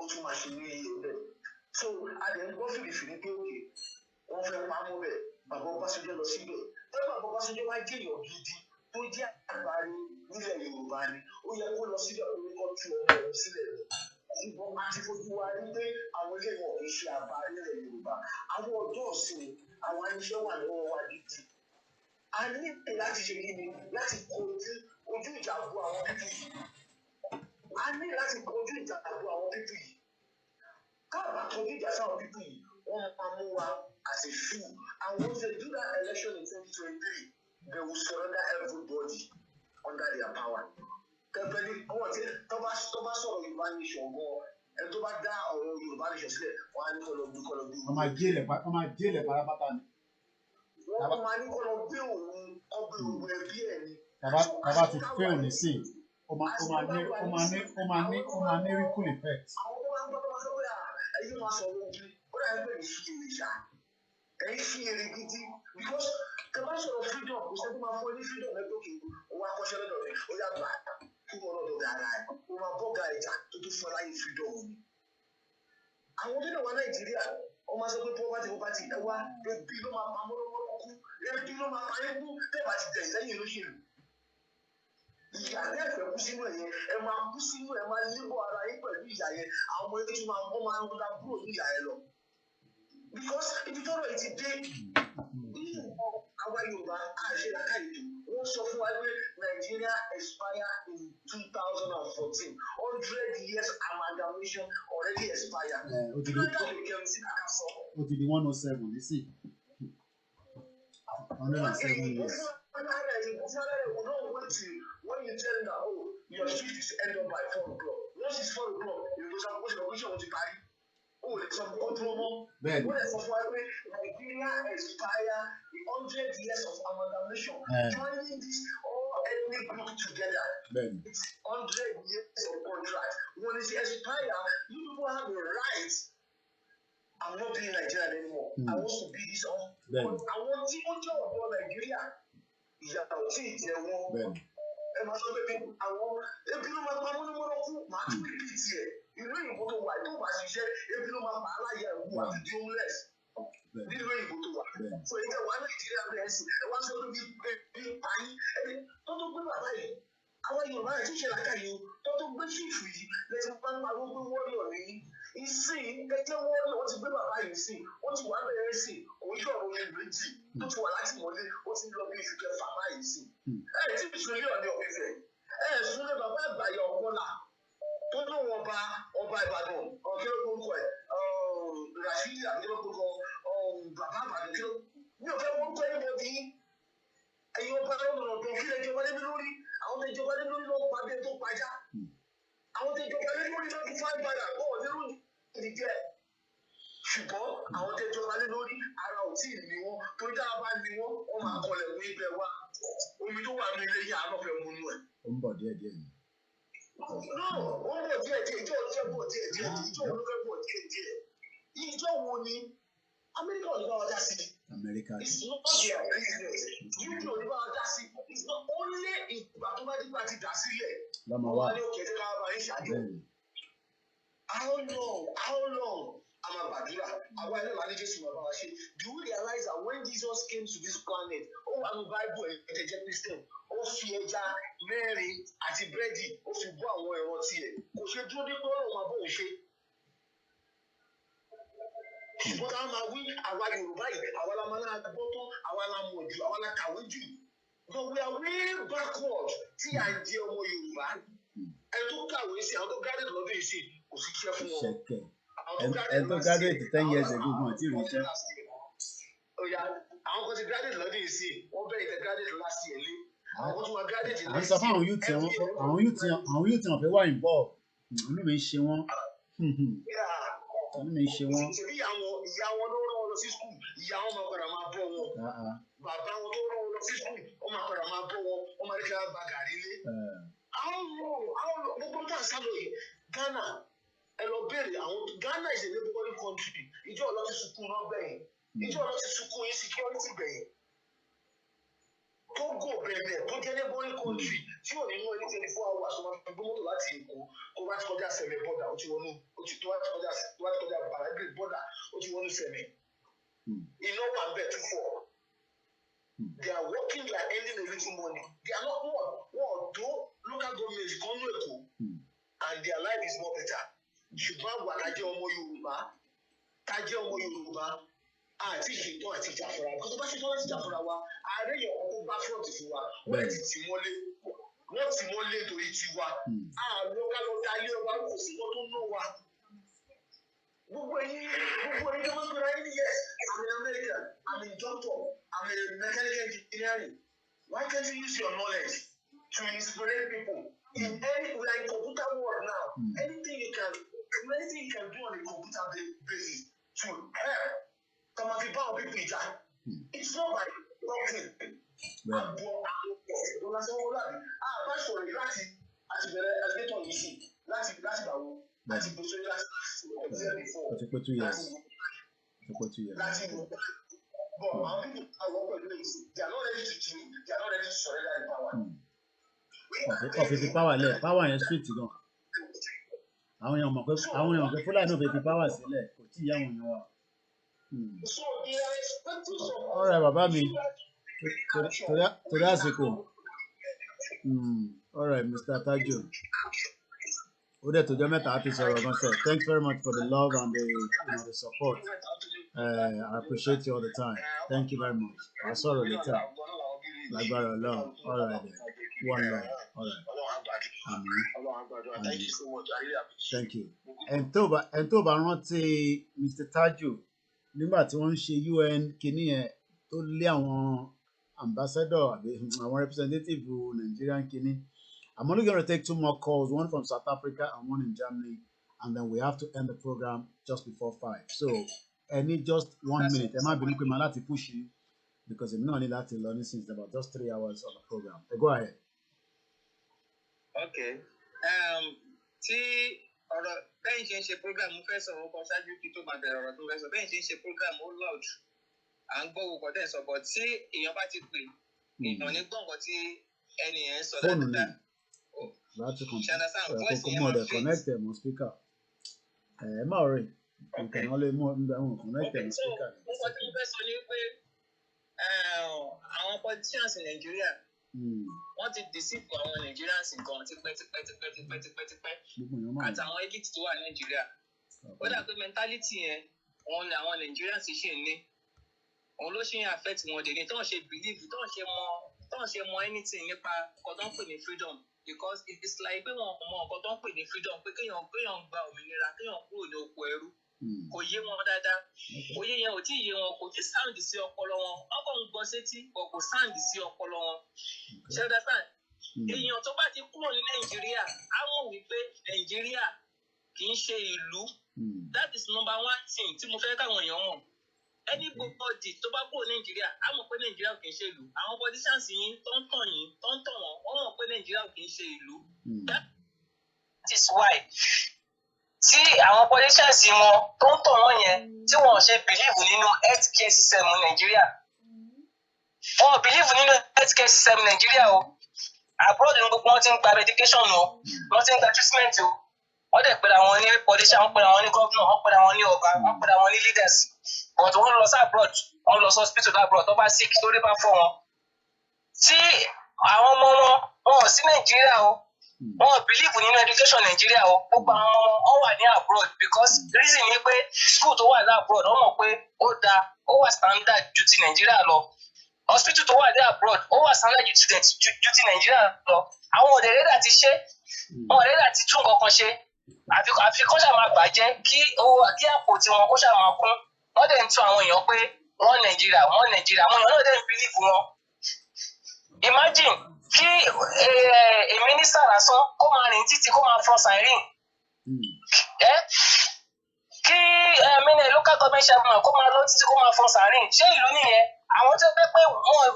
ó tún máa ṣe ní iye bẹ̀. So, a lè ń gbọ́ fìrìfìrì pé òkè, wọ́n fẹ́ pamọ́ bẹ̀, bàbá Ọbásanjọ́ lọ síbẹ̀. Tẹ́lẹ̀ bàbá Ọbásanjọ́ wá jẹ́ èèyàn gidi tó jẹ́ àgbáre nílẹ̀ Yorùbá ni. Ó yẹ kó lọ síbẹ̀ kó kọ́ tú ọmọ rẹ̀ sílẹ̀ lọ. Ṣùgbọ́n a ti fojú wa rí pé àwọn ilé wọn kì í ṣe àgbáre nílẹ̀ Yorùbá. Àwọn ọ̀dọ́ ọ̀sìn, àwọn aníṣẹ́ wà lọ́wọ́ wa gidi. A ní láti ṣe kí ni láti ojú ìjà bu àwọn pípì yìí. A ní láti ojú ìjà bu àwọn pípì yìí. Káàbà kọjú ìjà sáwọn pípì yìí, wọ́n máa mú wa as a fool. And once they do that election in 2023, they will surrender everybody under their power. Tẹ́pẹ́lí ọwọ́ tí tọ́ba sọ̀rọ̀ Yorùbá nation gan, ẹni tó bá dá ọ̀rọ̀ Yorùbá nation sílẹ̀, wọ́n á ní kọ́ lọ bí. Wọ́n máa jẹ́lẹ̀ pátápátá ni. Wọ́n máa ní kọ́ lọ bí òun ọgbẹ́ òun ẹbí ẹ̀ ni. Tàbá ti fẹ́ òní sí i, ó máa ní ripple effect. Àwọn tó bá ń gbọ́ tó máa sọ pé ẹ̀yin máa sọ̀rọ̀ ojú, ó dàbí pé ìṣí èrè ṣá. Ẹ̀yin ṣí èrè gidi because tẹ́lá sọ̀rọ̀ freedom, kò sẹ́ni máa fún ẹ ní freedom lẹ́gbẹ̀ẹ́ òun akọ́ṣẹ́ lọ́dọ̀ rẹ̀, ó yá gbà fún wọn lọ́dọ̀ ara ẹ̀, ó máa bọ́ ga ìjà tó tó fún ẹ láyé freedom ni. Àwọn tó dẹ̀ wá Nàìjíríà, wọ́n máa sọ pé poverty ẹ wá ebi ló máa pa mọ́lọ́mọ́lọ́ kú, ebi ló máa pa yín kú, tẹ́ẹ̀ bá ti tẹ̀yìn lẹ́yìn olóṣèlú. Ìyá lẹ́fẹ̀ẹ́ kú sínú ẹ̀yẹn, ẹ máa kú sínú ẹ máa lébọ̀ ara yín pẹ̀lú ìyá yẹn, àwọn ọmọ yẹn tún máa ń da kúrò ní ìyá yẹn lọ. Because ibi tọ́rọ̀ yìí ti dé, àwa Yorùbá àṣẹ làkàyè wọ́n sọ fún wa pé Nigeria expire in 2014, 100 years amalgamation already expire. Ó ti di 107 nísìn. 107 years. When you tell them that, oh, your shift is end up by 4 o'clock. Once it's 4 o'clock, you go some question to carry. Oh, there's some control. When there's some Nigeria expire the 100 years of amalgamation. Joining this all ethnic group together. It's 100 years of contract. When it's expire, you people have the right. I'm not being Nigerian anymore. I want to be this all. I want to go to Nigeria. Ìyàtọ̀ tí ì jẹ wọn. Ẹ máa sọ pé àwọn ebi ló máa pa mọ́nàmọ́ná kú, màá tún bíbí tiẹ̀. Ìlú òyìnbó tó wà tó bá ṣiṣẹ́, ebi ló máa pa aláya ẹ̀kú àti di homeless. Nílùú òyìnbó tó wà. Fún ìjẹ́ wà Nàìjíríà bẹ̀rẹ̀ sí, ẹ wá sọ pé bí payín. Tó tó gbé bàbá yìí, àwọn Yorùbá yìí ti ṣe làkàyè o. Tó tó gbé ṣìfù yìí, lẹ́sìn máa ń pariwo pé wọ́ọ̀rọ̀ ní. Ìsìn ẹjẹ́ wọ́ọ̀rọ̀ wọ́n ti gbé bàbá yìí sí, wọ́n ti wà bẹ̀rẹ̀ sí, òun yóò rọ ìrètí tó ti wà láti mọ́lé, ó ti lọ bí ìfikẹ́ fàmà yìí sí. Tí ìṣòlẹ̀ ọ̀dẹ ọ̀fẹ́fẹ́, súnlẹ̀ bàbá àgbàyà ọ̀kọ́là tó ní wọn ọba Ìbàdàn, ọ̀kẹ́rẹ́ gbórúkọ ẹ̀, Rashidi àbíkẹ́rẹ́ gbórúkọ bàbá Ìbàdàn kí ló ní ọ̀fẹ́ gbórúkọ ẹ̀ bọ̀ bí ẹ̀yin ọba lọ́nà ọ̀dọ̀ kí lè jọba lébi lórí, àwọn tó jọba lébi lórí lọ́wọ́ pàdé tó pàjá, àwọn tó jọba lébi lórí lọ́wọ́ fún àgbàdà bọ́ọ̀ nínú ìdíjẹ́. Ṣùgbọ́n àwọn tó jọba lé lórí ara ò tí ì ní wọn torí tá a bá ní wọn wọn máa kọlẹ̀ mú ibẹ̀ wá omi tó wà ní ilé yìí àánú fẹ́ mú inú ẹ̀. Ó ń bọ̀ díẹ̀díẹ̀ ni. Ó ń bọ̀ díẹ̀díẹ̀ ìjọ ló fẹ́ bọ̀ díẹ̀díẹ̀ ìjọ ló fẹ́ bọ̀ díẹ̀díẹ̀ ìjọ wo ni Amẹ́ríkà ò ní bá wa dá sí i. Amẹ́ríkà ni. It's not their business. UK ò ní bá wa dá sí i. It's not only ìgbà tó bá dígbà ti dà sílẹ̀. Lọ́mọ wa. Wọ́n á ní òkè tí ká bá yín ṣàjọ. How long? I'm a Badura. I want to manage this. Do you realize that when Jesus came to this planet, I'm a Bible and Christian, Fieja, Mary, àti Brady, fi bọ́ àwọn ẹ̀rọ tiẹ̀. Kò ṣe dúró dé pé ọ̀rọ̀ máa bọ̀ ò ṣe. Ṣùgbọ́n ká máa wí àwa Yorùbá yìí, àwa la máa náà gbọ́ tán, àwa la mọ̀ jù, àwa la kàwé jù. But we are way backward tí à ń jẹ́ ọmọ Yorùbá. Ẹ tó kàwé sí, àwọn tó graduate lọ́dún yìí sí, kò sí iṣẹ́ fún wọn. Ẹ tó graduate 10 years ago gan tí ì ríṣẹ́. Àwọn kan ti graduate lọ́dún yìí sí, wọ́n bẹ̀rẹ̀ tẹ graduate last year lé. Àwọn tó máa graduate à ń sọ fún àwọn youth wọn fẹ́ wà involve inú mi ń ṣe wọ́n inú mi ń ṣe wọ́n. Ṣèbí ìyá wọn ló rán wọn lọ sí school, ìyá wọn máa padà máa bọ́ wọn. bàbá wọn tó rán wọn lọ sí school wọn máa padà máa bọ́ wọn wọn máa ní kí wọ́n gba gàrí lé. àwọn gbogbo tá a sá lọ yìí Ghana ẹ lọ béèrè àwọn Ghana is a neighboring country ìjọ ọlọ́tí sunkún náà gbẹ̀yìn ìjọ ọlọ́tí sunkún insecurity gbẹ̀yìn. Togo bẹ̀rẹ̀ tó jẹ́ neighboring country tí ò ní mú ẹni 24 hours tó máa fi gbé mọ́tò láti Èkó kó wá ti kọjá Sẹ̀mẹ̀ bọ́dà ó ti wọnú tó wá ti kọjá Badagry bọ́dà ó ti wọnú Sẹ̀mẹ̀. Iná wà ń bẹ̀ tún fọ̀. They are working like earning a little money. They are not one do local government kan ní Èkó and their life is more better. Ṣùgbọ́n àwa kájẹ́ ọmọ Yorùbá àti ìṣètò àti ìjàfura because tó bá ṣe tó láti ìjàfura wa ààrẹ yẹn ọkọ bá front fún wa wọ́n ti mọ́lé torí tiwa àlọ́ ká lọ dá ilé ọba kò sí wọn tó ná wa. Gbogbo ẹ̀yin tó máa ń gbọ́dọ̀ ẹni yes I'm an American I'm a doctor I'm a mechanical engineering why can't you use your knowledge to inspire people in any we are in computer world now anything you can do on a computer basis to help. Come on, people, it's not like nothing. Ọ̀fìfì power lẹ̀ power yẹn sweet gan. Àwọn èèyàn mọ̀ pé Fúlàní náà fẹ́ fi power sílẹ̀ kò tí ì yá àwọn èèyàn wa. All right, bàbá mi torí àsìkò all right Mr. Tajo ó dẹ̀ tọ́jọ́ mẹ́ta á ti sọ̀rọ̀ gan sir thanks very much for the love and the support I appreciate you all the time thank you very much I'll sọ̀rọ̀ later lágbára Ọlọ́run all right then one love all right amen thank you ẹni tó bá rántí Mr. Tajo nígbà tí wọ́n ń ṣe UN kìíní yẹn tó lé àwọn ambassador àbí àwọn representative Nigerian kìíní I'm only going to take 2 more calls one from South Africa and one in Germany and then we have to end the program just before 5 so I need just 1 minute ẹ má bínú pé màá láti push you because èmi náà ní láti lọ ní since about just 3 hours on the program go ahead. Okay tí ọ̀rọ̀ bẹ́ẹ̀ ṣe ń ṣe program mo fẹ́ sọ̀rọ̀ kan ṣáájú kí tó máa bẹ̀rẹ̀ ọ̀rọ̀ tó fẹ́ sọ bẹ́ẹ̀ ṣe ń ṣe program ó loud à ń gbọ́ owó tẹ̀ sọ but tí èèyàn bá ti pè èèyàn ní gbọ̀ngàn tí ẹni yẹn ń sọ dáadáa láti mọ̀ dẹ̀ connect ẹ̀ mọ́ speaker ẹ má rí nǹkan náà lè mú ẹ̀hún connect ẹ̀ mọ́ speaker. nǹkan tí mo fẹ́ sọ ni pé àwọn politicians in Nigeria wọ́n ti deceive àwọn Nigerians gan tipẹ́tipẹ́ àtàwọn elite tó wà ní Nigeria ó dà pé mentality yẹn òun ni àwọn Nigerians ṣì ń ní òun ló ṣe ń affect wọn dè ní tó ń ṣe believe tó ń ṣe mọ anything nípa nǹkan tó ń pè ní freedom because it's like pé wọn mọ nǹkan tó ń pè ní freedom pé kéèyàn gba òmìnira kéèyàn kúrò ní oko ẹrú kò yé wọn dáadáa òye yẹn ò tí ì yé wọn kò tí sound sí ọpọlọ wọn ọkọ ń gbọ́ sétí kò sound sí ọpọlọ wọn ṣe é dáadáa èèyàn tó bá ti kúrò ní Nàìjíríà á mọ̀ wípé Nàìjíríà kì í ṣe ìlú that is number 1 thing tí mo fẹ́ káwọn èèyàn mọ̀ anybody tó bá kúrò Nàìjíríà á mọ̀ pé Nàìjíríà kì í ṣe ìlú àwọn politicians yín tó ń tàn wọ́n mọ̀ pé Nàìjíríà kì í ṣe ìlú that is why tí àwọn politicians wọn tó ń tàn wọ́n yẹn tí wọ́n ṣe believe nínú health care system Nàìjíríà wọ́n believe nínú health care system Nàìjíríà o abroad ní gbogbo wọn ti ń gba medication o wọ́n ti ń gba treatment o wọ́n dẹ̀ pẹ̀lú àwọn ní politician wọ́n pẹ̀lú àwọn ní governor wọ́n pẹ̀lú àwọn ní ọba wọ́n pẹ̀lú àwọn ní leaders but wọ́n lọ sí abroad wọ́n lọ sí hospital abroad tó bá sick tó rí bá fọ́ wọn tí àwọn ọmọ wọn ò sí Nàìjíríà o wọn believe nínú education Nàìjíríà o gbogbo àwọn ọmọ wọn wà ní abroad because reason ni pé school tó wà ní abroad wọ́n mọ̀ pé ó dáa ó wà standard ju ti Nàìjíríà lọ hospital tó wà ní abroad ó wà standard ju ti Nàìjíríà lọ àwọn òdèrèdà ti ṣe wọn òdèrèdà ti tún nǹkan kan ṣe àfi kó ṣáà máa bàjẹ́ kí àpò tiwọn kó ṣáà máa kún wọ́n dẹ̀ ń tún àwọn èèyàn pé wọ́n Nàìjíríà àwọn èèyàn náà dẹ̀ ń believe wọn imagine kí mínísítà lásán kó máa rìn títí kó máa fọn siren kí local government chairman kó máa lọ títí kó máa fọn siren ṣé ìlú nìyẹn àwọn tó fẹ́ pé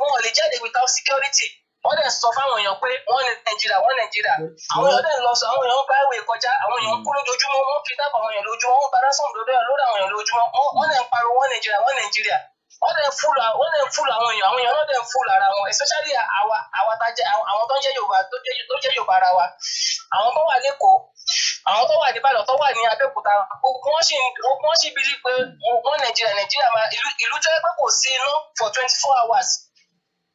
wọn lè jáde without security wọ́n dẹ̀ sọ fáwọn èèyàn pé wọ́n ní Nàìjíríà àwọn èèyàn dẹ̀ lọ sọ àwọn èèyàn bá ìwé kọjá àwọn èèyàn kú lójoojúmọ́ wọ́n kidnap àwọn èèyàn lójúmọ́ wọ́n padà sọ̀rọ̀ lórí àwọn èèyàn lójúmọ́ wọ́n dẹ̀ ń pariwo wọ́n Nàìjíríà wọ́n dẹ̀ fúlù àwọn èèyàn náà dẹ̀ fúlù ara wọn especially àwa àwọn tó ń jẹ́ Yorùbá tó jẹ́ Yorùbá ara wa àwọn tó wà lẹ́kọ̀ọ́ àwọn tó wà ní Ìbàdàn tó wà ní Abẹ́òkúta wọ́n sì bí pé wọ́n Nàìjíríà máa ìlú tó yẹ pé kò sí iná for 24 hours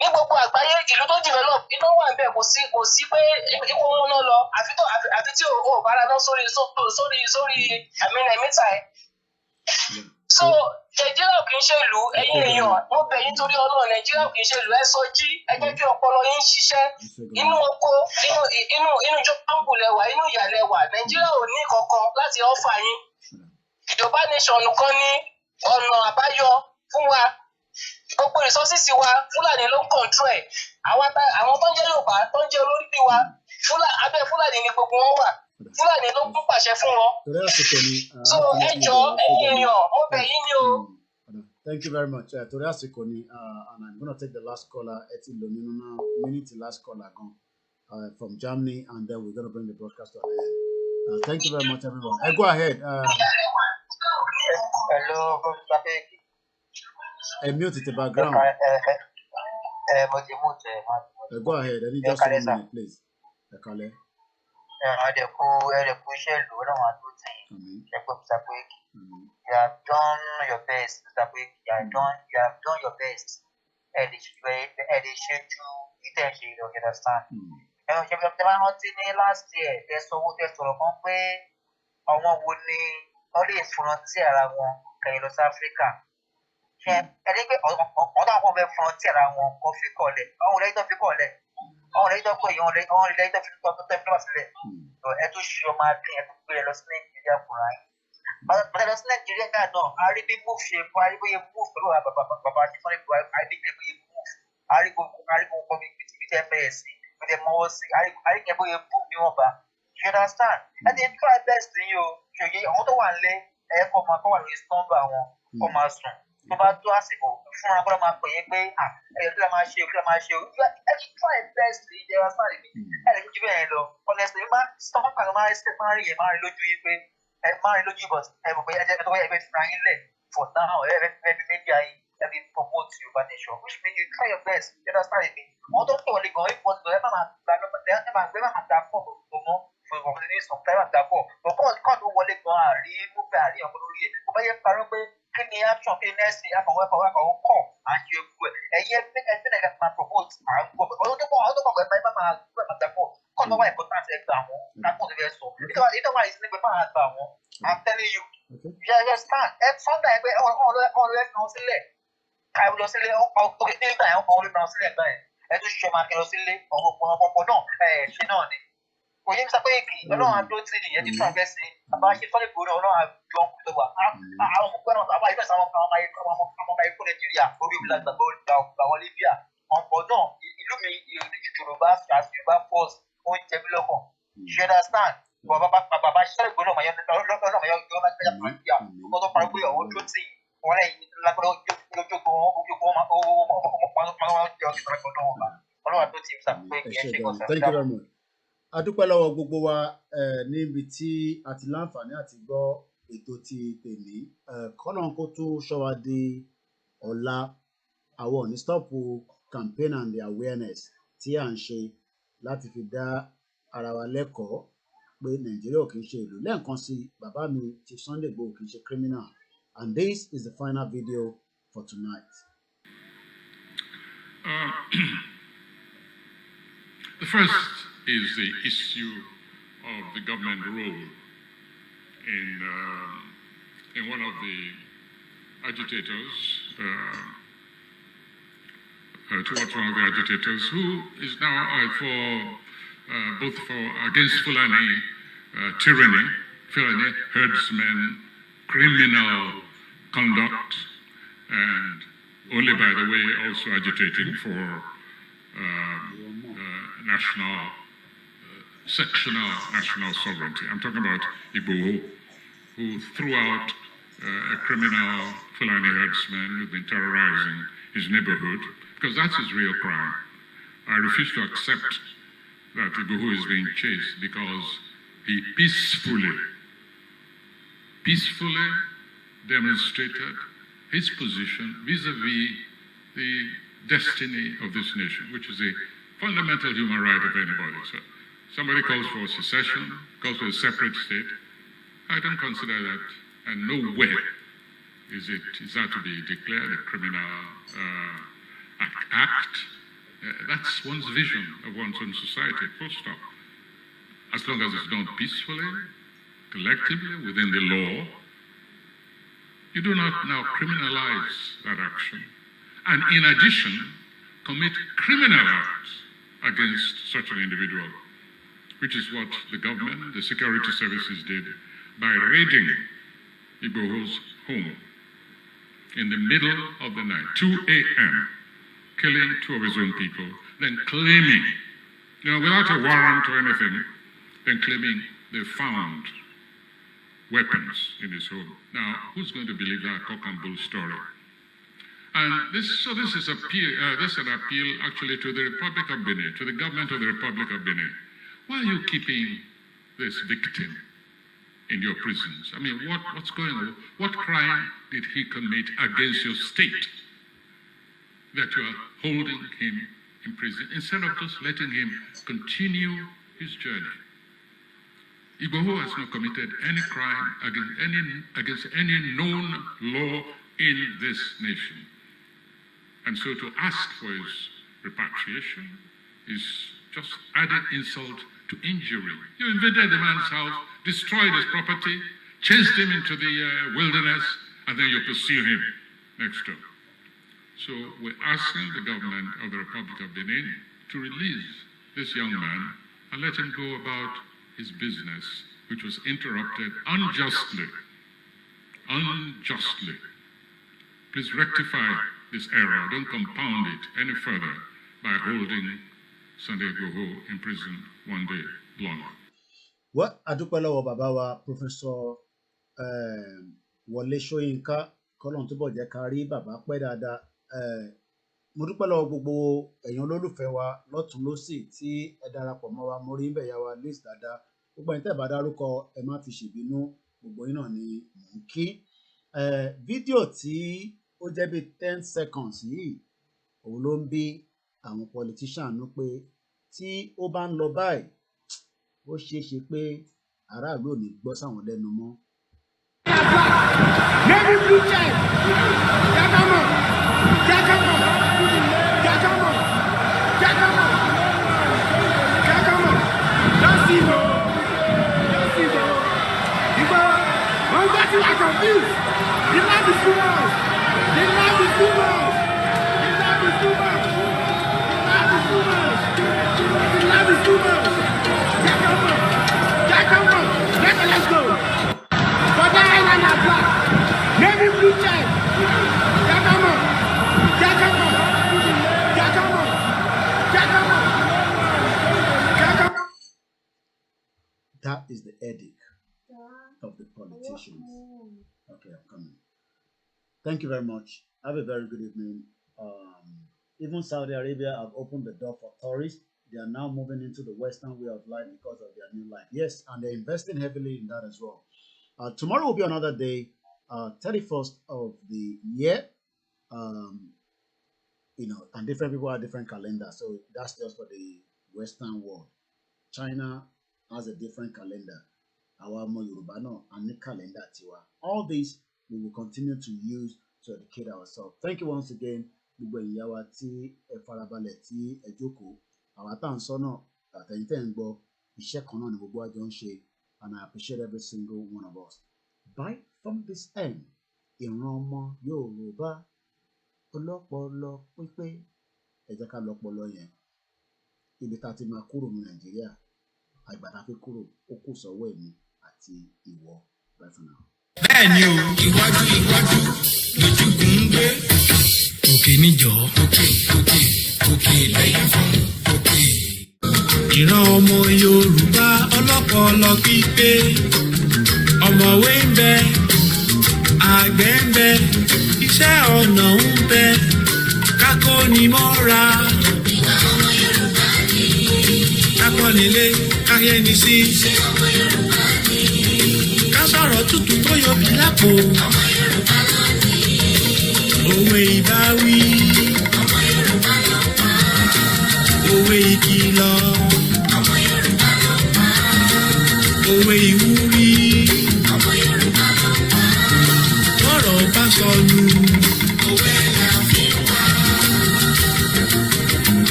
ní gbogbo àgbáyé ìlú tó develop iná wà ń bẹ̀ kò sí pé ipò wọn náà lọ àfi tí o bá ra náà sórí mítà ẹ̀. So Nàìjíríà kì í ṣe ìlú ẹ̀yin èèyàn wọ́n bẹ̀ yín torí Ọlọ́run Nàìjíríà kì í ṣe ìlú ẹ sọ jí ẹ jẹ́ kí ọpọlọ yín ṣiṣẹ́ inú oko inú jọ́ǹbù lẹ́wà inú ìyà lẹ́wà Nàìjíríà ò ní kankan láti ọ́fà yín ìjọba nation kan ní ọ̀nà àbáyọ fún wa gbogbo resources wa Fúlàní ló ń control ẹ̀ àwọn tó ń jẹ́ Yorùbá tó ń jẹ́ olórí wa abẹ́ Fúlàní ni gbogbo wọn wà Fúlàní ló ń pàṣẹ fún wọn. So ẹ jọ̀ọ́ ẹ̀yin èèyàn mo bẹ̀ yín ni o. Thank you very much. Torí àsìkò ni and I'm gonna take the last caller eti lominu now minute last caller gone from Germany and then we're gonna bring the broadcast to an end. Thank you very much everyone. Go ahead. Hello, mute the background. Go ahead. I need just 1 minute, please. Ẹ̀rẹ̀kú iṣẹ́ ìlú náà wà tó tì í ṣẹ́pẹ́ Mr. Koiki. You have done your best, Mr. Koiki. You have done your best. Ẹ lè ṣe ju ìtẹ̀ ṣe you understand. Ṣe bí ọ̀tẹ̀ máa ń rántí ní last year tẹ sọ̀rọ̀ kan pé àwọn wo ni wọ́n lè fúnrántí ara wọn kẹ̀yìn lọ sí Áfíríkà. Ẹni pé ọ̀dọ́ àwọn ọmọ ẹ̀ fúnrántí ara wọn kò fi kọ̀lẹ̀ àwọn olè tó fi kọ̀lẹ̀ àwọn olè tó kọ̀ yìí àwọn olè tó fi lọ́wọ́ sílẹ̀ ẹ tó ṣe ọmọ adé ẹ tó gbé ẹ lọ sí Nàìjíríà fúnra yín. Bàtà lọ sí Nàìjíríà náà a rí bí move ṣe fún arígbóye move pẹ̀lú bàbá àti fúnni bu arígbóye move arígbóye bí tẹ́ bẹ̀rẹ̀ sí bí tẹ́ mọ́wọ́ sí arígbóye move ní wọ́n bá. You understand? Ẹ ti bí wàá bẹ́ẹ̀ sí yìí o ṣòye àwọn tó wà nílé ẹ kọ́ máa kọ́ wà lórí stọ́ńbà wọn kọ́ máa sùn tó bá tó àsìkò fúnra gbọ́dọ̀ máa pè é pé kí ló máa ṣe o ẹ ti try best ìjẹ́ wa sáré mi ẹ lè jú bẹ́ẹ̀ lọ honestly máa stọ́ńbà máa rí yẹn máa rí lójú yín pé ẹ máa rí lójú but ẹ mọ̀ pé ẹ jẹ́ pé ẹ fẹ́ yín lẹ̀ for now ẹ fẹ́ fi media yín ẹ fi promote Yorùbá nation which means you try your best you understand me àwọn tó ń pè wọlé gan if possible ẹ máa gbà pọ̀ gbogbo fún ìwọ̀n ní sọ̀tà ẹ máa gbà pọ̀ but kọ́ tó wọlé gan àrí múgbà àrí ọ̀pọ̀ lórí ẹ̀ kò bá yẹ parọ́ pé kí ni action kí ni next thing akọ̀wé kọ̀ à ń ṣe gbogbo ẹ̀ ẹ̀yẹ ẹgbẹ́ náà máa promote à ń gbọ́ ọdún tó pọ̀ ẹ̀ máa gbà pọ̀ kọ́ tó wà important ẹ̀ gbà wọ́n lápò tó fẹ́ sọ ìtọ́wà ìsinmi pé máa gbà wọ́n I'm telling you you understand ẹ sọ́ndà ẹ pé ọ̀rọ̀ ẹ̀ kan sílẹ̀ káyọ̀ lọ sílẹ̀ ọkọ̀ nígbà yẹn ọ̀rọ̀ kan sílẹ̀ gbà yẹn ẹ tó ṣiṣẹ́ máa kẹ́ lọ sílé ọ̀pọ̀ náà ṣe náà ni òye Mr. Koiki Ọlọ́run àdó tí ìyẹn ti fún abẹ́ sí àbá ṣe fọ́lẹ̀ gbòòrò Ọlọ́run àjọ tó wà àwọn ọmọ pẹ́rọ àbá ìfẹ́ sáwọn ọmọ ayé fún Nàìjíríà orí omi láti gbà wọlé bíà ọ̀pọ̀ náà ìlú mi Yorùbá Yorùbá force oúnjẹ mi lọ́kàn you understand bàbá ṣiṣẹ́ ìgbòho ọmọ yẹn Ọlọ́run ayé ọjọ́ láti gbà Nàìjíríà ọkọ̀ tó parí pé ọ̀hún tó tì wọ́n lẹ́yìn lágbọ́dọ̀ ojú a dúpẹ́ lọ́wọ́ gbogbo wa níbi tí a ti láǹfààní àti gbọ́ ètò ti tèmi kọ́nà kó tó ṣọ́wa di ọ̀la àwọn ò ní stọ́ọ̀pù campaign and the awareness tí à ń ṣe láti fi dá ara wa lẹ́kọ̀ọ́ pé Nàìjíríà ò kì í ṣe ìlú lẹ́ẹ̀kan sí bàbá mi ti Sunday Igboho kì í ṣe criminal and this is the final video for tonight. The first is the issue of the government role in one of the agitators, towards one of the agitators who is now both against Fulani tyranny, Fulani herdsmen, criminal conduct, and only by the way also agitating for sectional national sovereignty. I'm talking about Igboho, who threw out a criminal Fulani herdsman who'd been terrorizing his neighborhood, because that's his real crime. I refuse to accept that Igboho is being chased because he peacefully demonstrated his position vis-a-vis the destiny of this nation, which is a fundamental human right of anybody. So somebody calls for secession, calls for a separate state. I don't consider that, and nowhere is that to be declared a criminal act. That's one's vision of one's own society, full stop. As long as it's done peacefully, collectively, within the law, you do not now criminalize that action. And in addition, commit criminal acts against such an individual, which is what the government, the security services did by raiding Igboho's home in the middle of the night, 2 a.m., killing 2 of his own people, then claiming, without a warrant or anything, then claiming they found weapons in his home. Now, who's going to believe that cock and bull story? And this is an appeal actually to the Republic of Benin, to the government of the Republic of Benin. Why are you keeping this victim in your prisons? I mean, what's going on? What crime did he commit against your state that you are holding him in prison instead of just letting him continue his journey? Igboho has not committed any crime against any known law in this nation. And so to ask for his repatriation is just added insult to injury. You invaded the man's house, destroyed his property, chased him into the wilderness, and then you pursue him next door. So we're asking the government of the Republic of Benin to release this young man and let him go about his business, which was interrupted unjustly. Unjustly. Please rectify this error. Don't compound it any further by holding Sunday Igboho in prison one day longer. Well, adúpẹ́ lọ́wọ́ bàbá wa Professor Wọlé Ṣóyínká, kọ́lọ́n túbọ̀ jẹ́ ká rí bàbá pẹ́ dáadáa. Mo dúpẹ́ lọ́wọ́ gbogbo èèyàn olólùfẹ́ wa lọ́tún lósì tí ẹ darapọ̀ mọ́ wa, mo rí bẹ̀ yà wa list dáadáa. Gbogbo ẹni tẹ́ bá dárúkọ ẹ má fi ṣèbínú, gbogbo yín náà ni mò ń kí. Fídíò tí ó jẹ́ bí 10 seconds yìí òun ló ń bí àwọn politician nú pé tí ó bá ń lọ báyìí ó ṣeé ṣe pé aráàlú ò ní gbọ́ sáwọn lẹ́nu mọ́. Navy blue check. Jakamo. Jakamo. Jakamo. Jakamo. Jakamo. That's it. That's it. One that you are confused. The love is too much. The love is too much. The love is too much. The love is too much. Jakamo. Jakamo. Let's go. For the island of black. Navy blue check. Jakamo. Jakamo. Jakamo. Jakamo. Jakamo. That is the edict of the politicians. Okay, I'm coming. Thank you very much. Have a very good evening. Even Saudi Arabia have opened the door for tourists. They are now moving into the Western way of life because of their new life. Yes, and they're investing heavily in that as well. Tomorrow will be another day, 31st of the year. And different people have different calendars. So that's just for the Western world. China has a different calendar. Our Yoruba no, and the calendar tiwa. All this we will continue to use to educate ourselves. Thank you once again. Gbogbo ìyá wa tí ẹ farabalẹ̀ tí ẹ jókòó. Àwa tá à ń sọ náà àtẹ̀yìntẹ̀ ń gbọ́ iṣẹ́ kan náà ni gbogbo àjọ ń ṣe, and I appreciate every single one of us. Bye from this end. Ìran ọmọ Yorùbá ọlọ́pọlọ pípé ẹ jẹ́ ká lọ́pọlọ yẹn. Ibi tá a ti máa kúrò ní Nàìjíríà, àgbà tá a fi kúrò ó kù sọ́wọ́ èmi àti ìwọ. Bye for now. Bẹ́ẹ̀ni o, iwájú lójúkùn ń gbé. Òkè níjọ, òkè lẹ́yìn fún òkè. Ìran ọmọ Yorùbá ọlọ́pọlọ pípé. Ọ̀mọ̀wé ń bẹ, àgbẹ̀ ń bẹ, iṣẹ́ ọnà ń bẹ. kákónimọ́ra. Ìwà ọmọ Yorùbá ni. Kápọ́nilé káyẹ́ni sí. Ṣé ọmọ Yorùbá ni. Ká sọ̀rọ̀ tútù tó yọbi lápò. Ọmọ Yorùbá ló ní. Òwe ìbáwí. Ọmọ Yorùbá ló pa. Òwe ìkìlọ̀. Ọmọ Yorùbá ló pa. Òwe ìwúrí. Ọmọ Yorùbá ló pa. Bọ́rọ̀ bá sọnù. Òwe la fi wá.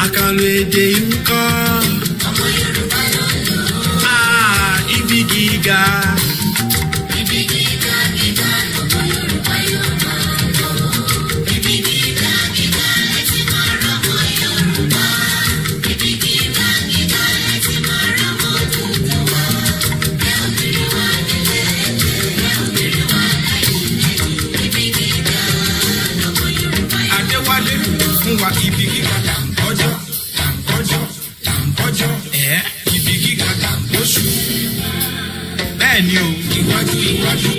Àkàlò èdè ń kọ́. Ọmọ Yorùbá ló lò. Ibi gíga. Ibi gíga gíga lọmọ Yorùbá yóò máa lọ. Ibi gíga gíga lẹ́tí máa rọ́mọ Yorùbá. Ibi gíga gíga lẹ́tí máa rọ́mọ Odùduwà. Ẹ ò bèrè wá nílé ẹ̀jẹ̀, ẹ ò bèrè wá láyé ẹ̀jẹ̀. Ibi gíga lọmọ Yorùbá yóò máa lọ. Adéwálé fún wa ibi gíga dàǹkọ́jọ́ dàǹkọ́jọ́ dàǹkọ́jọ́ ibi gíga dàǹkóṣù. Bẹ́ẹ̀ ni o, iwájú iwájú.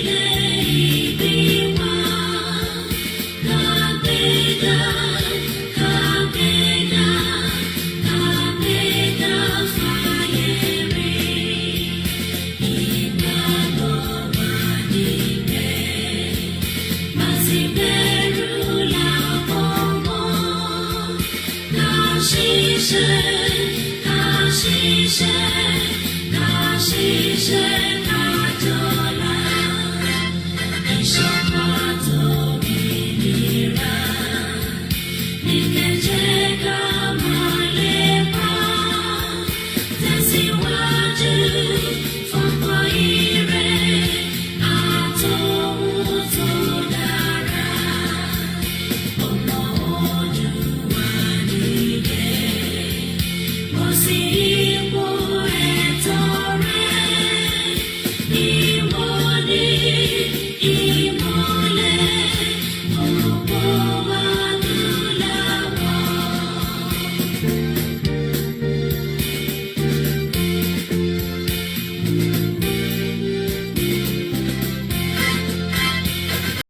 Share.